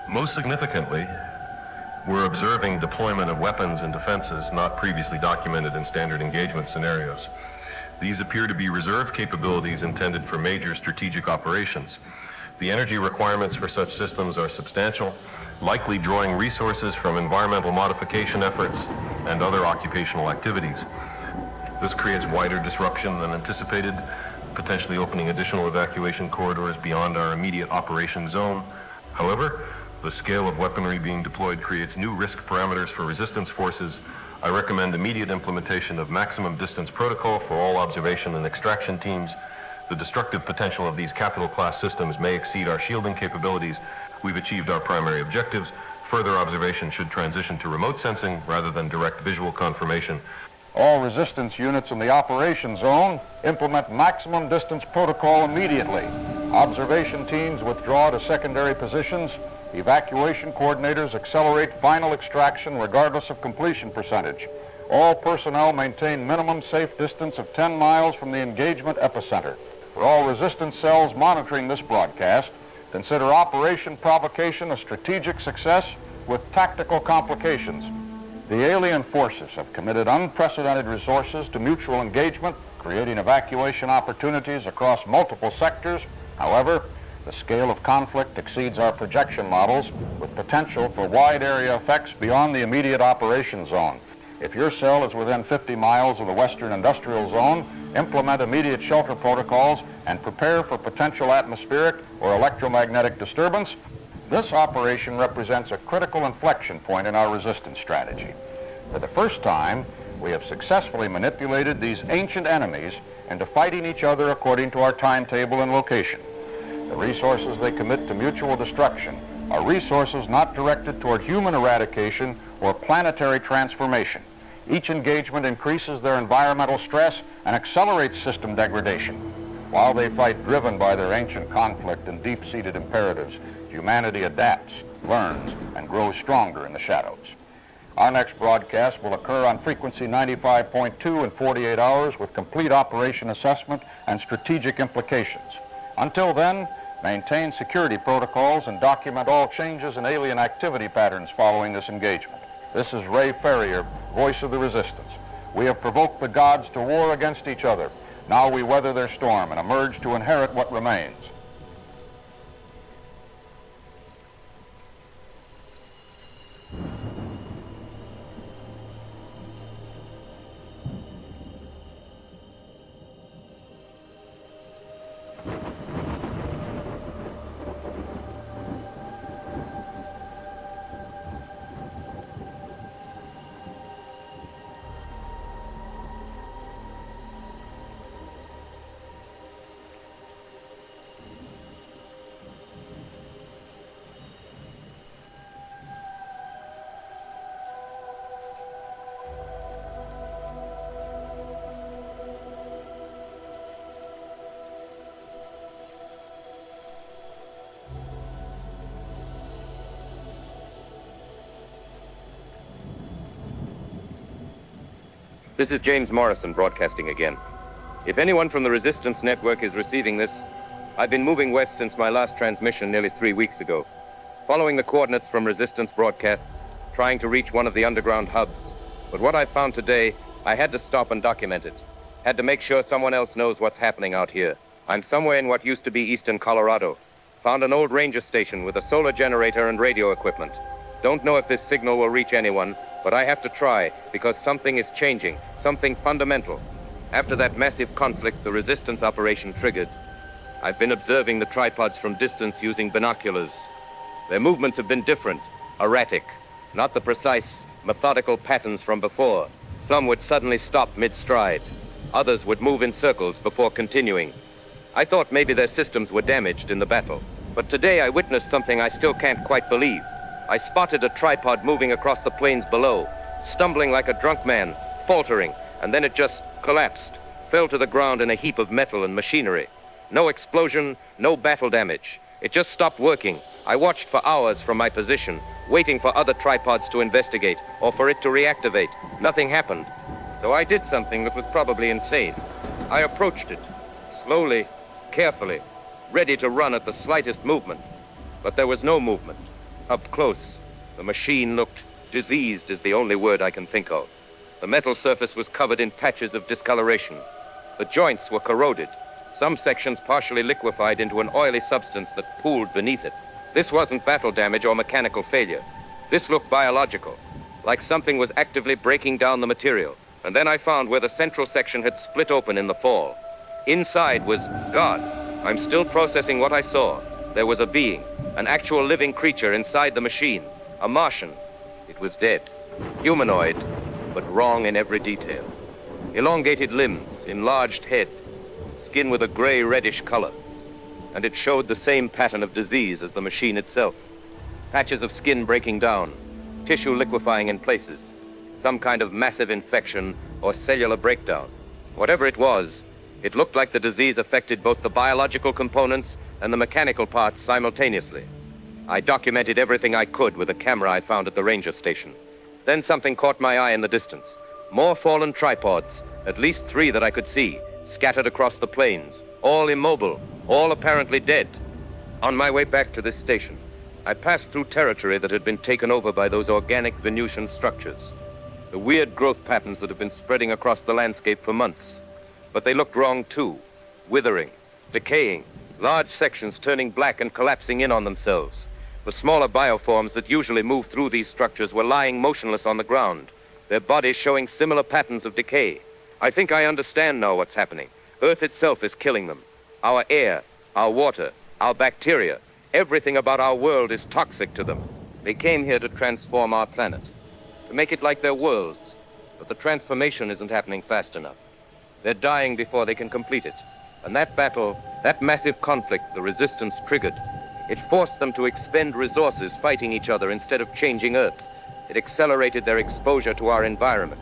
Most significantly, we're observing deployment of weapons and defenses not previously documented in standard engagement scenarios. These appear to be reserve capabilities intended for major strategic operations. The energy requirements for such systems are substantial, likely drawing resources from environmental modification efforts and other occupational activities. This creates wider disruption than anticipated, potentially opening additional evacuation corridors beyond our immediate operation zone. However, the scale of weaponry being deployed creates new risk parameters for resistance forces. I recommend immediate implementation of maximum distance protocol for all observation and extraction teams. The destructive potential of these capital-class systems may exceed our shielding capabilities. We've achieved our primary objectives. Further observation should transition to remote sensing rather than direct visual confirmation. All resistance units in the operation zone implement maximum distance protocol immediately. Observation teams withdraw to secondary positions. Evacuation coordinators accelerate final extraction regardless of completion percentage. All personnel maintain minimum safe distance of 10 miles from the engagement epicenter. For all resistance cells monitoring this broadcast, consider Operation Provocation a strategic success with tactical complications. The alien forces have committed unprecedented resources to mutual engagement, creating evacuation opportunities across multiple sectors. However, the scale of conflict exceeds our projection models, with potential for wide area effects beyond the immediate operation zone. If your cell is within 50 miles of the Western Industrial Zone, implement immediate shelter protocols and prepare for potential atmospheric or electromagnetic disturbance. This operation represents a critical inflection point in our resistance strategy. For the first time, we have successfully manipulated these ancient enemies into fighting each other according to our timetable and location. The resources they commit to mutual destruction are resources not directed toward human eradication or planetary transformation. Each engagement increases their environmental stress and accelerates system degradation. While they fight driven by their ancient conflict and deep-seated imperatives, humanity adapts, learns, and grows stronger in the shadows. Our next broadcast will occur on frequency 95.2 in 48 hours with complete operation assessment and strategic implications. Until then, maintain security protocols and document all changes in alien activity patterns following this engagement. This is Ray Ferrier, voice of the resistance. We have provoked the gods to war against each other. Now we weather their storm and emerge to inherit what remains. This is James Morrison broadcasting again. If anyone from the Resistance Network is receiving this, I've been moving west since my last transmission nearly 3 weeks ago, following the coordinates from Resistance broadcasts, trying to reach one of the underground hubs. But what I found today, I had to stop and document it. Had to make sure someone else knows what's happening out here. I'm somewhere in what used to be eastern Colorado. Found an old ranger station with a solar generator and radio equipment. Don't know if this signal will reach anyone, but I have to try, because something is changing, something fundamental. After that massive conflict the resistance operation triggered, I've been observing the tripods from distance using binoculars. Their movements have been different, erratic, not the precise, methodical patterns from before. Some would suddenly stop mid-stride. Others would move in circles before continuing. I thought maybe their systems were damaged in the battle. But today I witnessed something I still can't quite believe. I spotted a tripod moving across the plains below, stumbling like a drunk man, faltering, and then it just collapsed, fell to the ground in a heap of metal and machinery. No explosion, no battle damage. It just stopped working. I watched for hours from my position, waiting for other tripods to investigate or for it to reactivate. Nothing happened. So I did something that was probably insane. I approached it, slowly, carefully, ready to run at the slightest movement. But there was no movement. Up close, the machine looked diseased is the only word I can think of. The metal surface was covered in patches of discoloration. The joints were corroded, some sections partially liquefied into an oily substance that pooled beneath it. This wasn't battle damage or mechanical failure. This looked biological, like something was actively breaking down the material. And then I found where the central section had split open in the fall. Inside was God. I'm still processing what I saw. There was a being, an actual living creature inside the machine, a Martian. It was dead, humanoid, but wrong in every detail. Elongated limbs, enlarged head, skin with a gray-reddish color. And it showed the same pattern of disease as the machine itself. Patches of skin breaking down, tissue liquefying in places, some kind of massive infection or cellular breakdown. Whatever it was, it looked like the disease affected both the biological components and the mechanical parts simultaneously. I documented everything I could with a camera I found at the ranger station. Then something caught my eye in the distance. More fallen tripods, at least 3 that I could see, scattered across the plains, all immobile, all apparently dead. On my way back to this station, I passed through territory that had been taken over by those organic Venusian structures. The weird growth patterns that have been spreading across the landscape for months. But they looked wrong too, withering, decaying, large sections turning black and collapsing in on themselves. The smaller bioforms that usually move through these structures were lying motionless on the ground, their bodies showing similar patterns of decay. I think I understand now what's happening. Earth itself is killing them. Our air, our water, our bacteria, everything about our world is toxic to them. They came here to transform our planet, to make it like their worlds, but the transformation isn't happening fast enough. They're dying before they can complete it. And that battle, that massive conflict the resistance triggered, it forced them to expend resources fighting each other instead of changing Earth. It accelerated their exposure to our environment.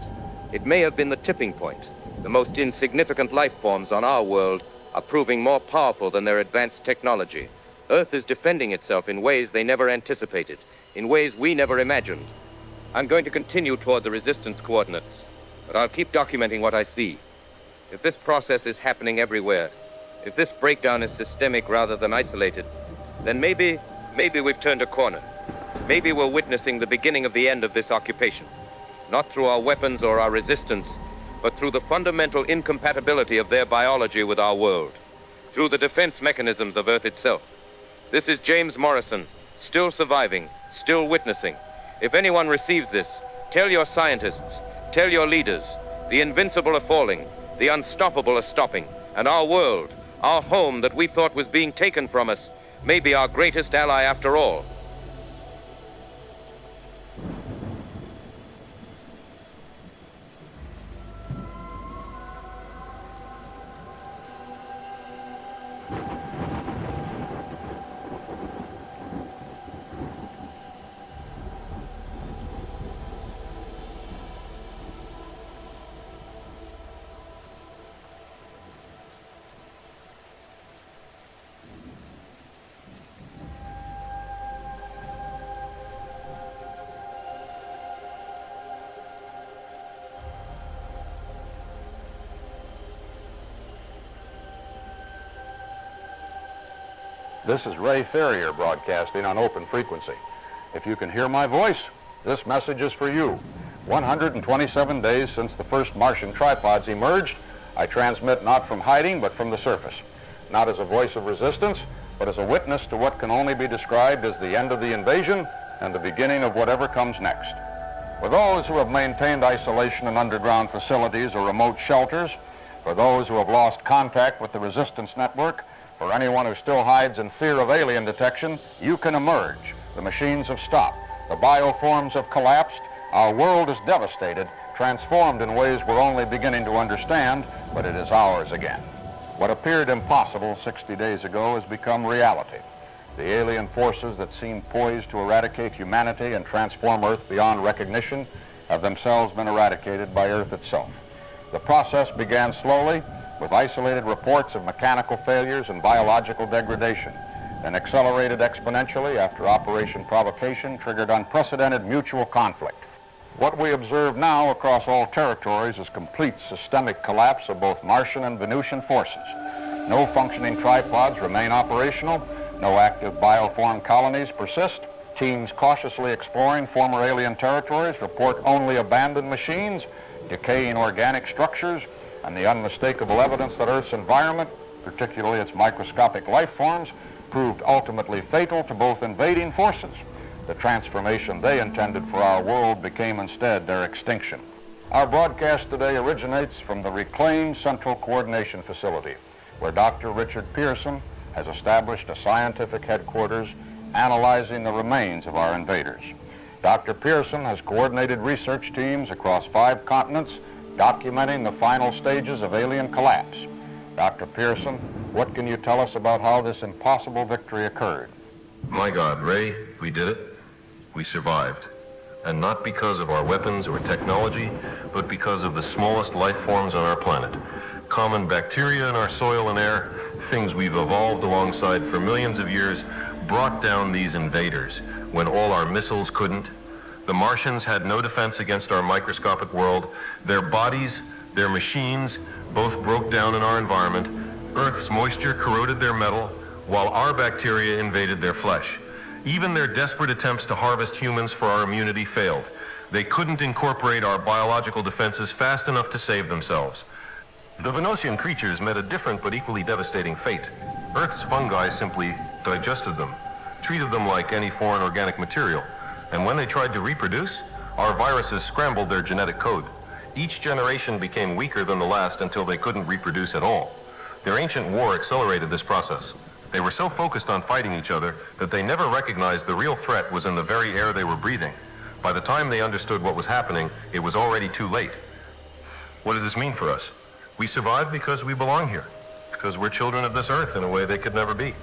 It may have been the tipping point. The most insignificant life forms on our world are proving more powerful than their advanced technology. Earth is defending itself in ways they never anticipated, in ways we never imagined. I'm going to continue toward the resistance coordinates, but I'll keep documenting what I see. If this process is happening everywhere, if this breakdown is systemic rather than isolated, then maybe we've turned a corner. Maybe we're witnessing the beginning of the end of this occupation, not through our weapons or our resistance, but through the fundamental incompatibility of their biology with our world, through the defense mechanisms of Earth itself. This is James Morrison, still surviving, still witnessing. If anyone receives this, tell your scientists, tell your leaders, the invincible are falling, the unstoppable are stopping, and our world, our home that we thought was being taken from us, may be our greatest ally after all. This is Ray Ferrier broadcasting on open frequency. If you can hear my voice, this message is for you. 127 days since the first Martian tripods emerged, I transmit not from hiding, but from the surface. Not as a voice of resistance, but as a witness to what can only be described as the end of the invasion and the beginning of whatever comes next. For those who have maintained isolation in underground facilities or remote shelters, for those who have lost contact with the resistance network, for anyone who still hides in fear of alien detection, you can emerge. The machines have stopped. The bioforms have collapsed. Our world is devastated, transformed in ways we're only beginning to understand, but it is ours again. What appeared impossible 60 days ago has become reality. The alien forces that seemed poised to eradicate humanity and transform Earth beyond recognition have themselves been eradicated by Earth itself. The process began slowly, with isolated reports of mechanical failures and biological degradation, then accelerated exponentially after Operation Provocation triggered unprecedented mutual conflict. What we observe now across all territories is complete systemic collapse of both Martian and Venusian forces. No functioning tripods remain operational, no active bioform colonies persist. Teams cautiously exploring former alien territories report only abandoned machines, decaying organic structures, and the unmistakable evidence that Earth's environment, particularly its microscopic life forms, proved ultimately fatal to both invading forces. The transformation they intended for our world became instead their extinction. Our broadcast today originates from the reclaimed Central Coordination Facility, where Dr. Richard Pearson has established a scientific headquarters analyzing the remains of our invaders. Dr. Pearson has coordinated research teams across 5 continents documenting the final stages of alien collapse. Dr. Pearson, what can you tell us about how this impossible victory occurred? My God, Ray, we did it. We survived. And not because of our weapons or technology, but because of the smallest life forms on our planet. Common bacteria in our soil and air, things we've evolved alongside for millions of years, brought down these invaders when all our missiles couldn't. The Martians had no defense against our microscopic world. Their bodies, their machines, both broke down in our environment. Earth's moisture corroded their metal, while our bacteria invaded their flesh. Even their desperate attempts to harvest humans for our immunity failed. They couldn't incorporate our biological defenses fast enough to save themselves. The Venusian creatures met a different but equally devastating fate. Earth's fungi simply digested them, treated them like any foreign organic material. And when they tried to reproduce, our viruses scrambled their genetic code. Each generation became weaker than the last until they couldn't reproduce at all. Their ancient war accelerated this process. They were so focused on fighting each other that they never recognized the real threat was in the very air they were breathing. By the time they understood what was happening, it was already too late. What does this mean for us? We survive because we belong here, because we're children of this earth in a way they could never be.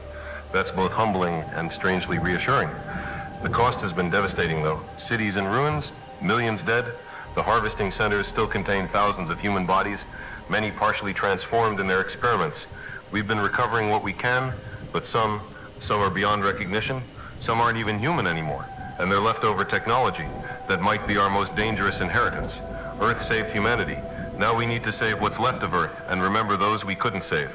That's both humbling and strangely reassuring. The cost has been devastating, though. Cities in ruins, millions dead. The harvesting centers still contain thousands of human bodies, many partially transformed in their experiments. We've been recovering what we can, but some are beyond recognition. Some aren't even human anymore, and they're leftover technology. that might be our most dangerous inheritance. Earth saved humanity. Now we need to save what's left of Earth and remember those we couldn't save.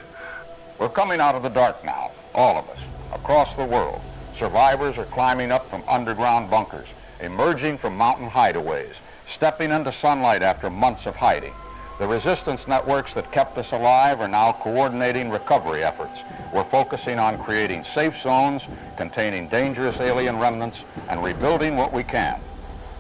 We're coming out of the dark now, all of us, across the world. Survivors are climbing up from underground bunkers, emerging from mountain hideaways, stepping into sunlight after months of hiding. The resistance networks that kept us alive are now coordinating recovery efforts. We're focusing on creating safe zones containing dangerous alien remnants and rebuilding what we can.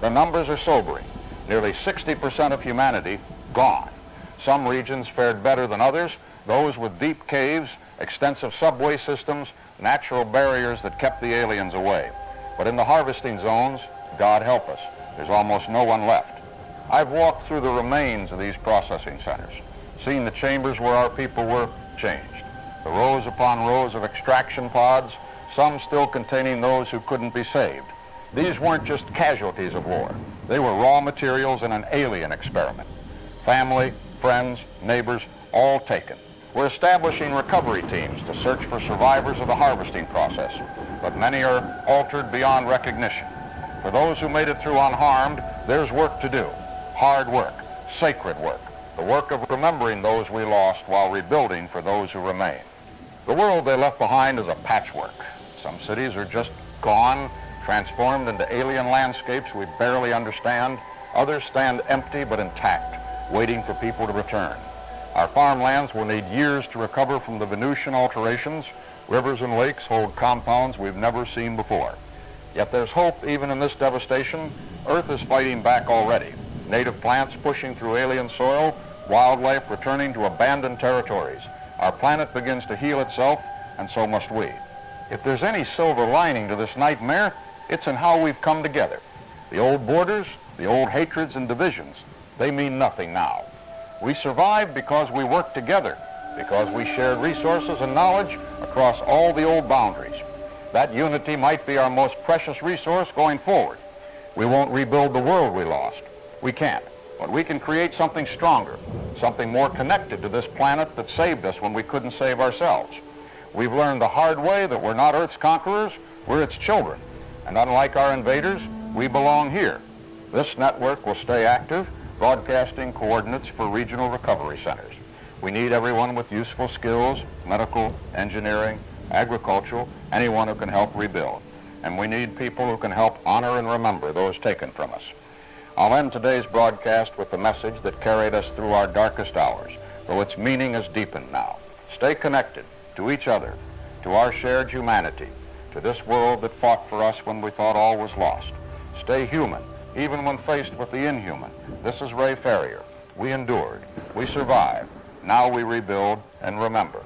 The numbers are sobering. Nearly 60% of humanity gone. Some regions fared better than others, those with deep caves, extensive subway systems, natural barriers that kept the aliens away. But in the harvesting zones, God help us, there's almost no one left. I've walked through the remains of these processing centers, seen the chambers where our people were changed, the rows upon rows of extraction pods, some still containing those who couldn't be saved. These weren't just casualties of war. They were raw materials in an alien experiment. Family, friends, neighbors, all taken. We're establishing recovery teams to search for survivors of the harvesting process, but many are altered beyond recognition. For those who made it through unharmed, there's work to do. Hard work, sacred work, the work of remembering those we lost while rebuilding for those who remain. The world they left behind is a patchwork. Some cities are just gone, transformed into alien landscapes we barely understand. Others stand empty but intact, waiting for people to return. Our farmlands will need years to recover from the Venusian alterations. Rivers and lakes hold compounds we've never seen before. Yet there's hope even in this devastation. Earth is fighting back already. Native plants pushing through alien soil, wildlife returning to abandoned territories. Our planet begins to heal itself, and so must we. If there's any silver lining to this nightmare, it's in how we've come together. The old borders, the old hatreds and divisions, they mean nothing now. We survived because we worked together, because we shared resources and knowledge across all the old boundaries. That unity might be our most precious resource going forward. We won't rebuild the world we lost. We can't. But we can create something stronger, something more connected to this planet that saved us when we couldn't save ourselves. We've learned the hard way that we're not Earth's conquerors, we're its children. And unlike our invaders, we belong here. This network will stay active, broadcasting coordinates for regional recovery centers. We need everyone with useful skills, medical, engineering, agricultural, anyone who can help rebuild. And we need people who can help honor and remember those taken from us. I'll end today's broadcast with the message that carried us through our darkest hours, though its meaning is deepened now. Stay connected to each other, to our shared humanity, to this world that fought for us when we thought all was lost. Stay human, even when faced with the inhuman. This is Ray Ferrier. We endured. We survived. Now we rebuild and remember.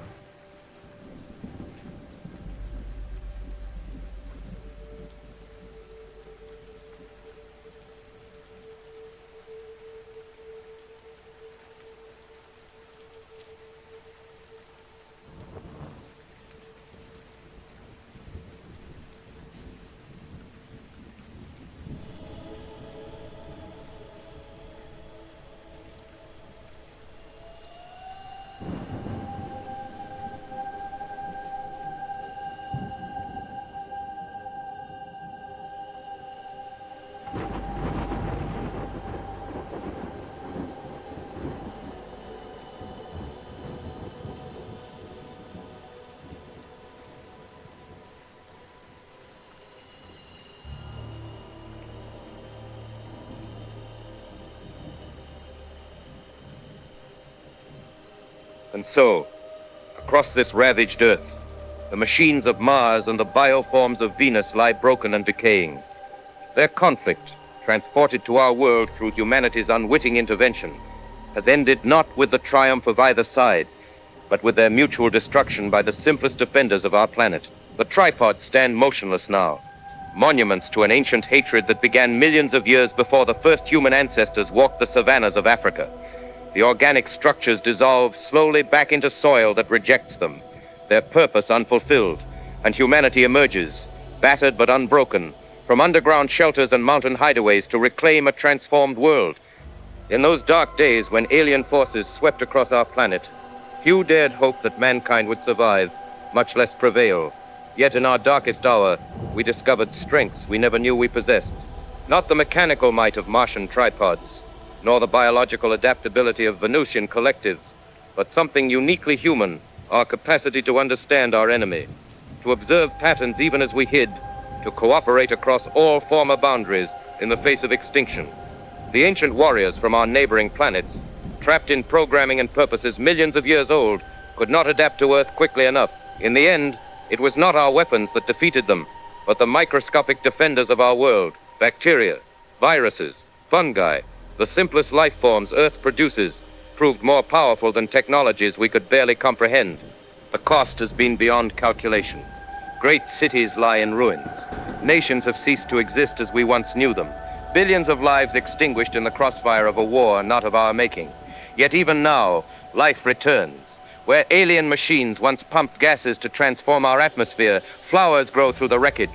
And so, across this ravaged Earth, the machines of Mars and the bioforms of Venus lie broken and decaying. Their conflict, transported to our world through humanity's unwitting intervention, has ended not with the triumph of either side, but with their mutual destruction by the simplest defenders of our planet. The tripods stand motionless now, monuments to an ancient hatred that began millions of years before the first human ancestors walked the savannas of Africa. The organic structures dissolve slowly back into soil that rejects them, their purpose unfulfilled, and humanity emerges, battered but unbroken, from underground shelters and mountain hideaways to reclaim a transformed world. In those dark days when alien forces swept across our planet, few dared hope that mankind would survive, much less prevail. Yet in our darkest hour, we discovered strengths we never knew we possessed. Not the mechanical might of Martian tripods, nor the biological adaptability of Venusian collectives, but something uniquely human, our capacity to understand our enemy, to observe patterns even as we hid, to cooperate across all former boundaries in the face of extinction. The ancient warriors from our neighboring planets, trapped in programming and purposes millions of years old, could not adapt to Earth quickly enough. In the end, it was not our weapons that defeated them, but the microscopic defenders of our world, bacteria, viruses, fungi, the simplest life forms Earth produces, proved more powerful than technologies we could barely comprehend. The cost has been beyond calculation. Great cities lie in ruins. Nations have ceased to exist as we once knew them. Billions of lives extinguished in the crossfire of a war not of our making. Yet even now, life returns. Where alien machines once pumped gases to transform our atmosphere, flowers grow through the wreckage.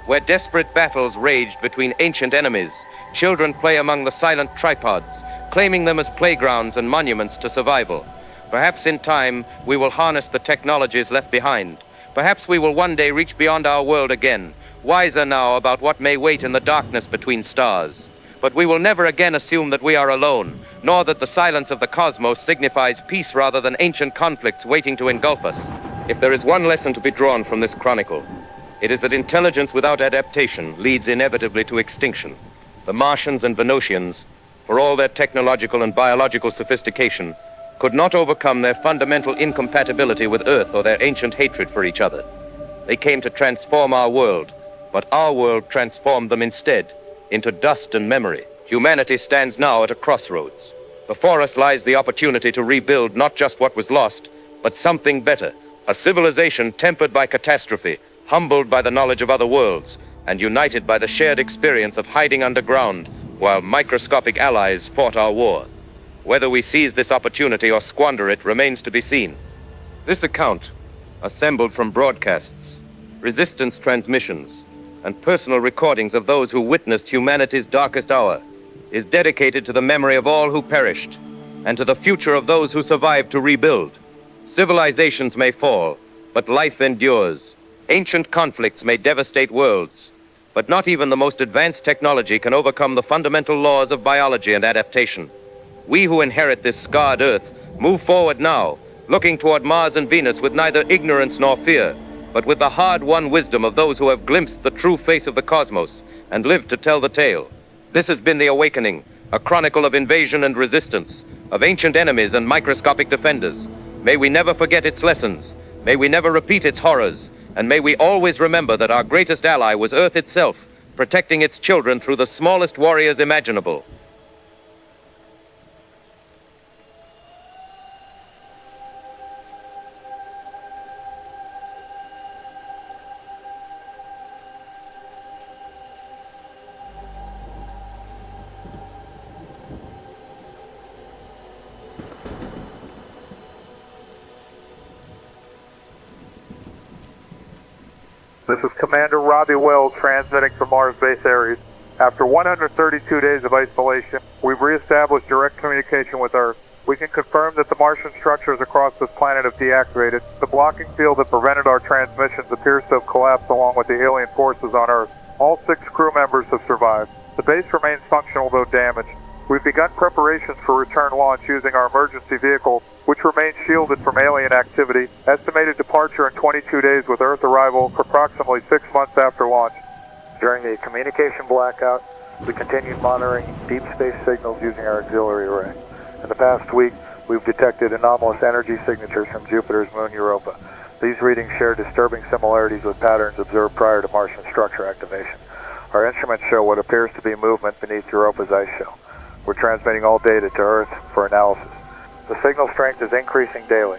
Where desperate battles raged between ancient enemies, children play among the silent tripods, claiming them as playgrounds and monuments to survival. Perhaps in time, we will harness the technologies left behind. Perhaps we will one day reach beyond our world again, wiser now about what may wait in the darkness between stars. But we will never again assume that we are alone, nor that the silence of the cosmos signifies peace rather than ancient conflicts waiting to engulf us. If there is one lesson to be drawn from this chronicle, it is that intelligence without adaptation leads inevitably to extinction. The Martians and Venusians, for all their technological and biological sophistication, could not overcome their fundamental incompatibility with Earth or their ancient hatred for each other. They came to transform our world, but our world transformed them instead into dust and memory. Humanity stands now at a crossroads. Before us lies the opportunity to rebuild not just what was lost, but something better, a civilization tempered by catastrophe, humbled by the knowledge of other worlds, and united by the shared experience of hiding underground while microscopic allies fought our war. Whether we seize this opportunity or squander it remains to be seen. This account, assembled from broadcasts, resistance transmissions, and personal recordings of those who witnessed humanity's darkest hour, is dedicated to the memory of all who perished, and to the future of those who survived to rebuild. Civilizations may fall, but life endures. Ancient conflicts may devastate worlds, but not even the most advanced technology can overcome the fundamental laws of biology and adaptation. We who inherit this scarred Earth move forward now, looking toward Mars and Venus with neither ignorance nor fear, but with the hard-won wisdom of those who have glimpsed the true face of the cosmos and lived to tell the tale. This has been The Awakening, a chronicle of invasion and resistance, of ancient enemies and microscopic defenders. May we never forget its lessons, may we never repeat its horrors, and may we always remember that our greatest ally was Earth itself, protecting its children through the smallest warriors imaginable. This is Commander Robbie Wells transmitting from Mars Base Ares. After 132 days of isolation, we've reestablished direct communication with Earth. We can confirm that the Martian structures across this planet have deactivated. The blocking field that prevented our transmissions appears to have collapsed along with the alien forces on Earth. All 6 crew members have survived. The base remains functional though damaged. We've begun preparations for return launch using our emergency vehicle, which remains shielded from alien activity. Estimated departure in 22 days with Earth arrival approximately 6 months after launch. During the communication blackout, we continued monitoring deep space signals using our auxiliary array. In the past week, we've detected anomalous energy signatures from Jupiter's moon Europa. These readings share disturbing similarities with patterns observed prior to Martian structure activation. Our instruments show what appears to be movement beneath Europa's ice shell. We're transmitting all data to Earth for analysis. The signal strength is increasing daily.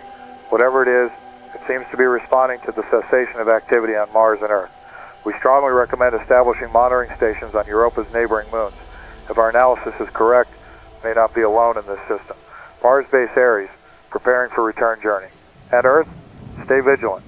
Whatever it is, it seems to be responding to the cessation of activity on Mars and Earth. We strongly recommend establishing monitoring stations on Europa's neighboring moons. If our analysis is correct, we may not be alone in this system. Mars Base Ares, preparing for return journey. At Earth, stay vigilant.